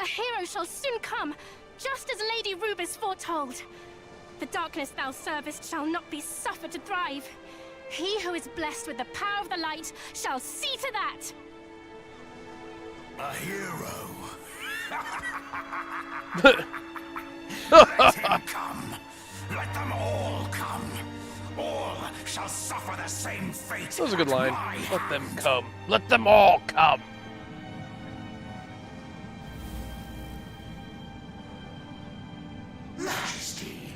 A hero shall soon come, just as Lady Rubus foretold. The darkness thou servest shall not be suffered to thrive. He who is blessed with the power of the light shall see to that! A hero. Let him come. Let them all come. All shall suffer the same fate. That was a good at line. my Let them hand. come. Let them all come. Majesty,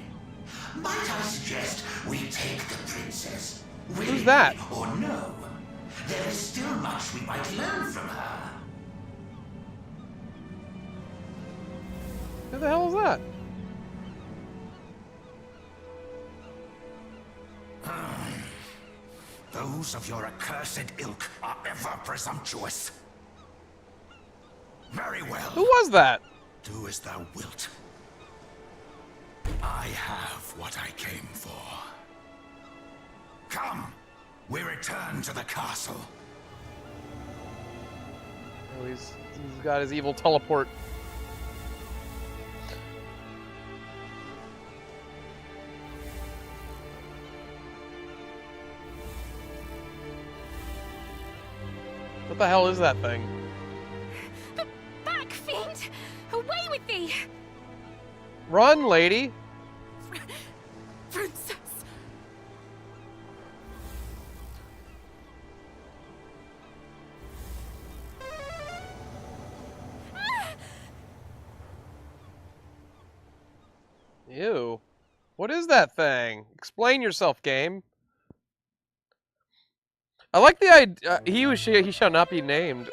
might I suggest we take the princess? Who's that? Or no? There is still much we might learn from her. Who the hell is that? Those of your accursed ilk are ever presumptuous. Very well. Who was that? Do as thou wilt. I have what I came for. Come, we return to the castle. Oh, he's got his evil teleport. What the hell is that thing? Back, fiend! Away with thee! Run, lady! Princess! Ew. What is that thing? Explain yourself, game. I like the idea. He shall not be named.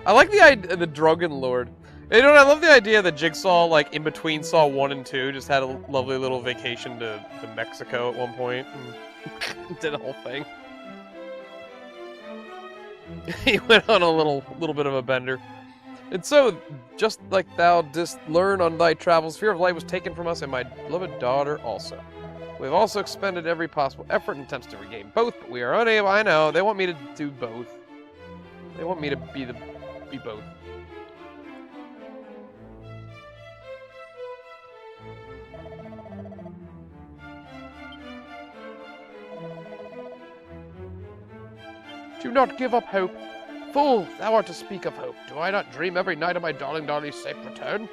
I like the idea, the Drogon Lord. You know, I love the idea that Jigsaw, like in between Saw 1 and 2, just had a lovely little vacation to Mexico at one point and did a whole thing. He went on a little bit of a bender. And so, just like thou didst learn on thy travels, fear of light was taken from us, and my beloved daughter also. We have also expended every possible effort and attempts to regain both, but we are unable. I know, they want me to do both. They want me to be both. Do not give up hope. Fool, thou art to speak of hope. Do I not dream every night of my darling Darlie's safe return?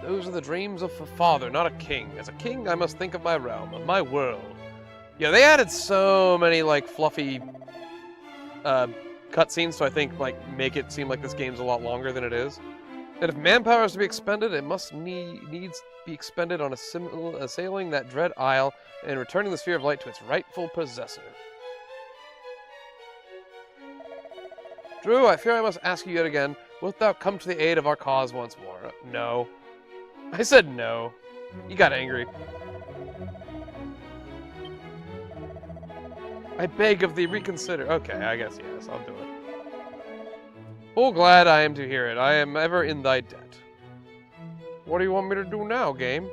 Those are the dreams of a father, not a king. As a king, I must think of my realm, of my world. Yeah, they added so many, like, fluffy cutscenes to, I think, like, make it seem like this game's a lot longer than it is. And if manpower is to be expended, it must needs be expended on assailing that dread isle and returning the Sphere of Light to its rightful possessor. Drew, I fear I must ask you yet again, wilt thou come to the aid of our cause once more? No. I said no. You got angry. I beg of thee, reconsider. Okay, I guess yes, I'll do it. Full glad I am to hear it. I am ever in thy debt. What do you want me to do now, game?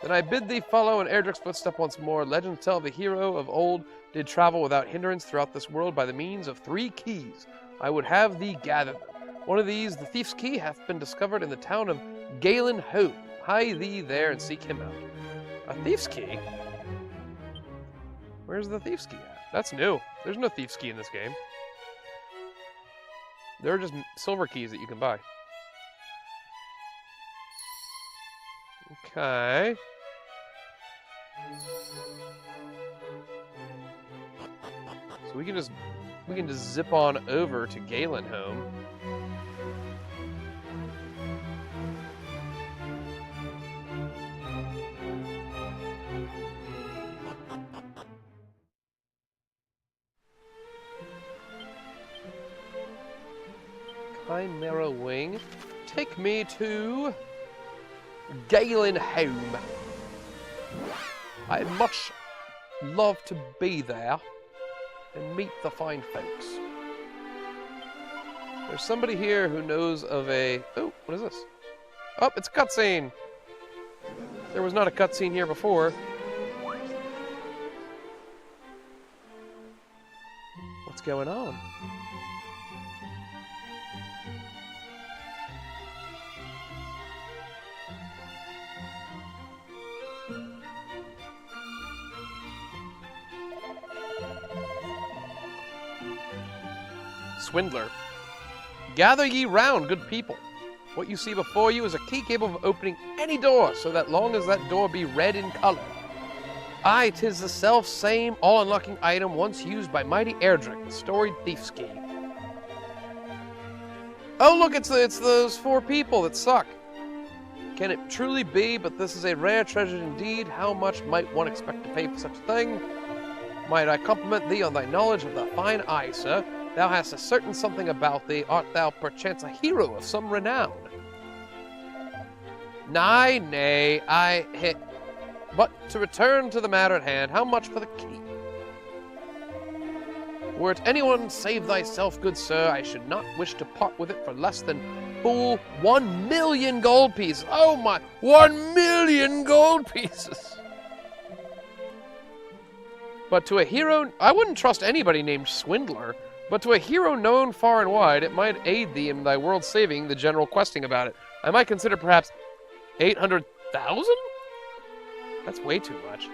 Then I bid thee follow in Erdrick's footstep once more. Legends tell the hero of old did travel without hindrance throughout this world by the means of 3 keys. I would have thee gather them. One of these, the thief's key, hath been discovered in the town of Galen Home. Hie thee there and seek him out. A thief's key? Where's the thief's key at? That's new. There's no thief's key in this game. There are just silver keys that you can buy. Okay. So we can just zip on over to Galen Home. Chimera Wing. Take me to Galen Home. I'd much love to be there and meet the fine folks. There's somebody here who knows of a... Oh, what is this? Oh, it's a cutscene. There was not a cutscene here before. What's going on? swindler. Gather ye round, good people. What you see before you is a key capable of opening any door, so that long as that door be red in color. Aye, 'tis the self-same all-unlocking item once used by mighty Erdrick, the storied thief's key. Oh look, it's those 4 people that suck. Can it truly be, but this is a rare treasure indeed? How much might one expect to pay for such a thing? Might I compliment thee on thy knowledge of the fine eye, sir? Thou hast a certain something about thee. Art thou perchance a hero of some renown? Nay, nay, I hit. But to return to the matter at hand, how much for the key? Were it anyone save thyself, good sir, I should not wish to part with it for less than full 1,000,000 gold pieces. Oh my, 1,000,000 gold pieces! But to a hero, I wouldn't trust anybody named Swindler, but to a hero known far and wide, it might aid thee in thy world saving the general questing about it. I might consider perhaps 800,000? That's way too much.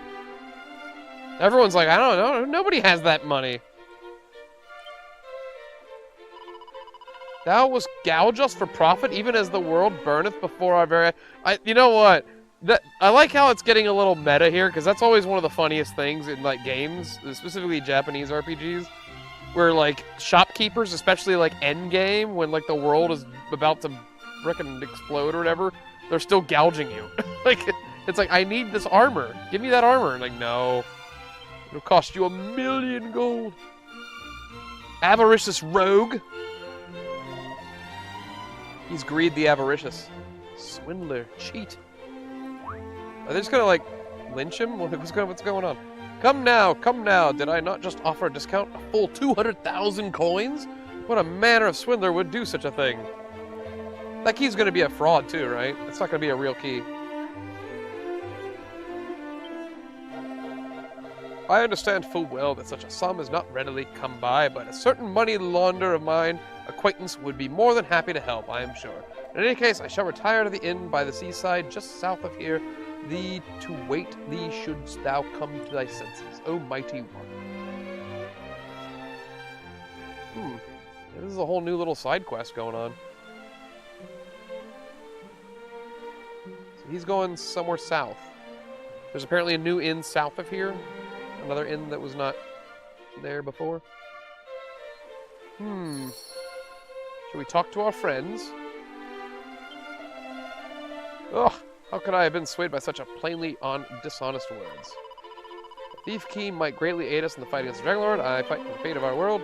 Everyone's like, I don't know, nobody has that money. Thou wast gouge us for profit, even as the world burneth before our very... You know what? I like how it's getting a little meta here, because that's always one of the funniest things in, like, games, specifically Japanese RPGs, where, like, shopkeepers, especially, like, Endgame, when, like, the world is about to frickin' explode or whatever, they're still gouging you. Like, it's like, I need this armor. Give me that armor. Like, no. It'll cost you 1,000,000 gold. Avaricious rogue. He's Greed the Avaricious. Swindler. Cheat. Are they just gonna, like, lynch him? What's going on? Come now. Did I not just offer a discount? A full 200,000 coins? What a manner of swindler would do such a thing? That key's gonna be a fraud, too, right? It's not gonna be a real key. I understand full well that such a sum is not readily come by, but a certain money launderer of mine acquaintance would be more than happy to help, I am sure. In any case, I shall retire to the inn by the seaside, just south of here, thee to wait thee shouldst thou come to thy senses, O mighty one. This is a whole new little side quest going on. So he's going somewhere south. There's apparently a new inn south of here. Another inn that was not there before. Should we talk to our friends? Ugh, how could I have been swayed by such a plainly dishonest words? The thief key might greatly aid us in the fight against the Dragonlord. I fight for the fate of our world.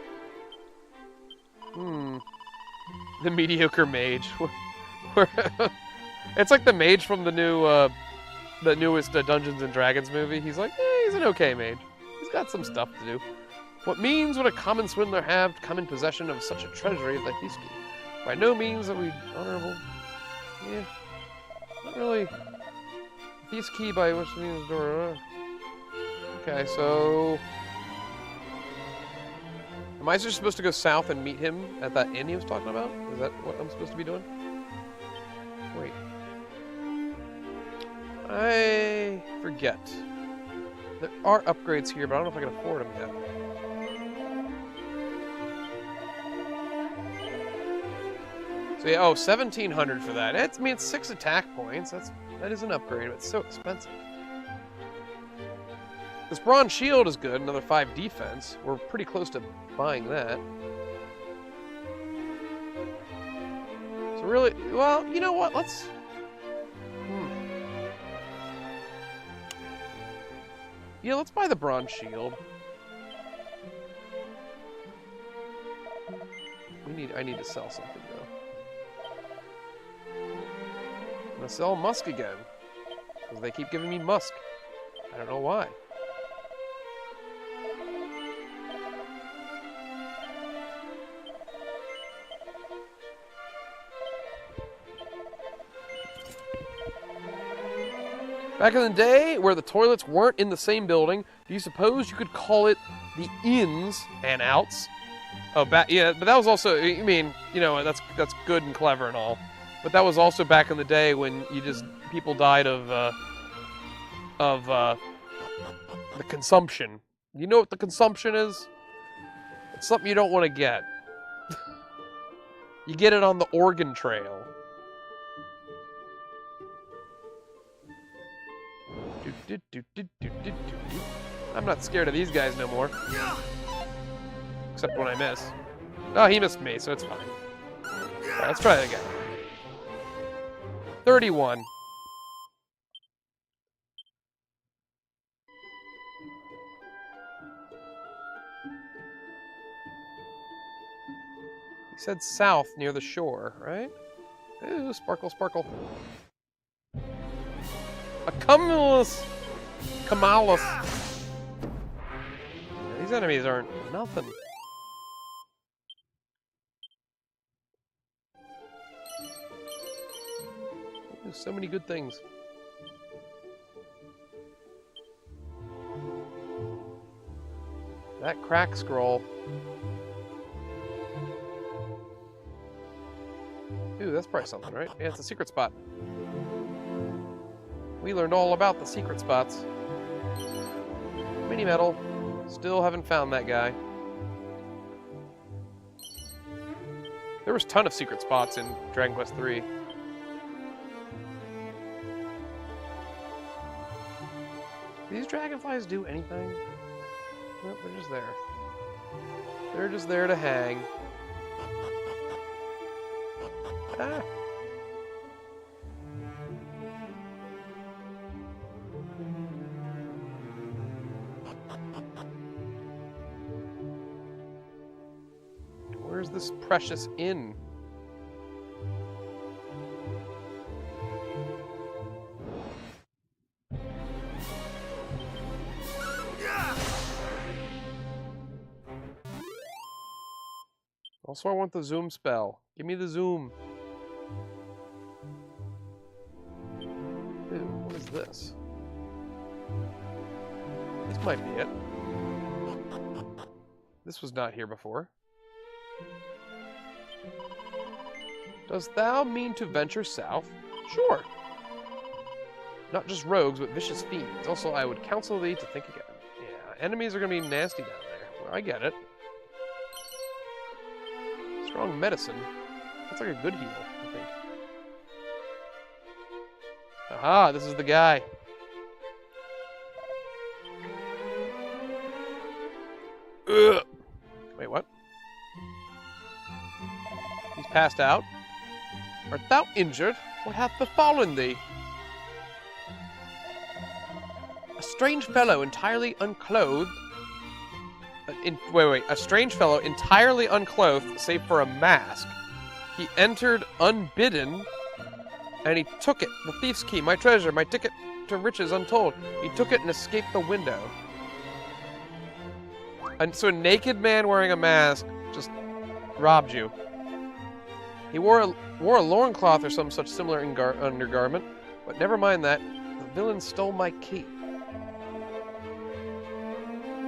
The mediocre mage. It's like the mage from the newest Dungeons and Dragons movie. He's like, he's an okay mage. He's got some stuff to do. What means would a common swindler have to come in possession of such a treasury of the thief's key? By no means are we honorable. Yeah, not really. Thief's key by which means door. Okay, so am I just supposed to go south and meet him at that inn he was talking about? Is that what I'm supposed to be doing? Wait. I forget. There are upgrades here, but I don't know if I can afford them yet. So yeah, 1,700 for that. I mean, it's 6 attack points. That is an upgrade, but it's so expensive. This bronze shield is good, another 5 defense. We're pretty close to buying that. So really, well, you know what? Let's... Yeah, let's buy the bronze shield. I need to sell something, though. I'm gonna sell musk again. Because they keep giving me musk. I don't know why. Back in the day, where the toilets weren't in the same building, do you suppose you could call it the ins and outs? Oh, yeah, but that was also, I mean, you know, that's good and clever and all. But that was also back in the day when people died of the consumption. You know what the consumption is? It's something you don't want to get. You get it on the Oregon Trail. I'm not scared of these guys no more. Except when I miss. Oh, he missed me, so it's fine. Alright, let's try it again. 31. He said south near the shore, right? Ooh, sparkle, sparkle. A Camalus! Camalus. These enemies aren't nothing. There's so many good things. That crack scroll. Ooh, that's probably something, right? Yeah, it's a secret spot. We learned all about the secret spots. Mini medal. Still haven't found that guy. There was a ton of secret spots in Dragon Quest III. Do these dragonflies do anything? Nope, they're just there. They're just there to hang. Ah. Where's this precious inn? Also, I want the zoom spell. Give me the zoom. Ew, what is this? This might be it. This was not here before. Dost thou mean to venture south? Sure. Not just rogues, but vicious fiends. Also, I would counsel thee to think again. Yeah, enemies are going to be nasty down there. Well, I get it. Strong medicine. That's like a good heal, I think. Aha, this is the guy. Ugh. Wait, what? He's passed out. Art thou injured? What hath befallen thee? A strange fellow entirely unclothed. A strange fellow entirely unclothed, save for a mask. He entered unbidden, and he took it. The thief's key, my treasure, my ticket to riches untold. He took it and escaped the window. And so a naked man wearing a mask just robbed you. He wore a loincloth or some such similar undergarment, but never mind that. The villain stole my key.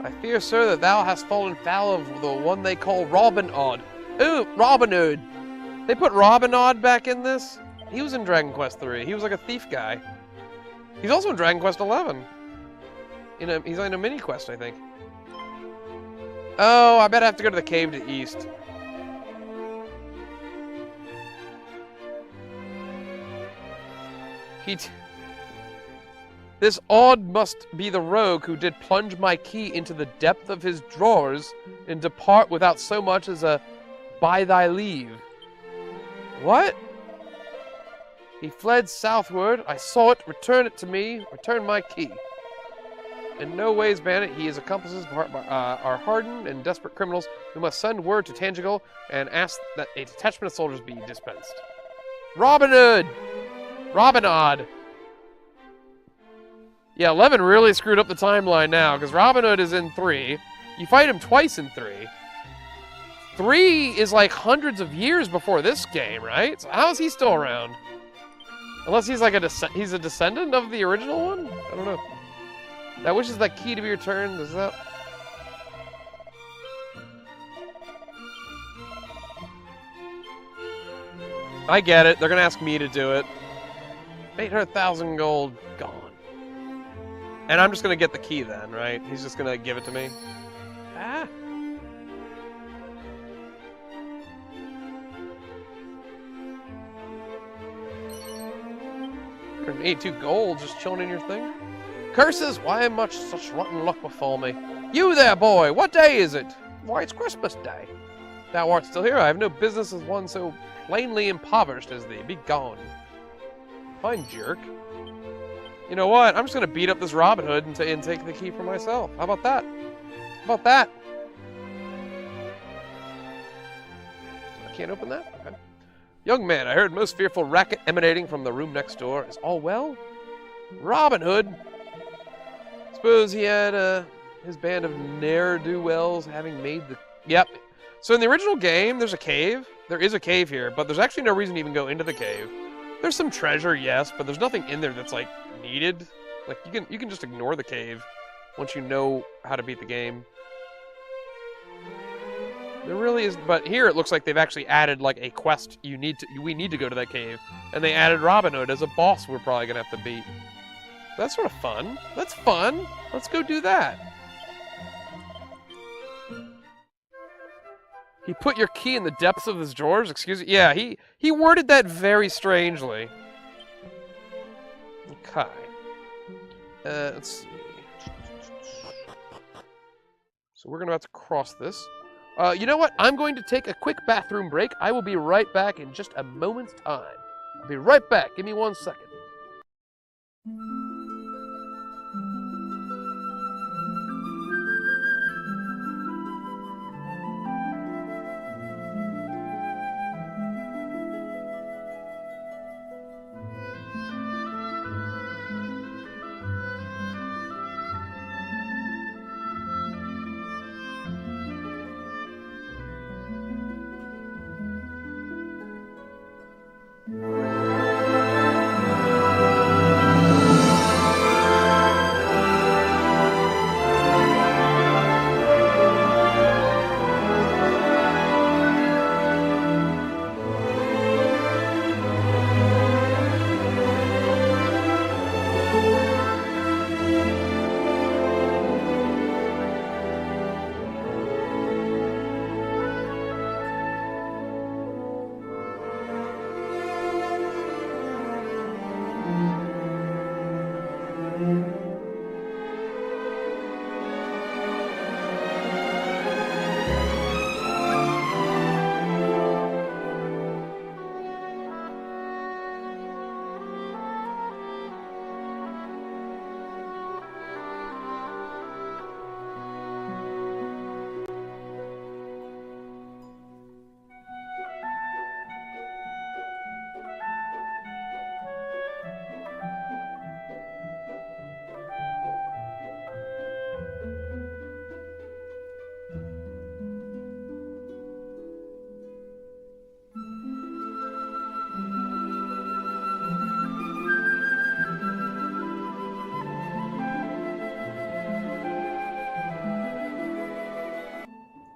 I fear, sir, that thou hast fallen foul of the one they call Robin Hood. Ooh, Robin Hood. They put Robin Hood back in this? He was in Dragon Quest III. He was like a thief guy. He's also in Dragon Quest XI. He's in a mini quest, I think. Oh, I bet I have to go to the cave to east. This odd must be the rogue who did plunge my key into the depth of his drawers and depart without so much as a by thy leave. What? He fled southward. I saw it. Return it to me. Return my key. In no ways, bandit. His accomplices are hardened and desperate criminals who must send word to Tangigal and ask that a detachment of soldiers be dispensed. Robin Hood! Robin Hood! Yeah, 11 really screwed up the timeline now, because Robin Hood is in 3. You fight him twice in 3. 3 is like hundreds of years before this game, right? So how is he still around? Unless he's like he's a descendant of the original one? I don't know. That wishes that key to be returned. Is that... I get it. They're going to ask me to do it. 800,000 gold gone. And I'm just going to get the key then, right? He's just going to give it to me. Ah. 182 gold just chilling in your thing. Curses, why much such rotten luck befall me? You there, boy, what day is it? Why, it's Christmas Day. Thou art still here, I have no business with one so plainly impoverished as thee. Be gone. Fine jerk. You know what? I'm just going to beat up this Robin Hood and take the key for myself. How about that? How about that? I can't open that? Okay. Young man, I heard most fearful racket emanating from the room next door. Is all well? Robin Hood? Suppose he had his band of ne'er-do-wells having made the... Yep. So in the original game, there's a cave. There is a cave here, but there's actually no reason to even go into the cave. There's some treasure, yes, but there's nothing in there that's, like, needed. Like, you can just ignore the cave once you know how to beat the game. There really is, but here it looks like they've actually added, like, a quest we need to go to that cave. And they added Robin Hood as a boss we're probably gonna have to beat. That's sort of fun. That's fun. Let's go do that. He put your key in the depths of his drawers? Excuse me? Yeah, he worded that very strangely. Okay. Let's see. So we're going to have to cross this. You know what? I'm going to take a quick bathroom break. I will be right back in just a moment's time. I'll be right back. Give me 1 second.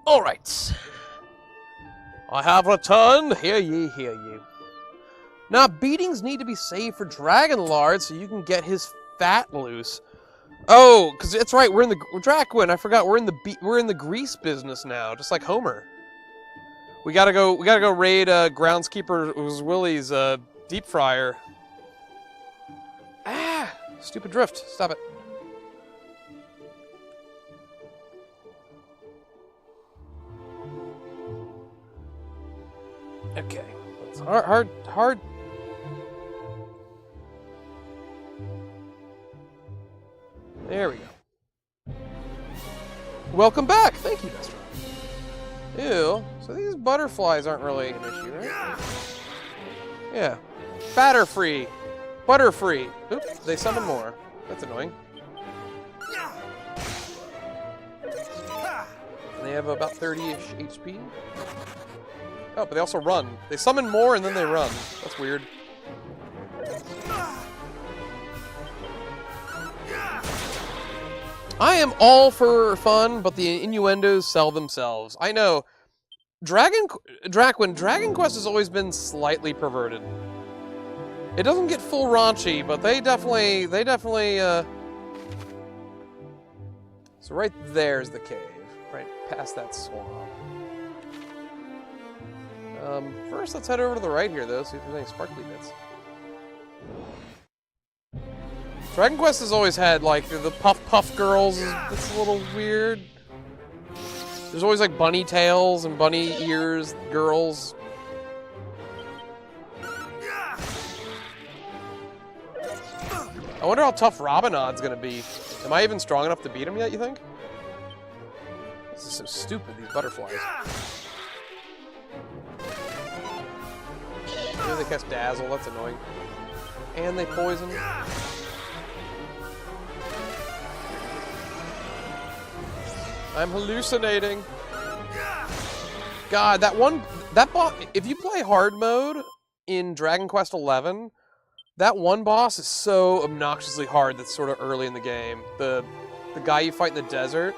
All right. I have returned. Hear ye, hear ye. Now, beatings need to be saved for Dragon Lord so you can get his fat loose. Oh, because that's right. We're in the Draquin. I forgot. We're in the grease business now, just like Homer. We gotta go raid Groundskeeper Willie's deep fryer. Ah, stupid drift. Stop it. Okay, it's hard. There we go. Welcome back. Thank you, Dustin. Ew. So these butterflies aren't really an issue, right? Yeah. Batter-free. Butter-free. Oops, they summon more. That's annoying. And they have about 30-ish HP. Oh, but they also run. They summon more and then they run. That's weird. I am all for fun, but the innuendos sell themselves. I know. Dragon Quest has always been slightly perverted. It doesn't get full raunchy, but they definitely, So right there's the cave. Right past that swamp. First, let's head over to the right here, though, see if there's any sparkly bits. Dragon Quest has always had, like, the puff girls. It's a little weird. There's always, like, bunny tails and bunny ears girls. I wonder how tough Robinod's gonna be. Am I even strong enough to beat him yet, you think? This is so stupid, these butterflies. Maybe they cast Dazzle, that's annoying. And they poison. I'm hallucinating. God, that boss, if you play hard mode in Dragon Quest XI, that one boss is so obnoxiously hard that's sort of early in the game. The guy you fight in the desert.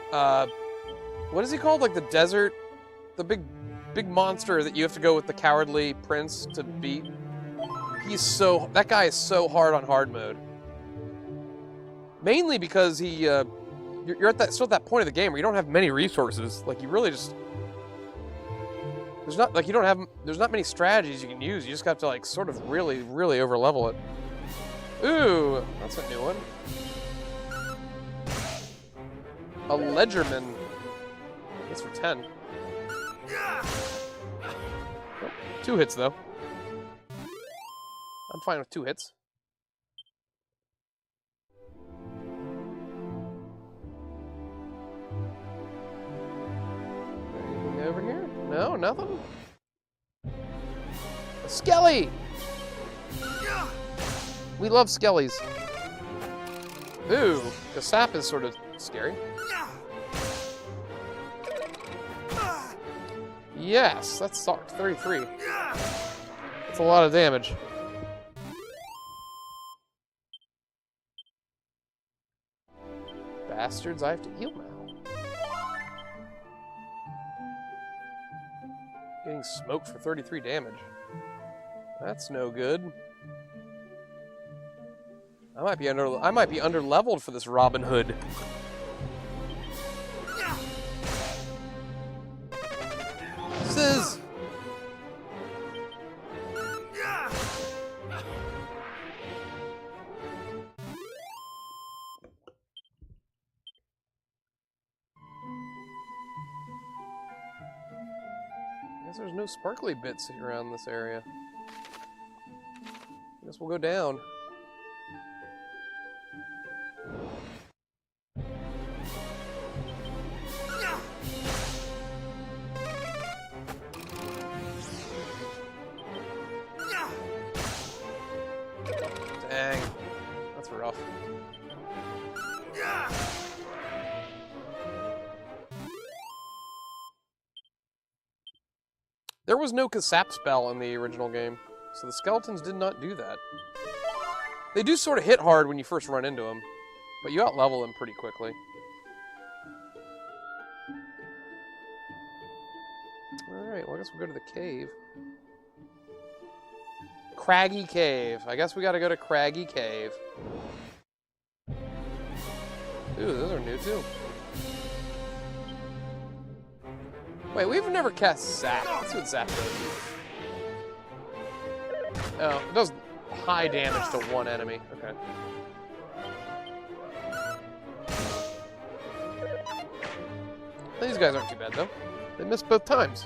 What is he called? Like the desert, the big monster that you have to go with the cowardly prince to beat. That guy is so hard on hard mode. Mainly because you're still at that point of the game where you don't have many resources. Like you really just there's not many strategies you can use. You just have to like sort of really overlevel it. Ooh, that's a new one. A Ledgerman. It's for 10. Oh, 2 hits though. I'm fine with 2 hits. Anything over here? No, nothing? A Skelly! We love Skellies. Ooh, the sap is sort of scary. Yes, that sucked. 33. That's a lot of damage. Bastards, I have to heal now. Getting smoked for 33 damage. That's no good. I might be under leveled for this Robin Hood. This I guess there's no sparkly bits around this area. I guess we'll go down. Dang, that's rough. There was no Kasap spell in the original game, so the skeletons did not do that. They do sort of hit hard when you first run into them, but you out-level them pretty quickly. Alright, well I guess we'll go to the cave. Craggy Cave. I guess we gotta go to Craggy Cave. Ooh, those are new too. Wait, we've never cast Zap. Let's see what Zap does. Oh, it does high damage to one enemy. Okay. These guys aren't too bad though. They missed both times.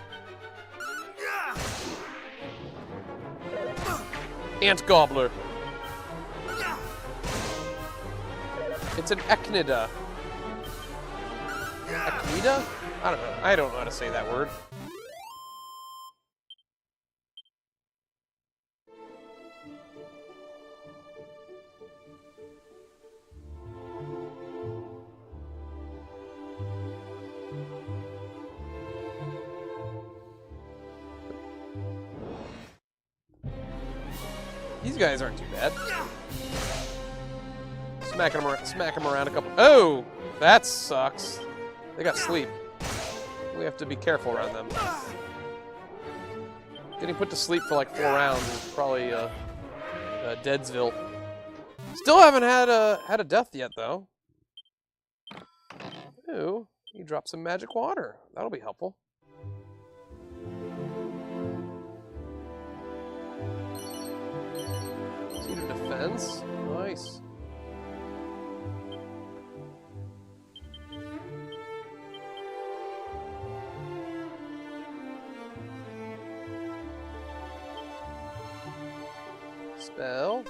Ant Gobbler. It's an Echnida. Echnida? I don't know. I don't know how to say that word. These guys aren't too bad. Smack them around a couple. Oh, that sucks. They got sleep. We have to be careful around them. Getting put to sleep for like 4 rounds is probably Deadsville. Still haven't had a death yet though. Ooh, you dropped some magic water. That'll be helpful. Seed of Defense. defense. Nice. Spell.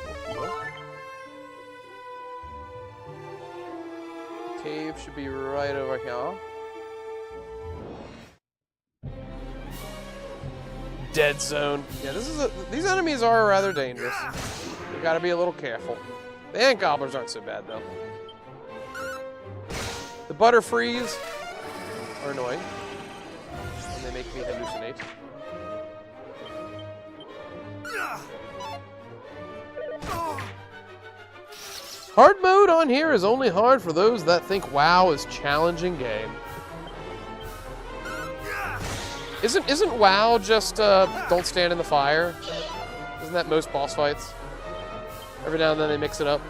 Cave should be right over here. Dead zone. Yeah, these enemies are rather dangerous. You gotta be a little careful. The ant gobblers aren't so bad though. The butterfrees are annoying. And they make me hallucinate. Hard mode on here is only hard for those that think WoW is challenging game. Isn't WoW just don't stand in the fire? Isn't that most boss fights? Every now and then they mix it up.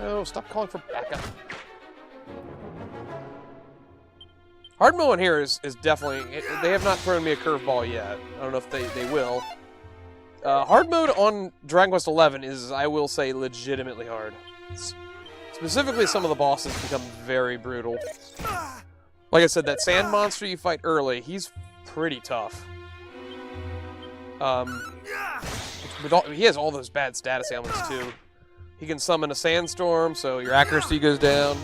Oh, stop calling for backup. Hard mode on here is definitely... they have not thrown me a curveball yet. I don't know if they will. Hard mode on Dragon Quest XI is, I will say, legitimately hard. Specifically, some of the bosses become very brutal. Like I said, that sand monster you fight early, he's pretty tough. He has all those bad status ailments, too. He can summon a sandstorm, so your accuracy goes down.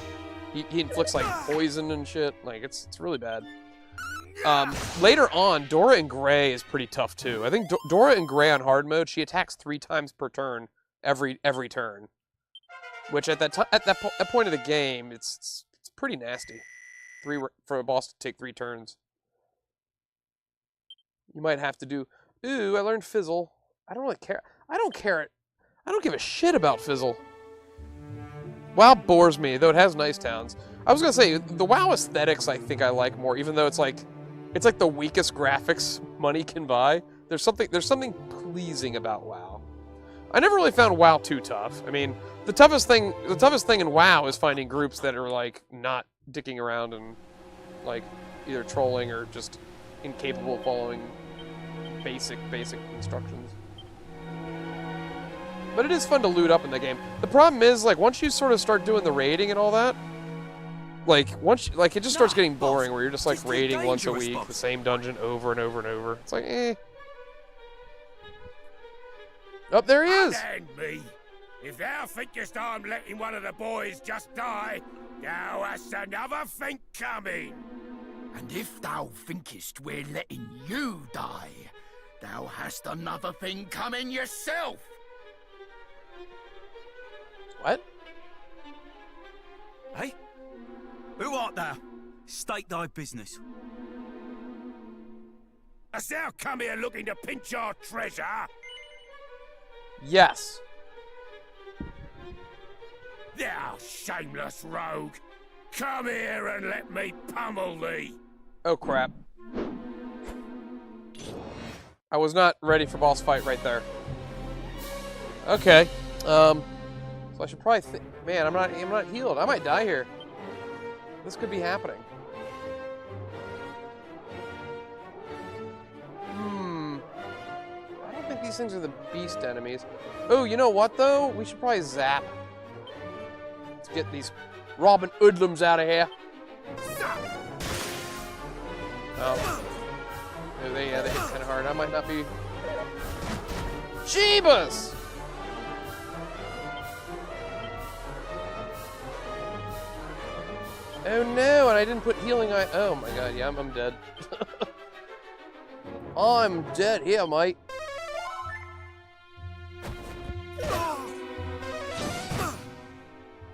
He inflicts, like, poison and shit. Like, it's really bad. Later on, Dora and Gray is pretty tough, too. I think Dora and Gray on hard mode, she attacks 3 times per turn, every turn. Which, at that point of the game, it's pretty nasty. For a boss to take 3 turns. You might have to do... Ooh, I learned Fizzle. I don't really care. I don't care. I don't give a shit about Fizzle. WoW bores me, though it has nice towns. I was gonna say, the WoW aesthetics I think I like more, even though it's like the weakest graphics money can buy. There's something pleasing about WoW. I never really found WoW too tough. I mean, the toughest thing in WoW is finding groups that are like not dicking around and like either trolling or just incapable of following basic instructions. But it is fun to loot up in the game. The problem is, like, once you sort of start doing the raiding and all that, like it just starts getting boring where you're just like raiding once a week, the same dungeon over and over and over. It's like, eh. Oh, there he is! Me. If thou thinkest I'm letting one of the boys just die, thou hast another thing coming. And if thou thinkest we're letting you die, thou hast another thing coming yourself. What? Hey? Who art thou? State thy business. Hast thou come here looking to pinch our treasure? Yes. Thou shameless rogue! Come here and let me pummel thee! Oh crap. I was not ready for boss fight right there. Okay. So I should probably man, I'm not healed. I might die here. This could be happening. I don't think these things are the beast enemies. Oh, you know what though? We should probably zap. Let's get these Robin Hoodlums out of here. Oh. They hit kind of hard. I might not be... Jeebus! Oh no, and I didn't put healing oh my god, yeah, I'm dead. I'm dead here, mate.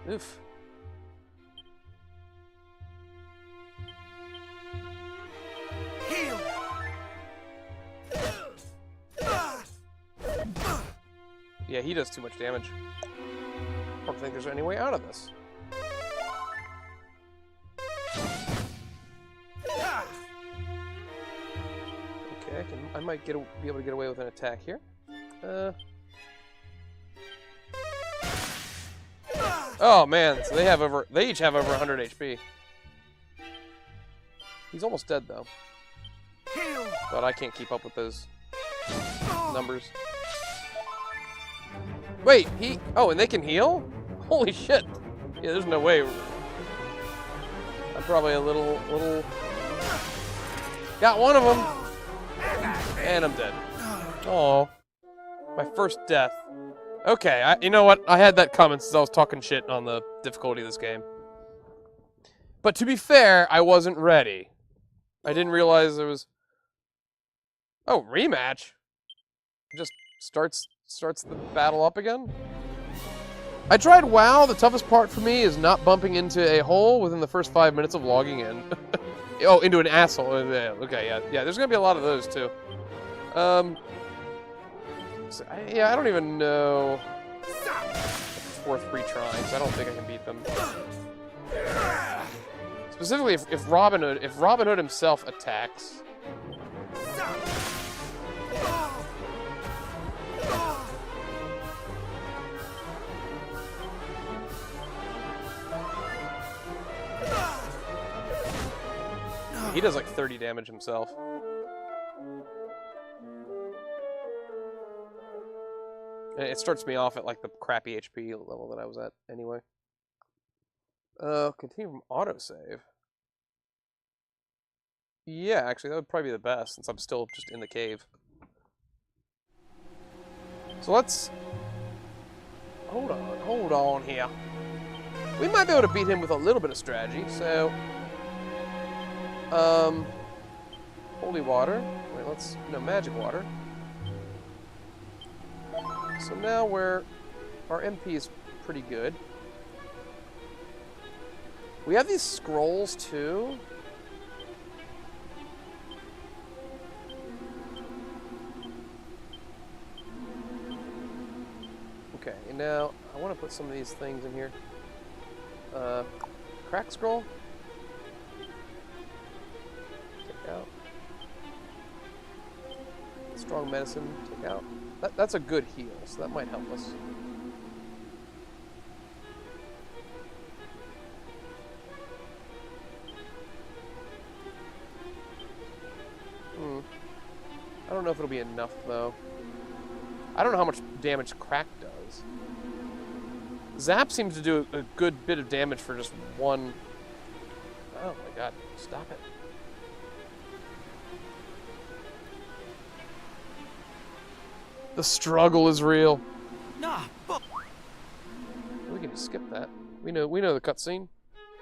Oof. Heal! Yeah, he does too much damage. I don't think there's any way out of this. Okay, I might be able to get away with an attack here. Oh man, so they each have over 100 HP. He's almost dead though. But I can't keep up with those numbers. Wait, he... Oh, and they can heal? Holy shit. Yeah, there's no way. I'm probably a little... Got one of them. And I'm dead. Oh, my first death. Okay, you know what? I had that comment since I was talking shit on the difficulty of this game. But to be fair, I wasn't ready. I didn't realize there was... Oh, rematch? Just starts the battle up again? I tried WoW. The toughest part for me is not bumping into a hole within the first 5 minutes of logging in. Oh, into an asshole. Okay, yeah. There's gonna be a lot of those too. So, yeah, I don't even know if it's worth retrying, so I don't think I can beat them. Specifically, if Robin Hood himself attacks. He does like 30 damage himself. And it starts me off at like the crappy HP level that I was at anyway. Continue from autosave. Yeah, actually, that would probably be the best since I'm still just in the cave. So let's... Hold on here. We might be able to beat him with a little bit of strategy, so... Holy water. Wait, no, magic water. So now our MP is pretty good. We have these scrolls too. Okay, and now I want to put some of these things in here. Crack scroll. Take out. Strong medicine. Take out. That's a good heal, so that might help us. I don't know if it'll be enough, though. I don't know how much damage Crack does. Zap seems to do a good bit of damage for just one... Oh my god, stop it. The struggle is real. Nah, but... We can just skip that. We know the cutscene.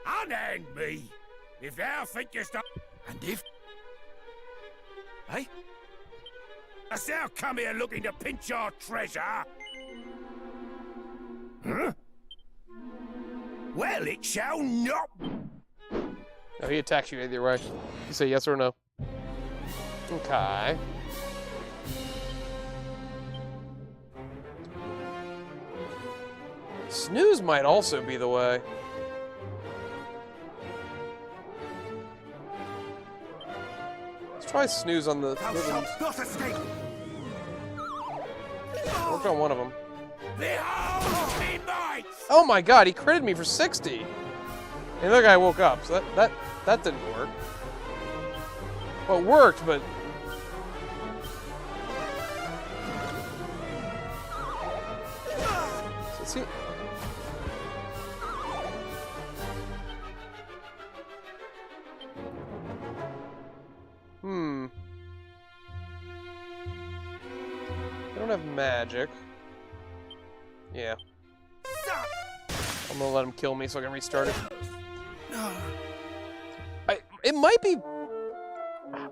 Unhand me! If thou thinkest I... And if... Hey? Hast thou come here looking to pinch our treasure? Huh? Well, it shall not... No, he attacks you either way. You say yes or no. Okay. Snooze might also be the way. Let's try Snooze on the... Thou shalt not escape! Worked on one of them. Behold me might! Oh my god, he critted me for 60! And the other guy woke up, so that didn't work. Well, it worked, but... So see... I don't have magic. Yeah. I'm gonna let him kill me so I can restart it. It might be...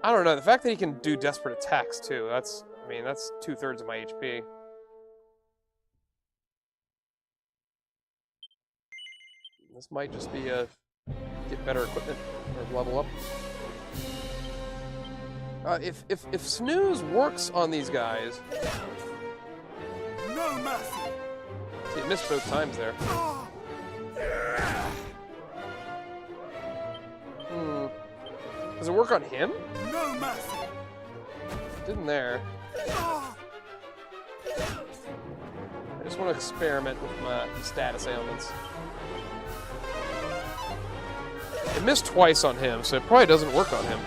I don't know, the fact that he can do desperate attacks too, that's 2/3 of my HP. This might just be a get better equipment or level up. If Snooze works on these guys... No mercy! See, it missed both times there. Does it work on him? No mercy! Didn't there. I just want to experiment with my status ailments. It missed twice on him, so it probably doesn't work on him.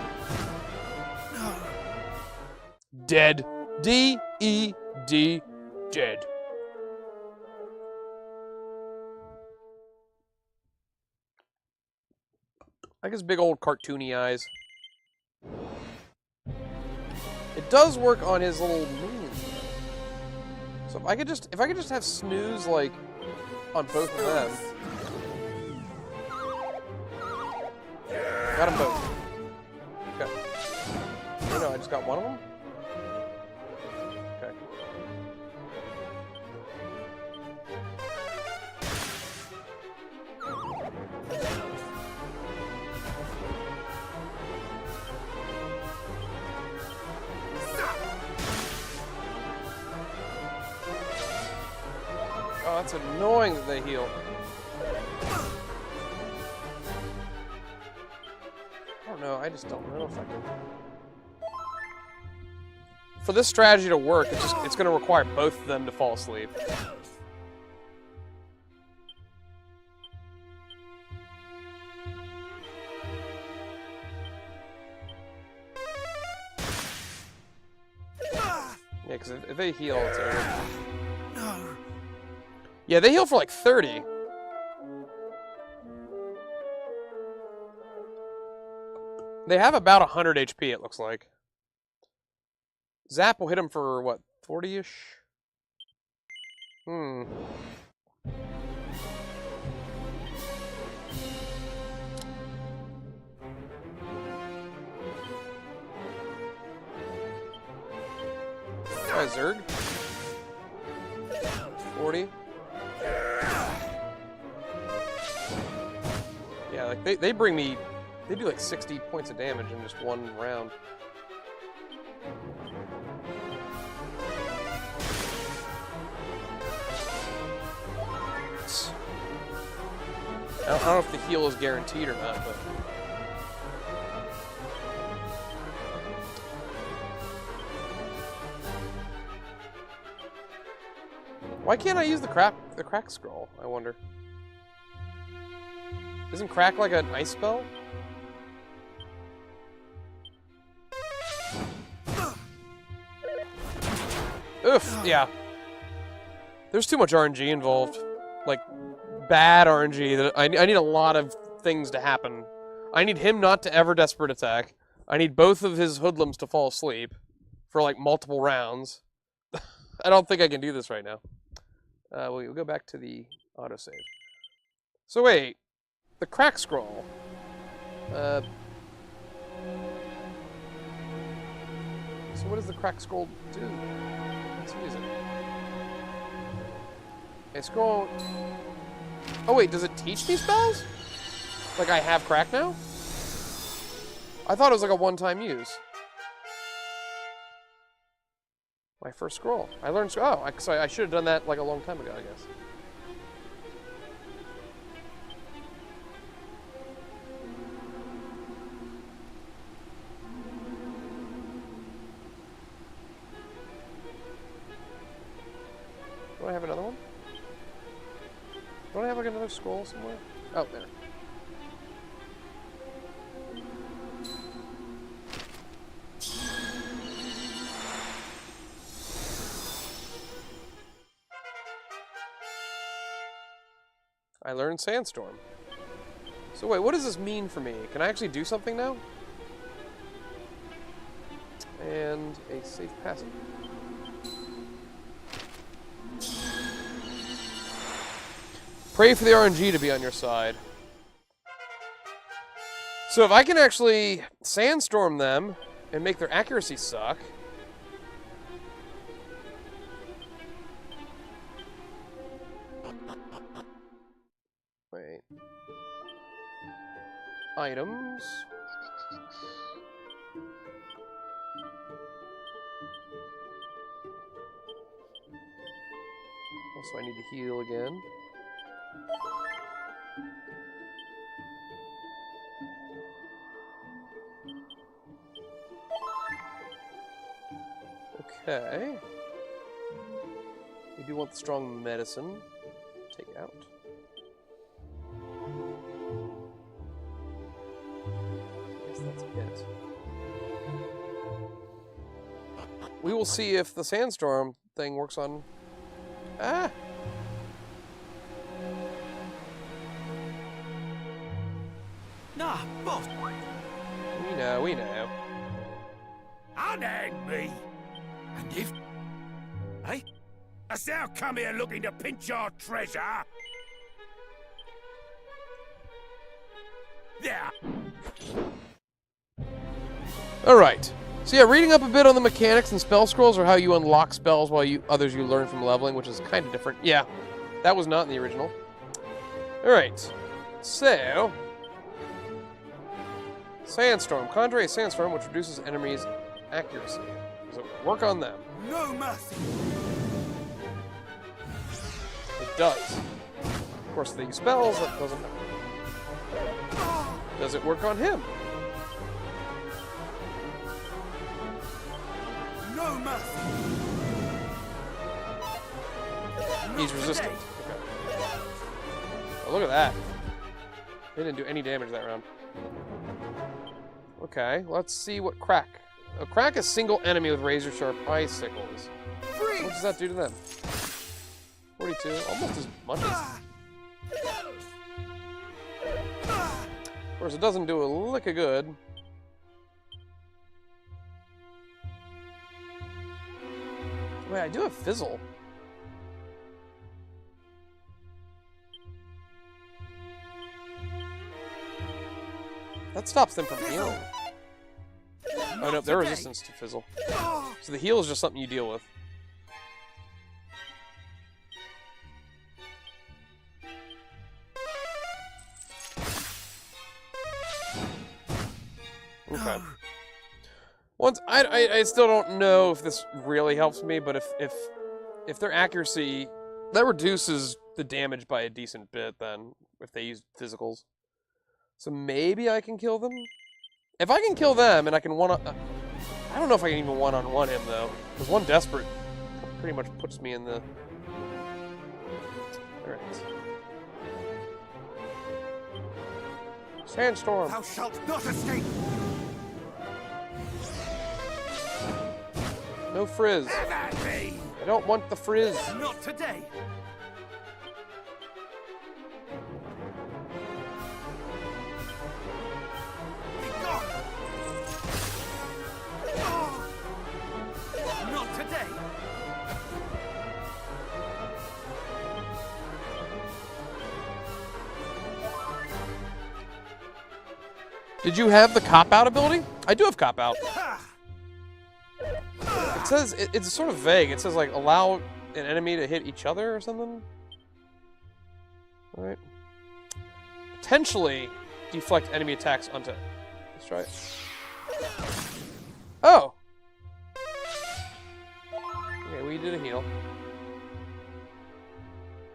Dead. D-E-D. Dead. Like his big old cartoony eyes. It does work on his little moon. So if I could just have snooze like on both of them. Got them both. Okay. Oh, no, I just got one of them? Okay. Oh, that's annoying that they heal. I don't know, I just don't know if I can. For this strategy to work, it's gonna require both of them to fall asleep. Yeah, because if they heal, it's over. No. Yeah, they heal for like 30. They have about 100 HP, it looks like. Zap will hit him for, what, 40-ish? Hmm. Try Zerg. 40. Yeah, like, they bring me... They do like 60 points of damage in just one round. I don't know if the heal is guaranteed or not, but... Why can't I use the crack scroll, I wonder? Isn't crack like an ice spell? Oof, yeah. There's too much RNG involved. Like, bad RNG. That I need a lot of things to happen. I need him not to ever desperate attack. I need both of his hoodlums to fall asleep for, like, multiple rounds. I don't think I can do this right now. We'll go back to the autosave. So wait, the crack scroll. So what does the crack scroll do? Let's use it. Okay, scroll. Oh wait, does it teach me spells? Like I have crack now? I thought it was like a one-time use. My first scroll. I learned. Oh, so I should have done that like a long time ago, I guess. Do I have another one? Don't I have like another scroll somewhere? Oh, there. I learned Sandstorm. So wait, what does this mean for me? Can I actually do something now? And a safe passage. Pray for the RNG to be on your side. So if I can actually Sandstorm them and make their accuracy suck... Wait. Items. Also, I need to heal again. Okay. We do want the strong medicine. Take out. That's it. We will see if the Sandstorm thing works on... Ah! No! Ah, boss. We know. Unhand me! And if Hey? Hast thou come here looking to pinch our treasure? There! Alright. So yeah, reading up a bit on the mechanics and spell scrolls or how you unlock spells while others you learn from leveling, which is kind of different. Yeah, that was not in the original. Alright. So... Sandstorm. Conjure a sandstorm, which reduces enemies' accuracy. Does it work on them? no mercy. It does. Of course, they use spells, that doesn't matter. Does it work on him? No mercy. He's resistant. Okay. Oh, look at that. They didn't do any damage that round. Okay, let's see what Crack. Crack is single enemy with razor sharp icicles. What does that do to them? 42, almost as much as... Of course, it doesn't do a lick of good. Wait, I do have Fizzle. That stops them from healing. Oh no, they're resistant to Fizzle. So the heal is just something you deal with. Okay. Once I still don't know if this really helps me, but if their accuracy that reduces the damage by a decent bit, then if they use physicals. So maybe I can kill them? If I can kill them and I can I don't know if I can even one-on-one him, though. Because one Desperate pretty much puts me in the... Alright. Sandstorm. Thou shalt not escape. No frizz. Have at me! I don't want the frizz. Not today. Be gone. Not today. Did you have the cop-out ability? I do have cop-out. Ha! It says, it's sort of vague. It says, like, allow an enemy to hit each other or something? Alright. Potentially deflect enemy attacks onto... Let's try it. Oh! Okay, we did a heal.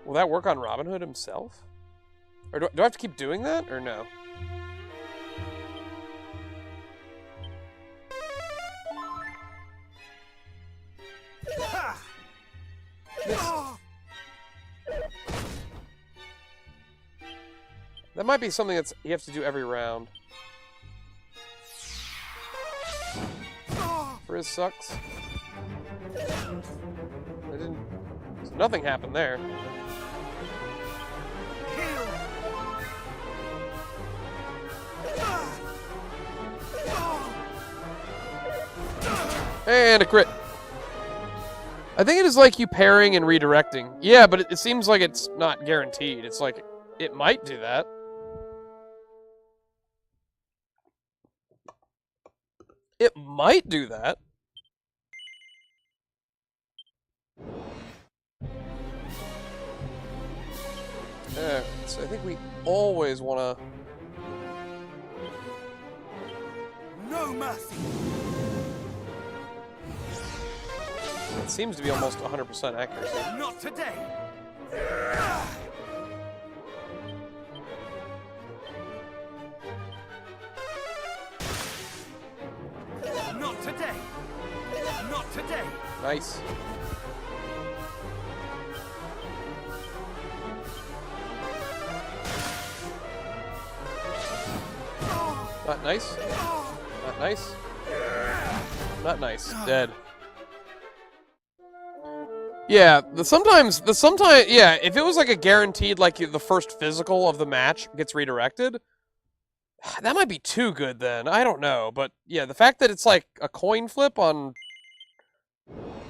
Will that work on Robin Hood himself? Or do I have to keep doing that, or no? That might be something that's you have to do every round. Frizz sucks. I didn't. So nothing happened there. And a crit. I think it is like you parrying and redirecting. Yeah, but it seems like it's not guaranteed. It's like, it might do that. It might do that. So I think we always want to... No mercy. It seems to be almost 100% accuracy. Not today. Not today. Not today. Nice. Not nice. Not nice. Not nice. Dead. Yeah, sometimes, yeah, if it was like a guaranteed, like the first physical of the match gets redirected, That might be too good then. I don't know. But yeah, the fact that it's like a coin flip on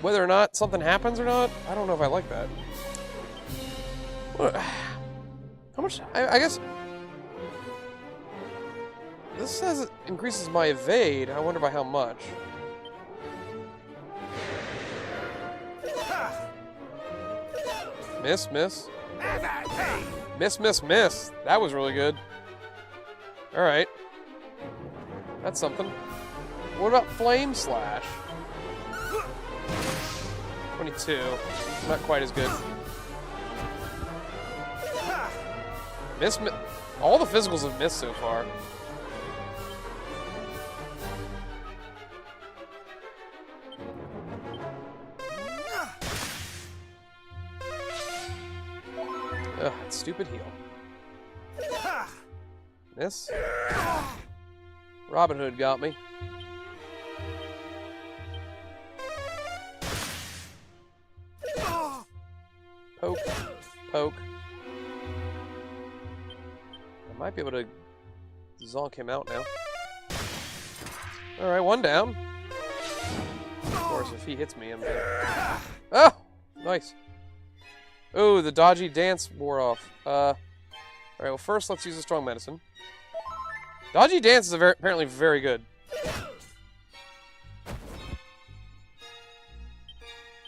whether or not something happens or not, I don't know if I like that. What? How much? I guess this says it increases my evade. I wonder by how much. Miss, miss. Miss, miss, miss. That was really good. Alright. That's something. What about Flame Slash? 22. Not quite as good. Miss, all the physicals have missed so far. Ugh, that stupid heal. Miss. Robin Hood got me. Poke. Poke. I might be able to zonk him out now. Alright, one down. Of course, if he hits me, I'm dead. Oh! Nice. Oh, the dodgy dance wore off. Alright, well first let's use the strong medicine. Dodgy dance is apparently very good.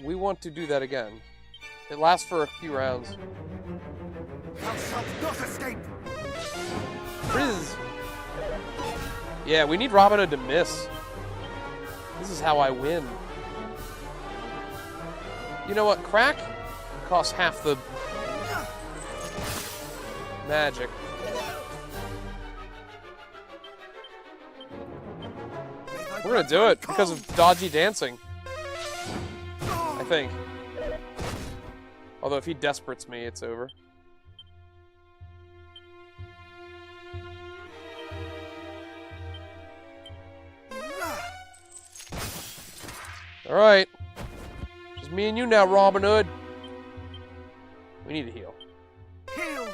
We want to do that again. It lasts for a few rounds. Thou shalt not escape! Frizz! Yeah, we need Robin Hood to miss. This is how I win. You know what? Crack costs half the magic. We're gonna do it because of dodgy dancing. I think. Although if he desperates me, it's over. Alright. Just me and you now, Robin Hood. We need to heal. Heal!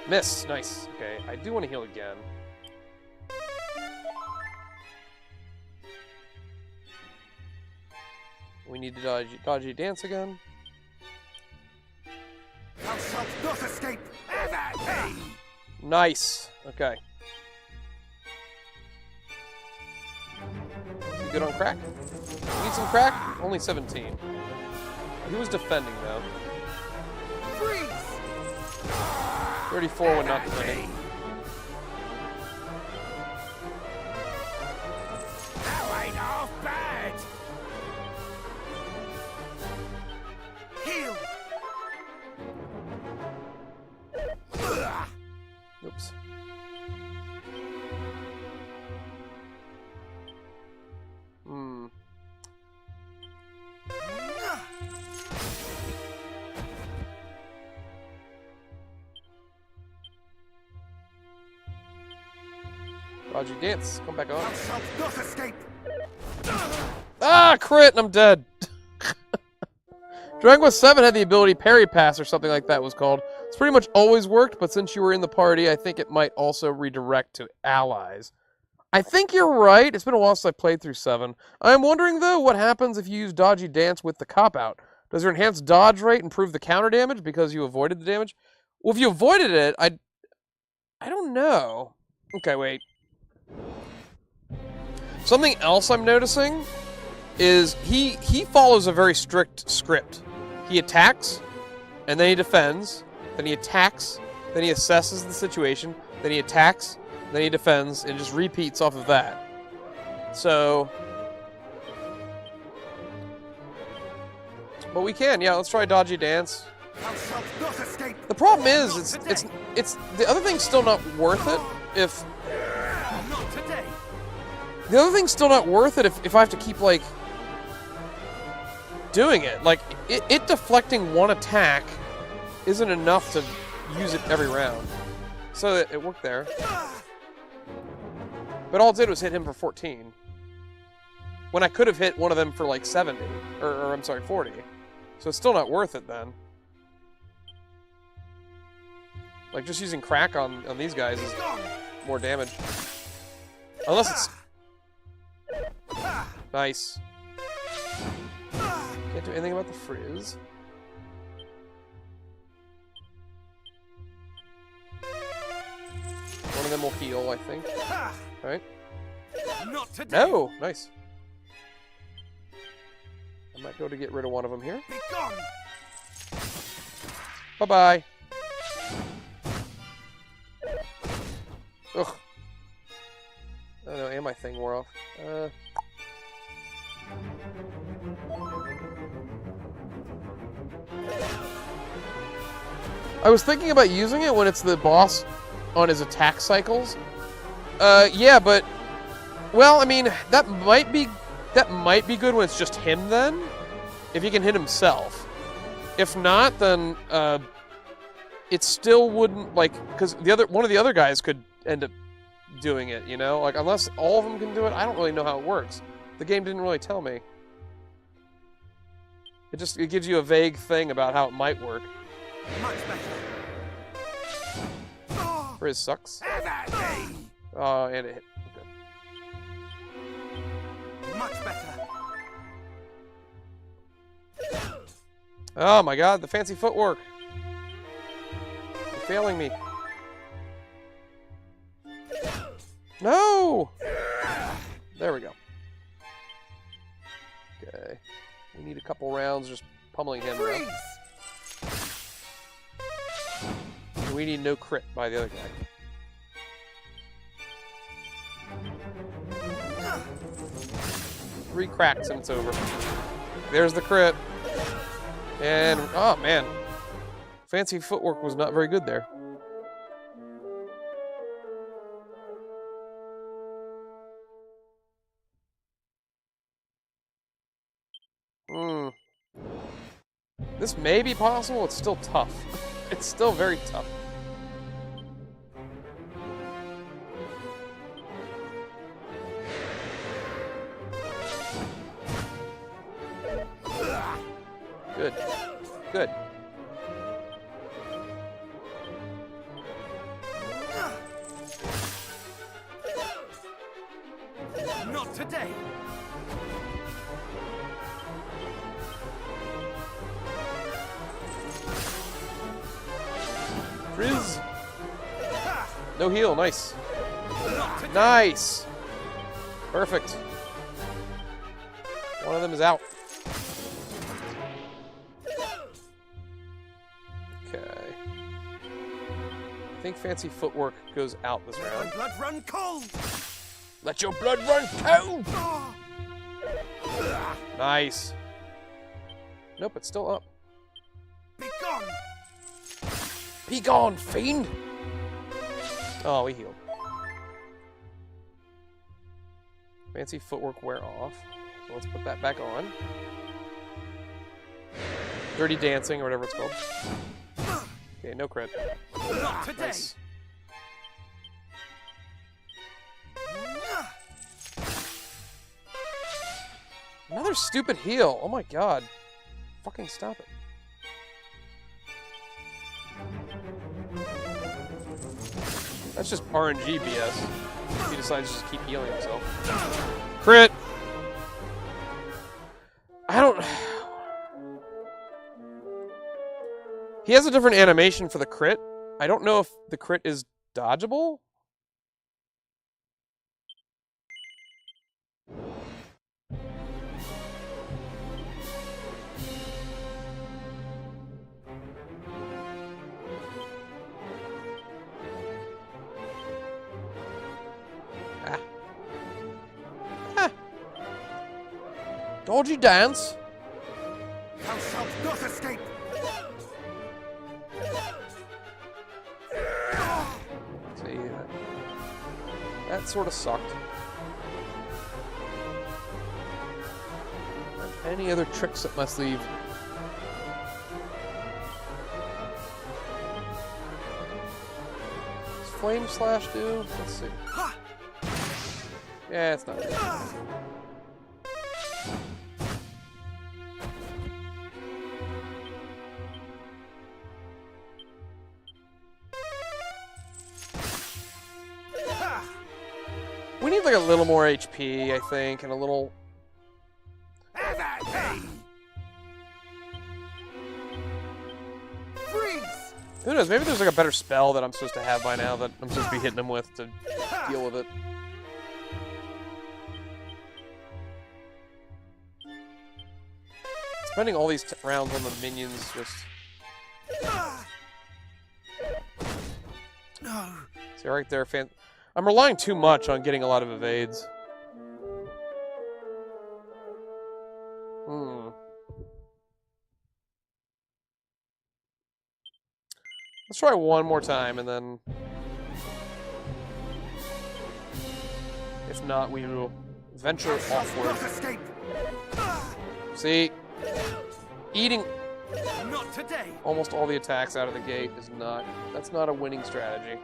Miss. Nice. Okay, I do want to heal again. We need to dodgy dance again. Thou shalt not escape! Nice. Okay. Is he good on crack? Need some crack? Only 17. He was defending though. Freeze! 34 when not defending. That ain't half bad. Heal! Oops. Hmm. Dodgy dance. Come back on. Thou shalt not escape! Ah, crit, and I'm dead. Dragon Quest 7 had the ability Parry Pass or something like that was called. It's pretty much always worked, but since you were in the party, I think it might also redirect to allies. I think you're right. It's been a while since I played through 7. I'm wondering, though, what happens if you use Dodgy Dance with the cop-out? Does your enhanced dodge rate improve the counter damage because you avoided the damage? Well, if you avoided it, I don't know. Okay, wait. Something else I'm noticing is he follows a very strict script. He attacks, and then he defends, then he attacks, then he assesses the situation, then he attacks, then he defends, and just repeats off of that. So, but we can, yeah. Let's try Dodgy Dance. Thou shalt not escape! The problem is, it's the other thing's still not worth it if. Not today! The other thing's still not worth it if I have to keep, like, doing it. Like, it deflecting one attack isn't enough to use it every round. So it worked there. But all it did was hit him for 14. When I could have hit one of them for, like, 70. Or I'm sorry, 40. So it's still not worth it then. Like, just using crack on these guys is more damage. Unless it's... Nice. Can't do anything about the frizz. One of them will heal, I think. Right? Not today. No! Nice. I might go to get rid of one of them here. Be gone. Bye-bye. Ugh. Oh no, and my thing wore off. I was thinking about using it when it's the boss on his attack cycles. Yeah, but... Well, I mean, that might be good when it's just him then. If he can hit himself. If not, then, it still wouldn't, like... Because one of the other guys could end up doing it, you know? Like, unless all of them can do it, I don't really know how it works. The game didn't really tell me. It gives you a vague thing about how it might work. Much better. Frizz sucks. Oh, and it hit. Okay. Much better. Oh my god, the fancy footwork. You're failing me. No! There we go. Okay. We need a couple rounds just pummeling him now. We need no crit by the other guy. 3 cracks and it's over. There's the crit. And, oh man. Fancy footwork was not very good there. This may be possible, it's still tough. It's still very tough. Good. Good. Not today. Frizz. No heal, nice. Nice. Perfect. One of them is out. Okay. I think fancy footwork goes out this round. Blood run cold. Let your blood run cold. Nice. Nope, it's still up. Be gone. Be gone, fiend! Oh, we healed. Fancy footwork wear off. So let's put that back on. Dirty dancing, or whatever it's called. Okay, no crit. Not today. Nice. Another stupid heal. Oh my god. Fucking stop it. That's just RNG BS. He decides to just keep healing himself. Crit! I don't... He has a different animation for the crit. I don't know if the crit is dodgeable? Dodgy dance. Thou shalt not escape. See, that sort of sucked. Any other tricks up my sleeve? Does Flame Slash do? Let's see. Yeah, it's not good. like a little more HP, I think, and a little... Have at me! Freeze! Who knows, maybe there's like a better spell that I'm supposed to have by now that I'm supposed to be hitting him with to deal with it. Spending all these rounds on the minions just... See, right there, I'm relying too much on getting a lot of evades. Let's try one more time, and then... If not, we will venture offward. See? Eating Not today. almost all the attacks out of the gate is not... That's not a winning strategy.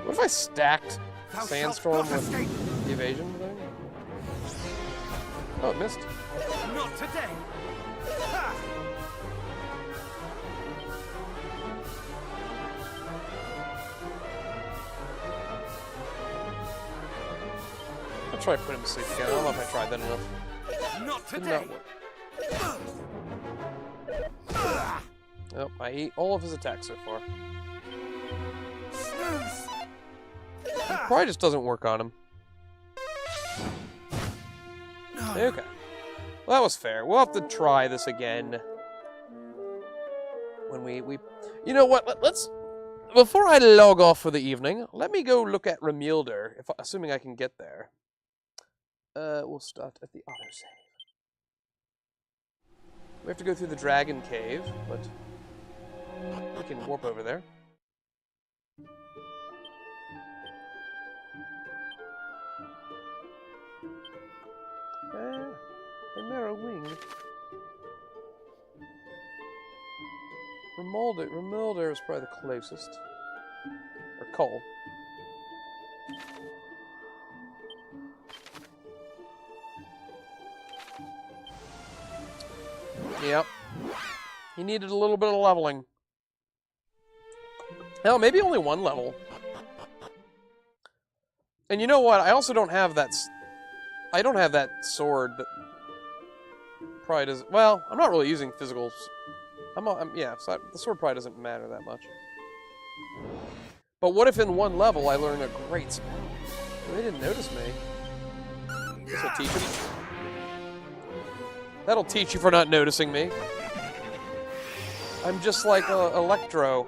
What if I stacked Sandstorm with the evasion thing? Oh, it missed. Not today. I'll try to put him to sleep again. I don't know if I tried that enough. Not Did today. not work. Nope, I ate all of his attacks so far. It probably just doesn't work on him. Okay. Well, that was fair. We'll have to try this again. When we... You know what? Let's... Before I log off for the evening, let me go look at Remilder, assuming I can get there. We'll start at the autosave. We have to go through the Dragon Cave, but we can warp over there. Chimera Wing. Remilder is probably the closest. Or Cole. Yep. He needed a little bit of leveling. Hell, maybe only one level. And you know what? I also don't have that... I don't have that sword that probably does... Well, I'm not really using physicals. Yeah, so the sword probably doesn't matter that much. But what if in one level I learn a great spell? They didn't notice me. This'll teach him. That'll teach you for not noticing me. I'm just like Electro.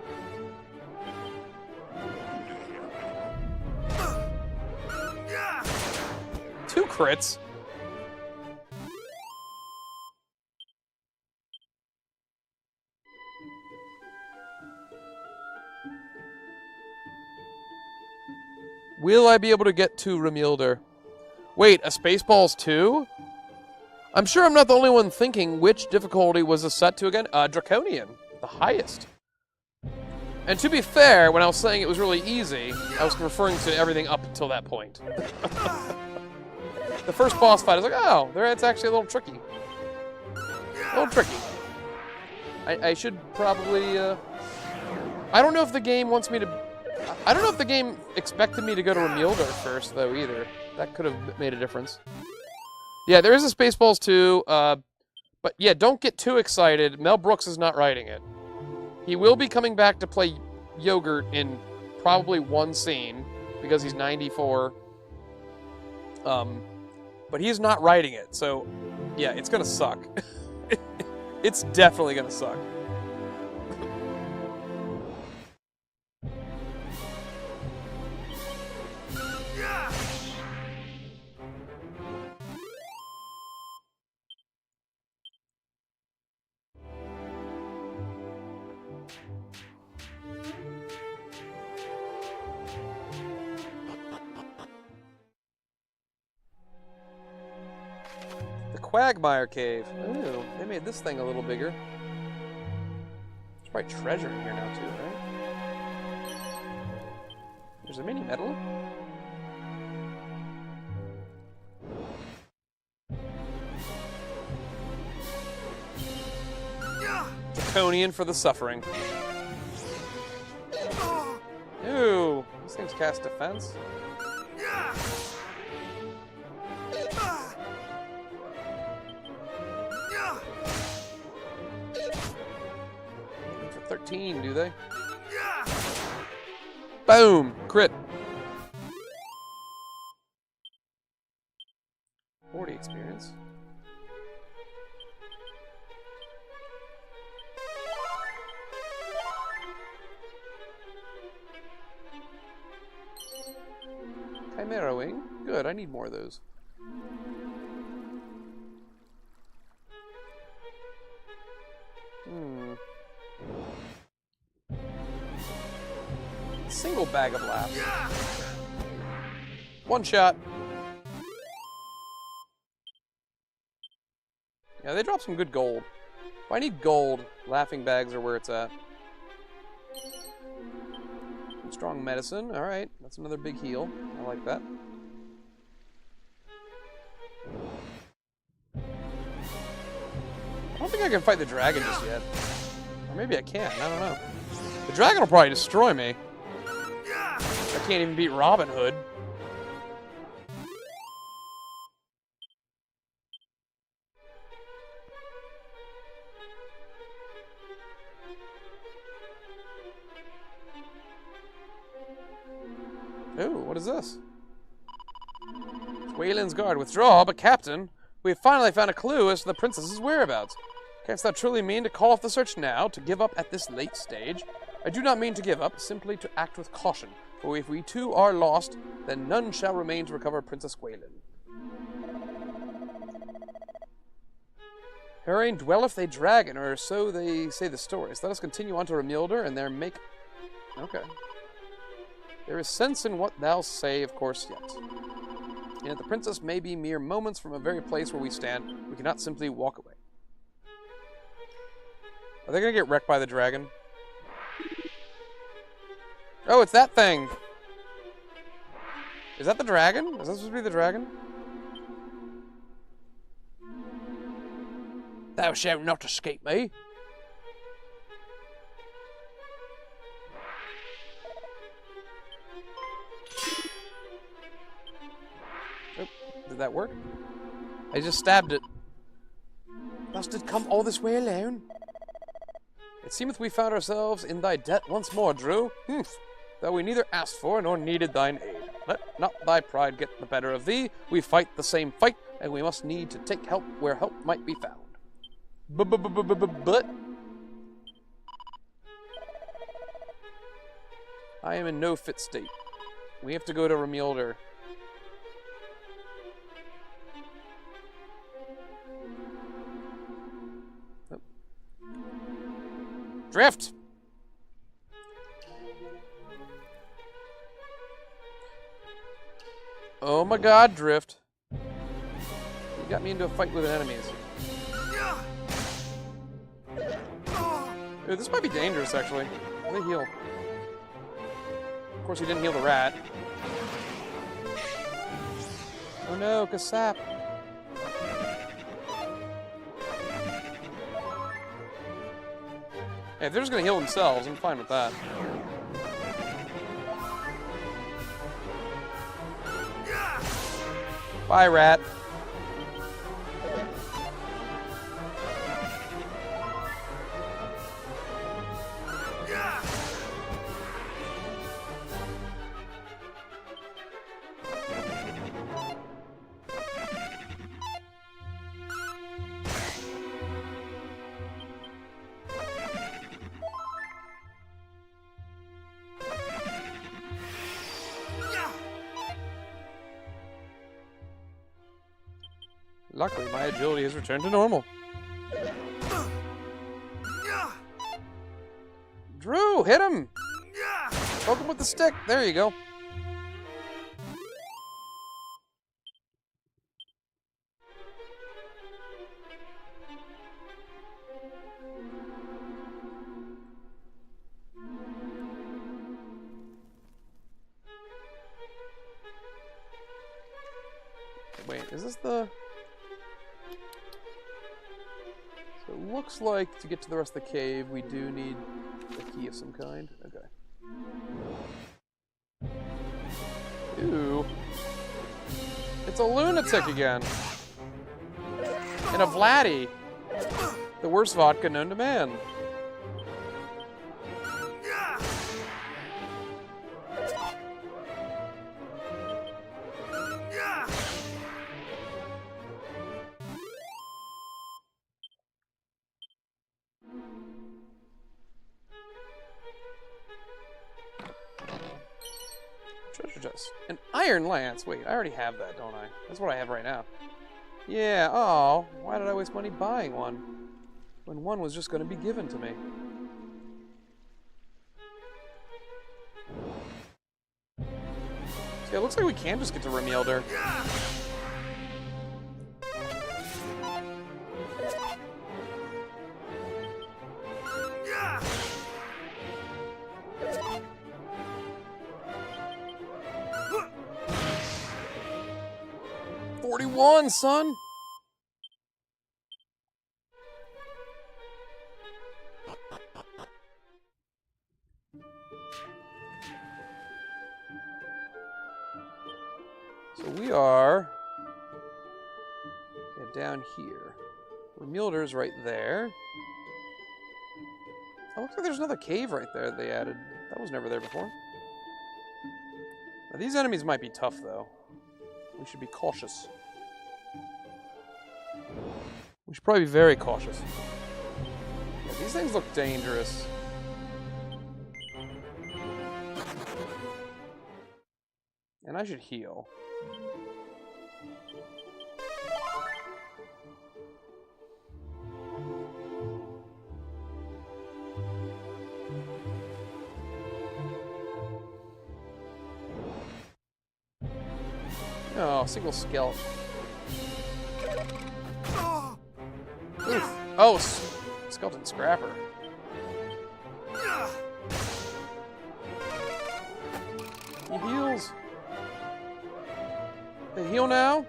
Two crits. Will I be able to get to Remilder? Wait, a Spaceballs 2? I'm sure I'm not the only one thinking which difficulty was this set to again. Draconian, the highest. And to be fair, when I was saying it was really easy, I was referring to everything up until that point. The first boss fight, I was like, oh, it's actually a little tricky. A little tricky. I should probably, I don't know if the game wants me to... I don't know if the game expected me to go to Remilder first, though, either. That could have made a difference. Yeah, there is a Spaceballs 2, but yeah, don't get too excited. Mel Brooks is not writing it. He will be coming back to play Yogurt in probably one scene, because he's 94. But he's not writing it, so yeah, it's gonna suck. It's definitely gonna suck. Quagmire Cave. Ooh, they made this thing a little bigger. There's probably treasure in here now, too, right? There's a mini medal. Draconian for the suffering. These things cast defense. For 13, do they? Boom! Crit. 40 experience. Chimera Wing. Good, I need more of those. Single bag of laughs. One shot. Yeah, they dropped some good gold. If I need gold, laughing bags are where it's at. Strong medicine. Alright, that's another big heal. I like that. I don't think I can fight the dragon just yet. Or maybe I can. I don't know. The dragon will probably destroy me. I can't even beat Robin Hood. Ooh, what is this? Wayland's guard, withdraw, but Captain, we have finally found a clue as to the princess's whereabouts. Canst thou truly mean to call off the search now, to give up at this late stage? I do not mean to give up, simply to act with caution, for if we too are lost, then none shall remain to recover Princess Gwaelin. Herein dwelleth a dragon, or so they say the stories. Let us continue on to Remilder, and there make... Okay. There is sense in what thou say, of course, yet. And yet the princess may be mere moments from a very place where we stand. We cannot simply walk away. Are they gonna get wrecked by the dragon? Oh, it's that thing! Is that the dragon? Is that supposed to be the dragon? Thou shalt not escape me. Oh, did that work? I just stabbed it. Thou did come all this way alone? It seemeth we found ourselves in thy debt once more, Drew. Though we neither asked for nor needed thine aid. Let not thy pride get the better of thee. We fight the same fight, and we must need to take help where help might be found. But I am in no fit state. We have to go to Remilder. Oh. Drift! Oh my god, Drift. You got me into a fight with enemies. Ooh, this might be dangerous, actually. Let me heal. Of course, he didn't heal the rat. Oh no, Kasap. Hey, if they're just gonna heal themselves, I'm fine with that. Bye, rat. Luckily, my agility has returned to normal. Drew, hit him! Poke him with the stick. There you go. Wait, is this the... So it looks like to get to the rest of the cave, we do need a key of some kind. Okay. Ooh. It's a lunatic again. And a Vladdy. The worst vodka known to man. Treasure chest. An iron lance. Wait, I already have that, don't I? That's what I have right now. Yeah, oh, why did I waste money buying one when one was just going to be given to me? So yeah, it looks like we can just get to Remilder. '41, son! So we are down here. Remilder's right there. Oh, looks like there's another cave right there they added. That was never there before. Now, these enemies might be tough, though. We should be cautious. We should probably be very cautious. Yeah, these things look dangerous. And I should heal. Oh, single skeleton. Oof. Oh, skeleton scrapper. He heals. They heal now?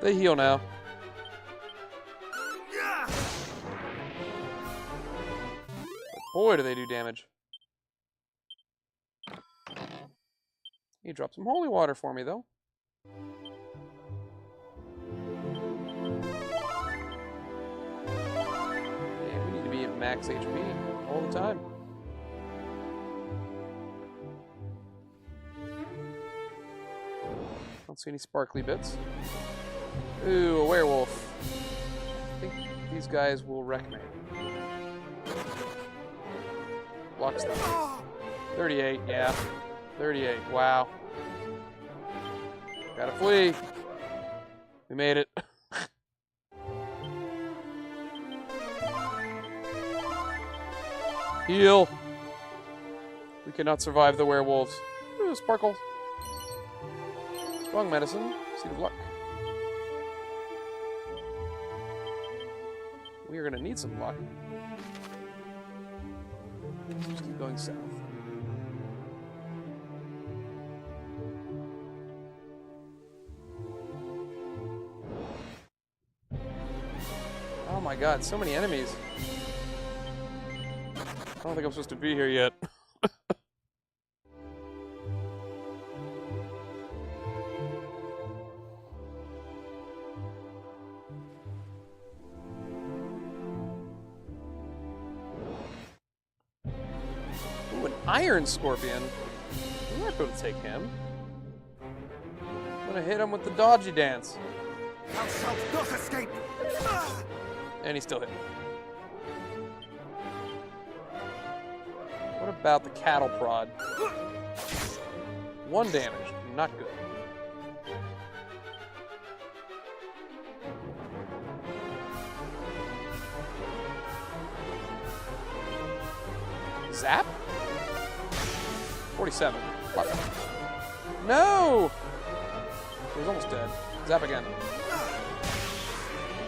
They heal now. But boy, do they do damage. He dropped some holy water for me, though. Yeah, we need to be at max HP all the time. Don't see any sparkly bits. Ooh, a werewolf. I think these guys will wreck me. Blocks them. 38, yeah. 38, wow. Gotta flee. We made it. Heal. We cannot survive the werewolves. Ooh, sparkles. Strong medicine. Seed of luck. We are gonna need some luck. Just keep going south. Oh my god, so many enemies. I don't think I'm supposed to be here yet. Ooh, an iron scorpion. We might be able to take him. I'm gonna hit him with the dodgy dance. Thou shalt not escape! And he's still hit. What about the cattle prod? 1 damage. Not good. Zap? 47. What? No! He was almost dead. Zap again.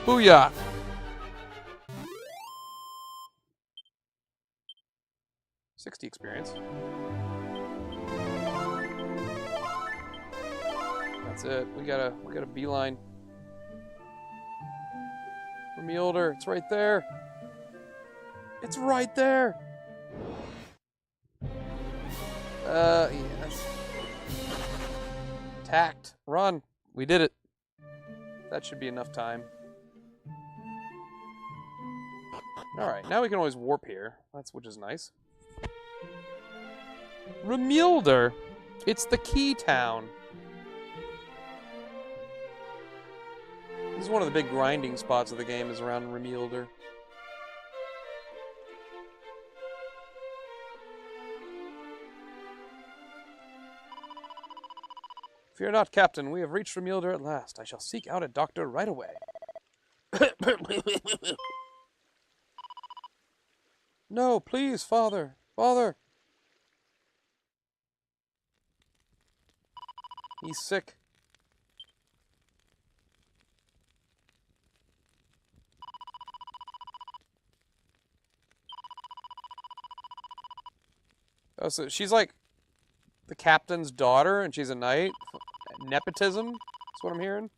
Booyah! $60 experience. That's it. We got a beeline. Remilder, it's right there. It's right there. Yes. Attacked. Run. We did it. That should be enough time. Alright, now we can always warp here. Which is nice. Remilder! It's the key town. This is one of the big grinding spots of the game, is around Remilder. Fear not, Captain. We have reached Remilder at last. I shall seek out a doctor right away. No, please, Father. Father! He's sick. Oh, so she's like the captain's daughter, and she's a knight? Nepotism? That's what I'm hearing.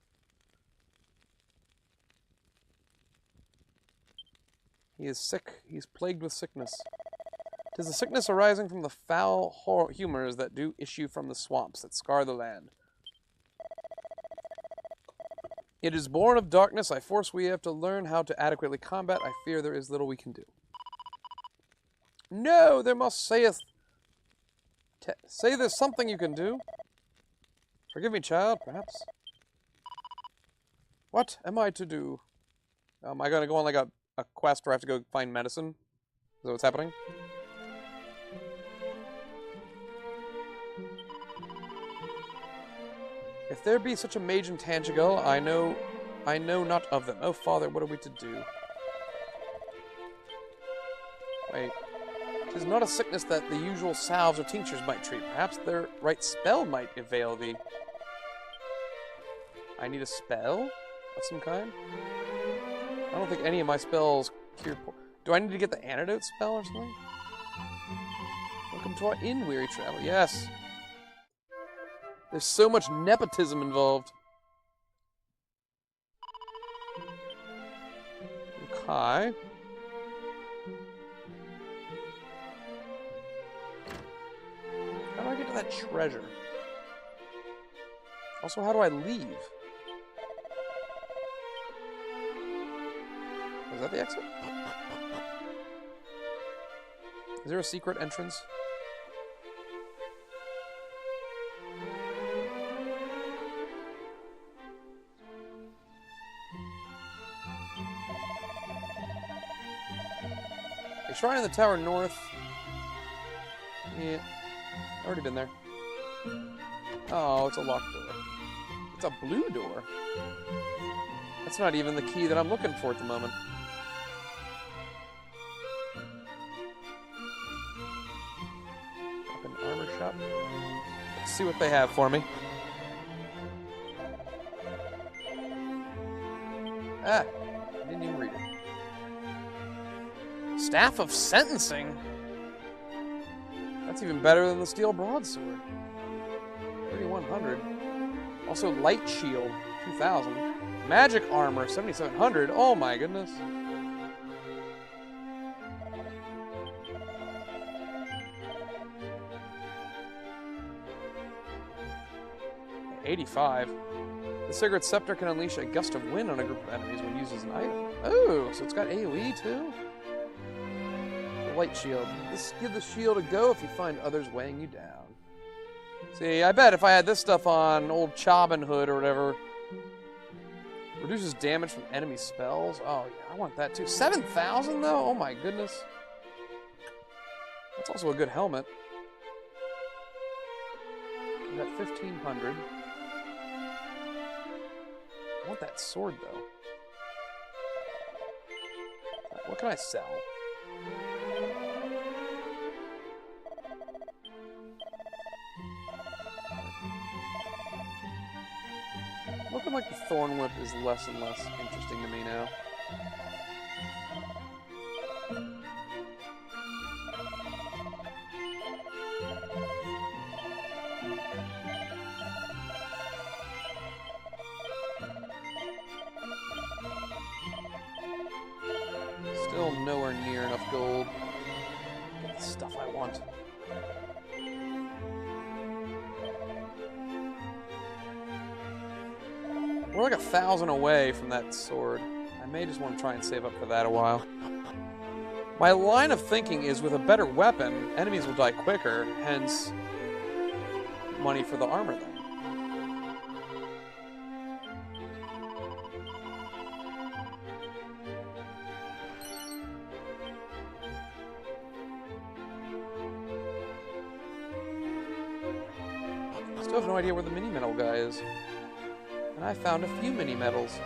He is sick. He's plagued with sickness. 'Tis the sickness arising from the foul humors that do issue from the swamps that scar the land. It is born of darkness. I force we have to learn how to adequately combat. I fear there is little we can do. No, there must say there's something you can do. Forgive me, child, perhaps. What am I to do? Am I going to go on like a quest where I have to go find medicine? Is that what's happening? If there be such a mage in Tangigal, I know not of them. Oh, Father, what are we to do? Wait. 'Tis not a sickness that the usual salves or tinctures might treat. Perhaps their right spell might avail thee. I need a spell of some kind? I don't think any of my spells cure... Do I need to get the antidote spell or something? Welcome to our inn, weary traveler. Yes. There's so much nepotism involved. Okay. How do I get to that treasure? Also, how do I leave? Is that the exit? Is there a secret entrance? A shrine in the tower north. Yeah. Already been there. Oh, it's a locked door. It's a blue door. That's not even the key that I'm looking for at the moment. Up in armor shop. Let's see what they have for me. Ah, I didn't even read it. Staff of Sentencing? That's even better than the Steel Broadsword. 3,100. Also, Light Shield, 2,000. Magic Armor, 7,700. Oh my goodness. $85. The Cigarette Scepter can unleash a gust of wind on a group of enemies when used as an item. Oh, so it's got AoE too? The Light Shield. Give the shield a go if you find others weighing you down. See, I bet if I had this stuff on old Chobin Hood or whatever. Reduces damage from enemy spells. Oh, yeah, I want that too. 7,000 though? Oh my goodness. That's also a good helmet. I got 1,500. I want that sword though. What can I sell? Looking like the Thorn Whip is less and less interesting to me now. Still nowhere near enough gold. Get the stuff I want. We're like 1,000 away from that sword. I may just want to try and save up for that a while. My line of thinking is with a better weapon, enemies will die quicker, hence money for the armor then. Still have no idea where the mini-medal guy is. And I found a few mini-medals.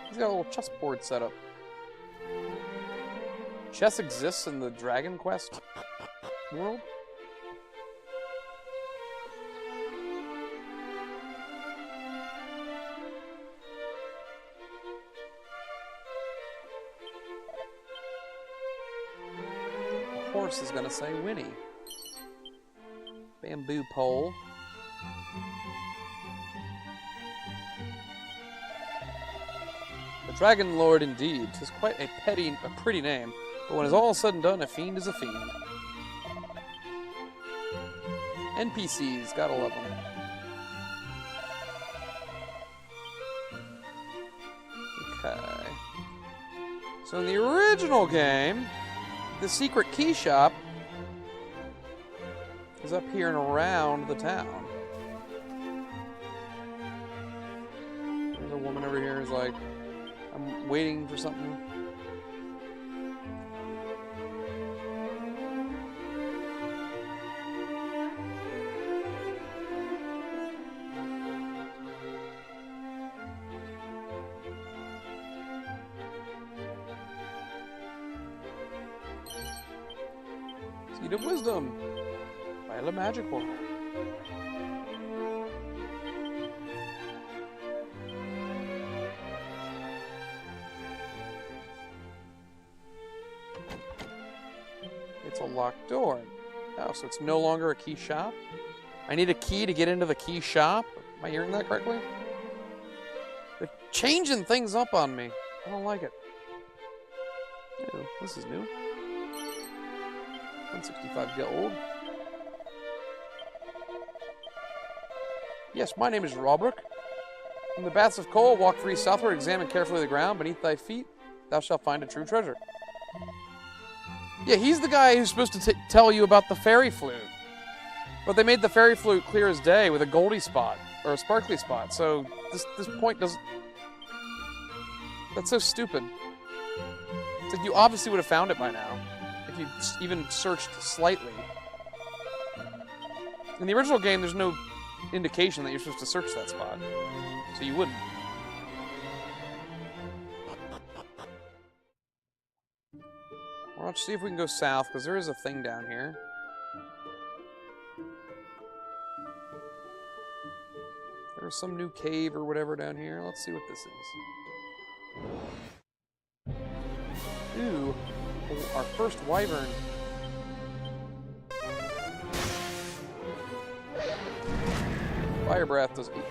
He's got a little chessboard set up. Chess exists in the Dragon Quest world? The horse is gonna say Winnie. Bamboo pole. Dragon Lord indeed. 'Tis quite a pretty name, but when it's all said and done, a fiend is a fiend. NPCs, gotta love them. Okay. So in the original game, the secret key shop is up here and around the town. There's a woman over here who's like, I'm waiting for something. Seed of Wisdom. Vial of Magic Water. It's a locked door. Oh, so it's no longer a key shop? I need a key to get into the key shop? Am I hearing that correctly? They're changing things up on me. I don't like it. Ew, this is new. 165 gold. Yes, my name is Robert. From the baths of coal, walk free southward, examine carefully the ground. Beneath thy feet, thou shalt find a true treasure. Yeah, he's the guy who's supposed to tell you about the fairy flute. But they made the fairy flute clear as day with a goldy spot, or a sparkly spot, so this point doesn't... That's so stupid. It's like you obviously would have found it by now, if you even searched slightly. In the original game, there's no indication that you're supposed to search that spot, so you wouldn't. Well, let's see if we can go south, because there is a thing down here. There's some new cave or whatever down here. Let's see what this is. Ooh, our first wyvern. Fire breath does 8.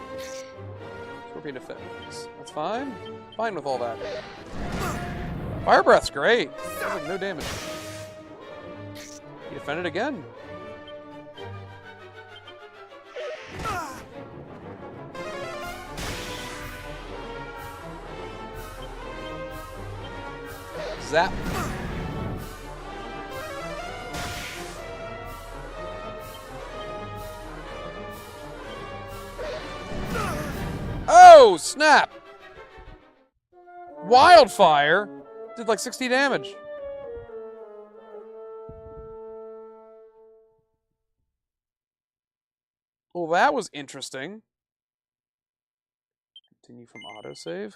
Scorpion defense. That's fine. Fine with all that. Fire breath's great. Does like no damage. He defended again. Zap. Oh, snap! Wildfire did like 60 damage. Well, that was interesting. Continue from autosave.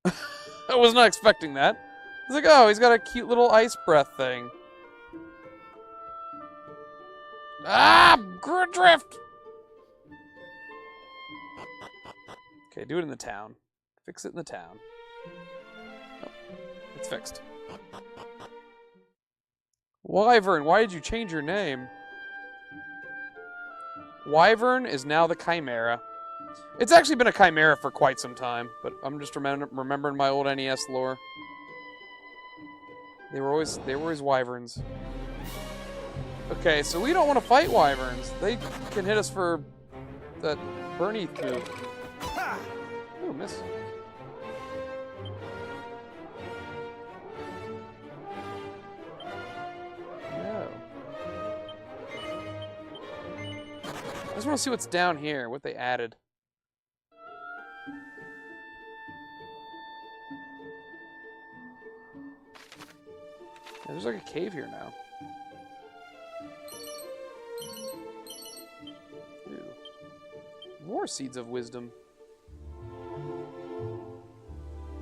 I was not expecting that. I was like, oh, he's got a cute little ice breath thing. Ah! Drift! Okay, do it in the town. Fix it in the town. Oh, it's fixed. Wyvern, why did you change your name? Wyvern is now the Chimera. It's actually been a Chimera for quite some time, but I'm just remembering my old NES lore. They were always wyverns. Okay, so we don't want to fight wyverns. They can hit us for that Bernie coup. Ooh, miss. No. I just want to see what's down here, what they added. Yeah, there's like a cave here now. Ew. More seeds of wisdom.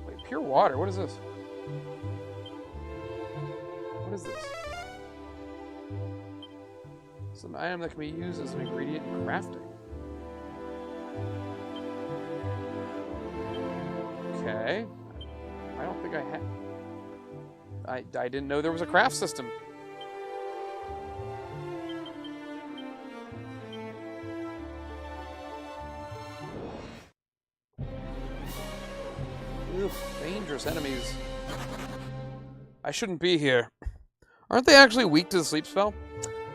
Wait, pure water. What is this? What is this? It's an item that can be used as an ingredient in crafting. Okay. I don't think I have. I didn't know there was a craft system. Ugh, dangerous enemies. I shouldn't be here. Aren't they actually weak to the sleep spell?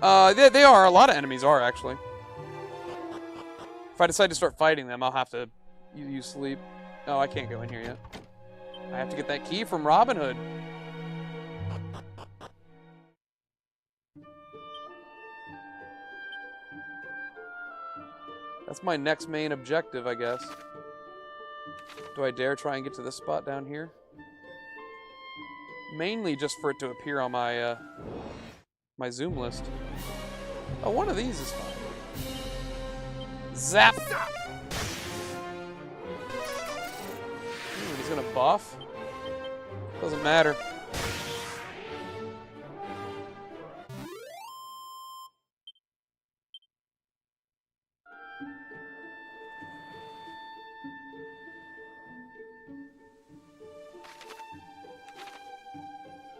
They are. A lot of enemies are, actually. If I decide to start fighting them, I'll have to use sleep. Oh, I can't go in here yet. I have to get that key from Robin Hood. That's my next main objective, I guess. Do I dare try and get to this spot down here? Mainly just for it to appear on my my zoom list. Oh, one of these is fine. Zap! Ooh, he's gonna buff? Doesn't matter.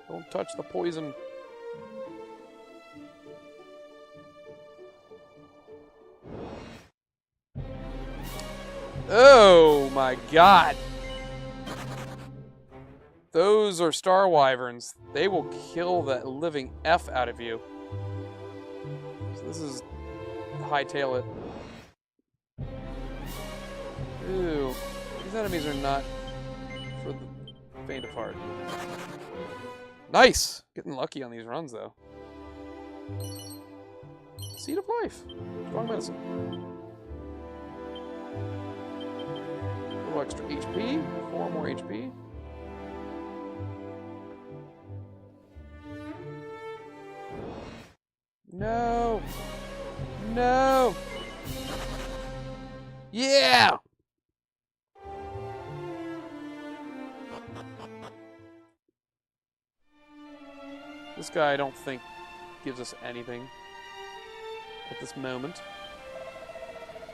Don't touch the poison. Oh my god. Those are star wyverns. They will kill the living F out of you. So this is hightail it. Ooh. These enemies are not for the faint of heart. Nice! Getting lucky on these runs, though. Seed of life. Strong medicine. A little extra HP. 4 more HP. No! No! Yeah! This guy, I don't think, gives us anything at this moment.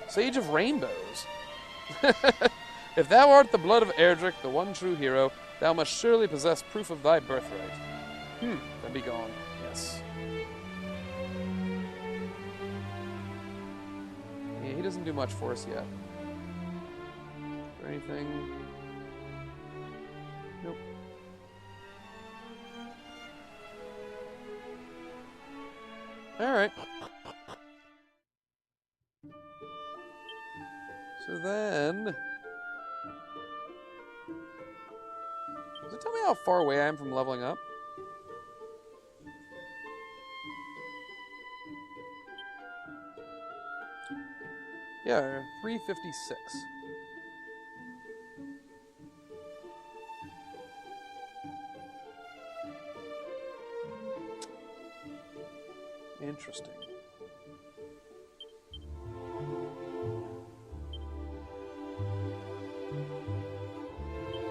Sage of Rainbows. If thou art the blood of Erdrick, the one true hero, thou must surely possess proof of thy birthright. Then be gone. Yes. Yeah, he doesn't do much for us yet. Or anything? Nope. Alright. So then... Does it tell me how far away I am from leveling up? Yeah, 356. Interesting.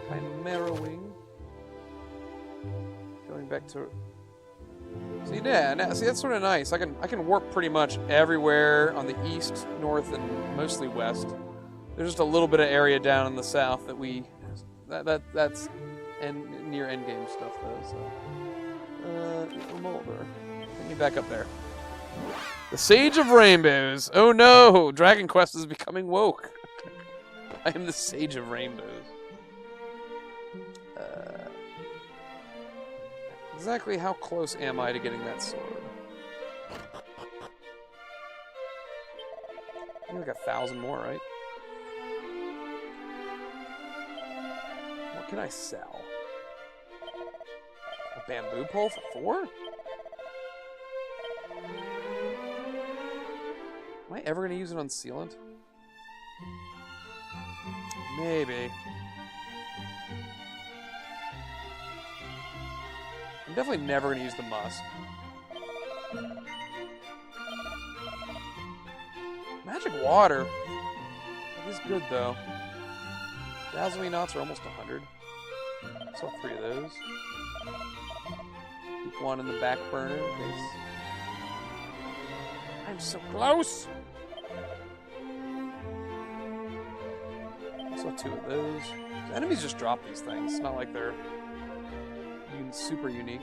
Chimera Wing. Going back to... See, yeah, now, see, that's sort of nice. I can warp pretty much everywhere on the east, north, and mostly west. There's just a little bit of area down in the south that we... That's near endgame stuff, though, so... Molder. Get me back up there. The Sage of Rainbows. Oh no! Dragon Quest is becoming woke. I am the Sage of Rainbows. Exactly how close am I to getting that sword? Maybe like 1,000 more, right? What can I sell? A bamboo pole for 4? Am I ever going to use it on sealant? Maybe. I'm definitely never going to use the musk. Magic water. That is good, though. Dazzle Me Knots are almost 100. Saw 3 of those. Keep one in the back burner in case. I'm so close! Saw 2 of those. The enemies just drop these things. It's not like they're super unique.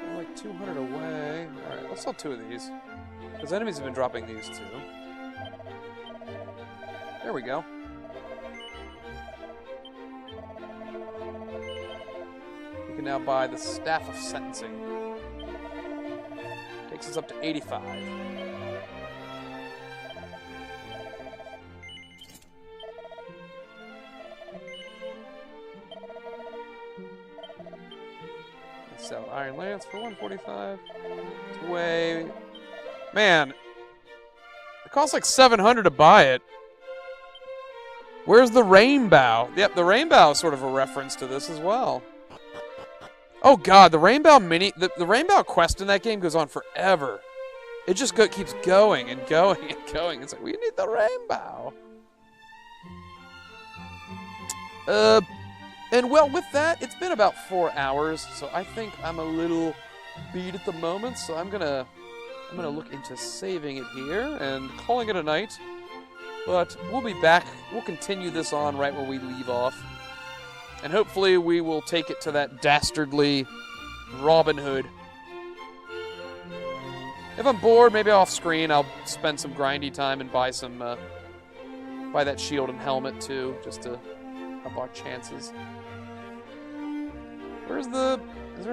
We're like 200 away. Alright, let's sell 2 of these. Because enemies have been dropping these too. There we go. We can now buy the Staff of Sentencing. Takes us up to 85. Sell Iron Lance for 145. It's way... Man, it costs like 700 to buy it. Where's the Rainbow? Yep, the Rainbow is sort of a reference to this as well. Oh god, the Rainbow the Rainbow quest in that game goes on forever. It just keeps going and going and going. It's like, we need the Rainbow. And well, with that, it's been about 4 hours, so I think I'm a little beat at the moment, so I'm gonna look into saving it here and calling it a night. But we'll be back. We'll continue this on right where we leave off. And hopefully we will take it to that dastardly Robin Hood. If I'm bored, maybe off screen, I'll spend some grindy time and buy some, buy that shield and helmet too, just to up our chances. Where's the... Is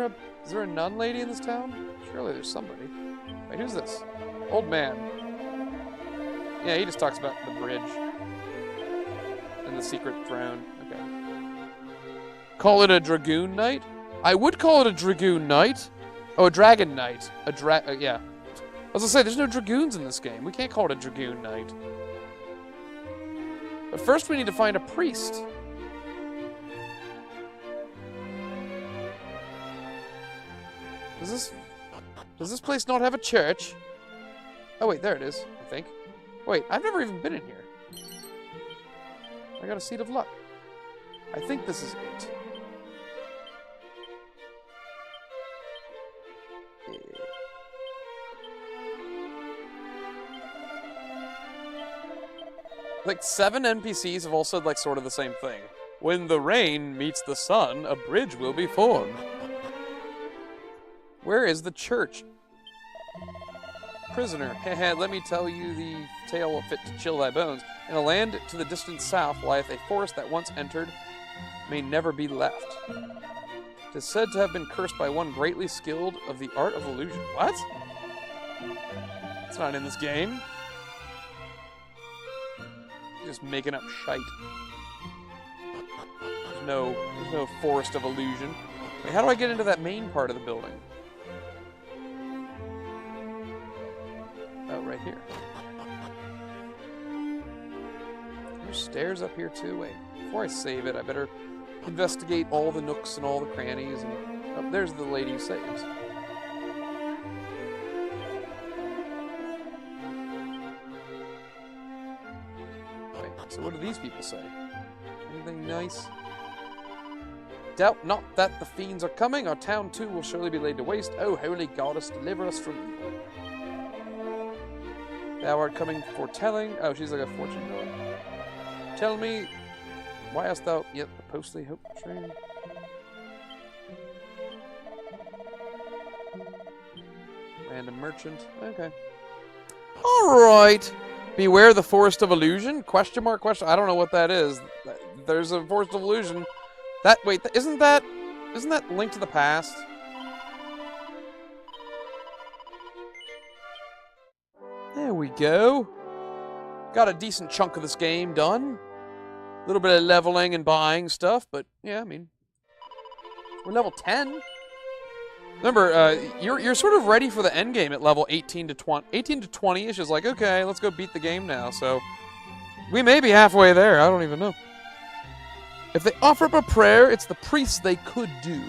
there a nun lady in this town? Surely there's somebody. Wait, who's this? Old man. Yeah, he just talks about the bridge. And the secret throne. Okay. Call it a Dragoon Knight? I would call it a Dragoon Knight. Oh, a Dragon Knight. Yeah. I was gonna say, there's no Dragoons in this game. We can't call it a Dragoon Knight. But first we need to find a priest. Does this place not have a church? Oh wait, there it is, I think. Wait, I've never even been in here. I got a seed of luck. I think this is it. Like 7 NPCs have all said like sort of the same thing. When the rain meets the sun, a bridge will be formed. Where is the church? Prisoner, let me tell you the tale fit to chill thy bones. In a land to the distant south lieth a forest that once entered may never be left. It is said to have been cursed by one greatly skilled of the art of illusion. What? It's not in this game. Just making up shite. There's no forest of illusion. Wait, how do I get into that main part of the building? Oh, right here. There's stairs up here too. Wait, before I save it, I better investigate all the nooks and all the crannies. And oh, there's the lady who saves. Wait, so what do these people say? Anything nice? Doubt not that the fiends are coming. Our town too will surely be laid to waste. Oh, holy goddess, deliver us from evil. Thou art coming foretelling. Oh, she's like a fortune teller. Tell me, why hast thou yet the postly hope train? Random merchant. Okay. Alright. Beware the Forest of Illusion? Question mark, question. I don't know what that is. There's a Forest of Illusion. Wait, isn't that Link to the Past? There we go. Got a decent chunk of this game done. A little bit of leveling and buying stuff, but yeah, I mean, we're level 10. Remember, you're sort of ready for the end game at level 18 to 20. 18 to 20-ish is like, okay, let's go beat the game now. So we may be halfway there. I don't even know. If they offer up a prayer, it's the priest they could do.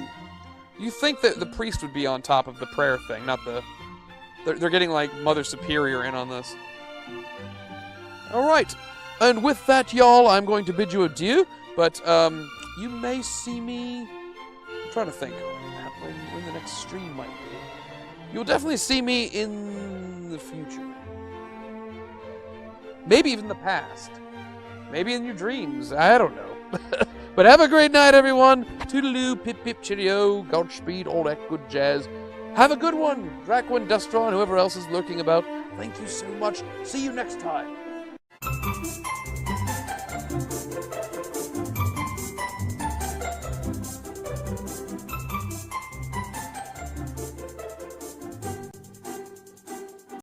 You think that the priest would be on top of the prayer thing, not the... They're getting, like, Mother Superior in on this. Alright. And with that, y'all, I'm going to bid you adieu. But, you may see me... I'm trying to think when the next stream might be. You'll definitely see me in the future. Maybe even the past. Maybe in your dreams. I don't know. But have a great night, everyone. Toodaloo, pip pip, cheerio, Godspeed, all that good jazz. Have a good one, Draco and Dustron, whoever else is lurking about. Thank you so much. See you next time.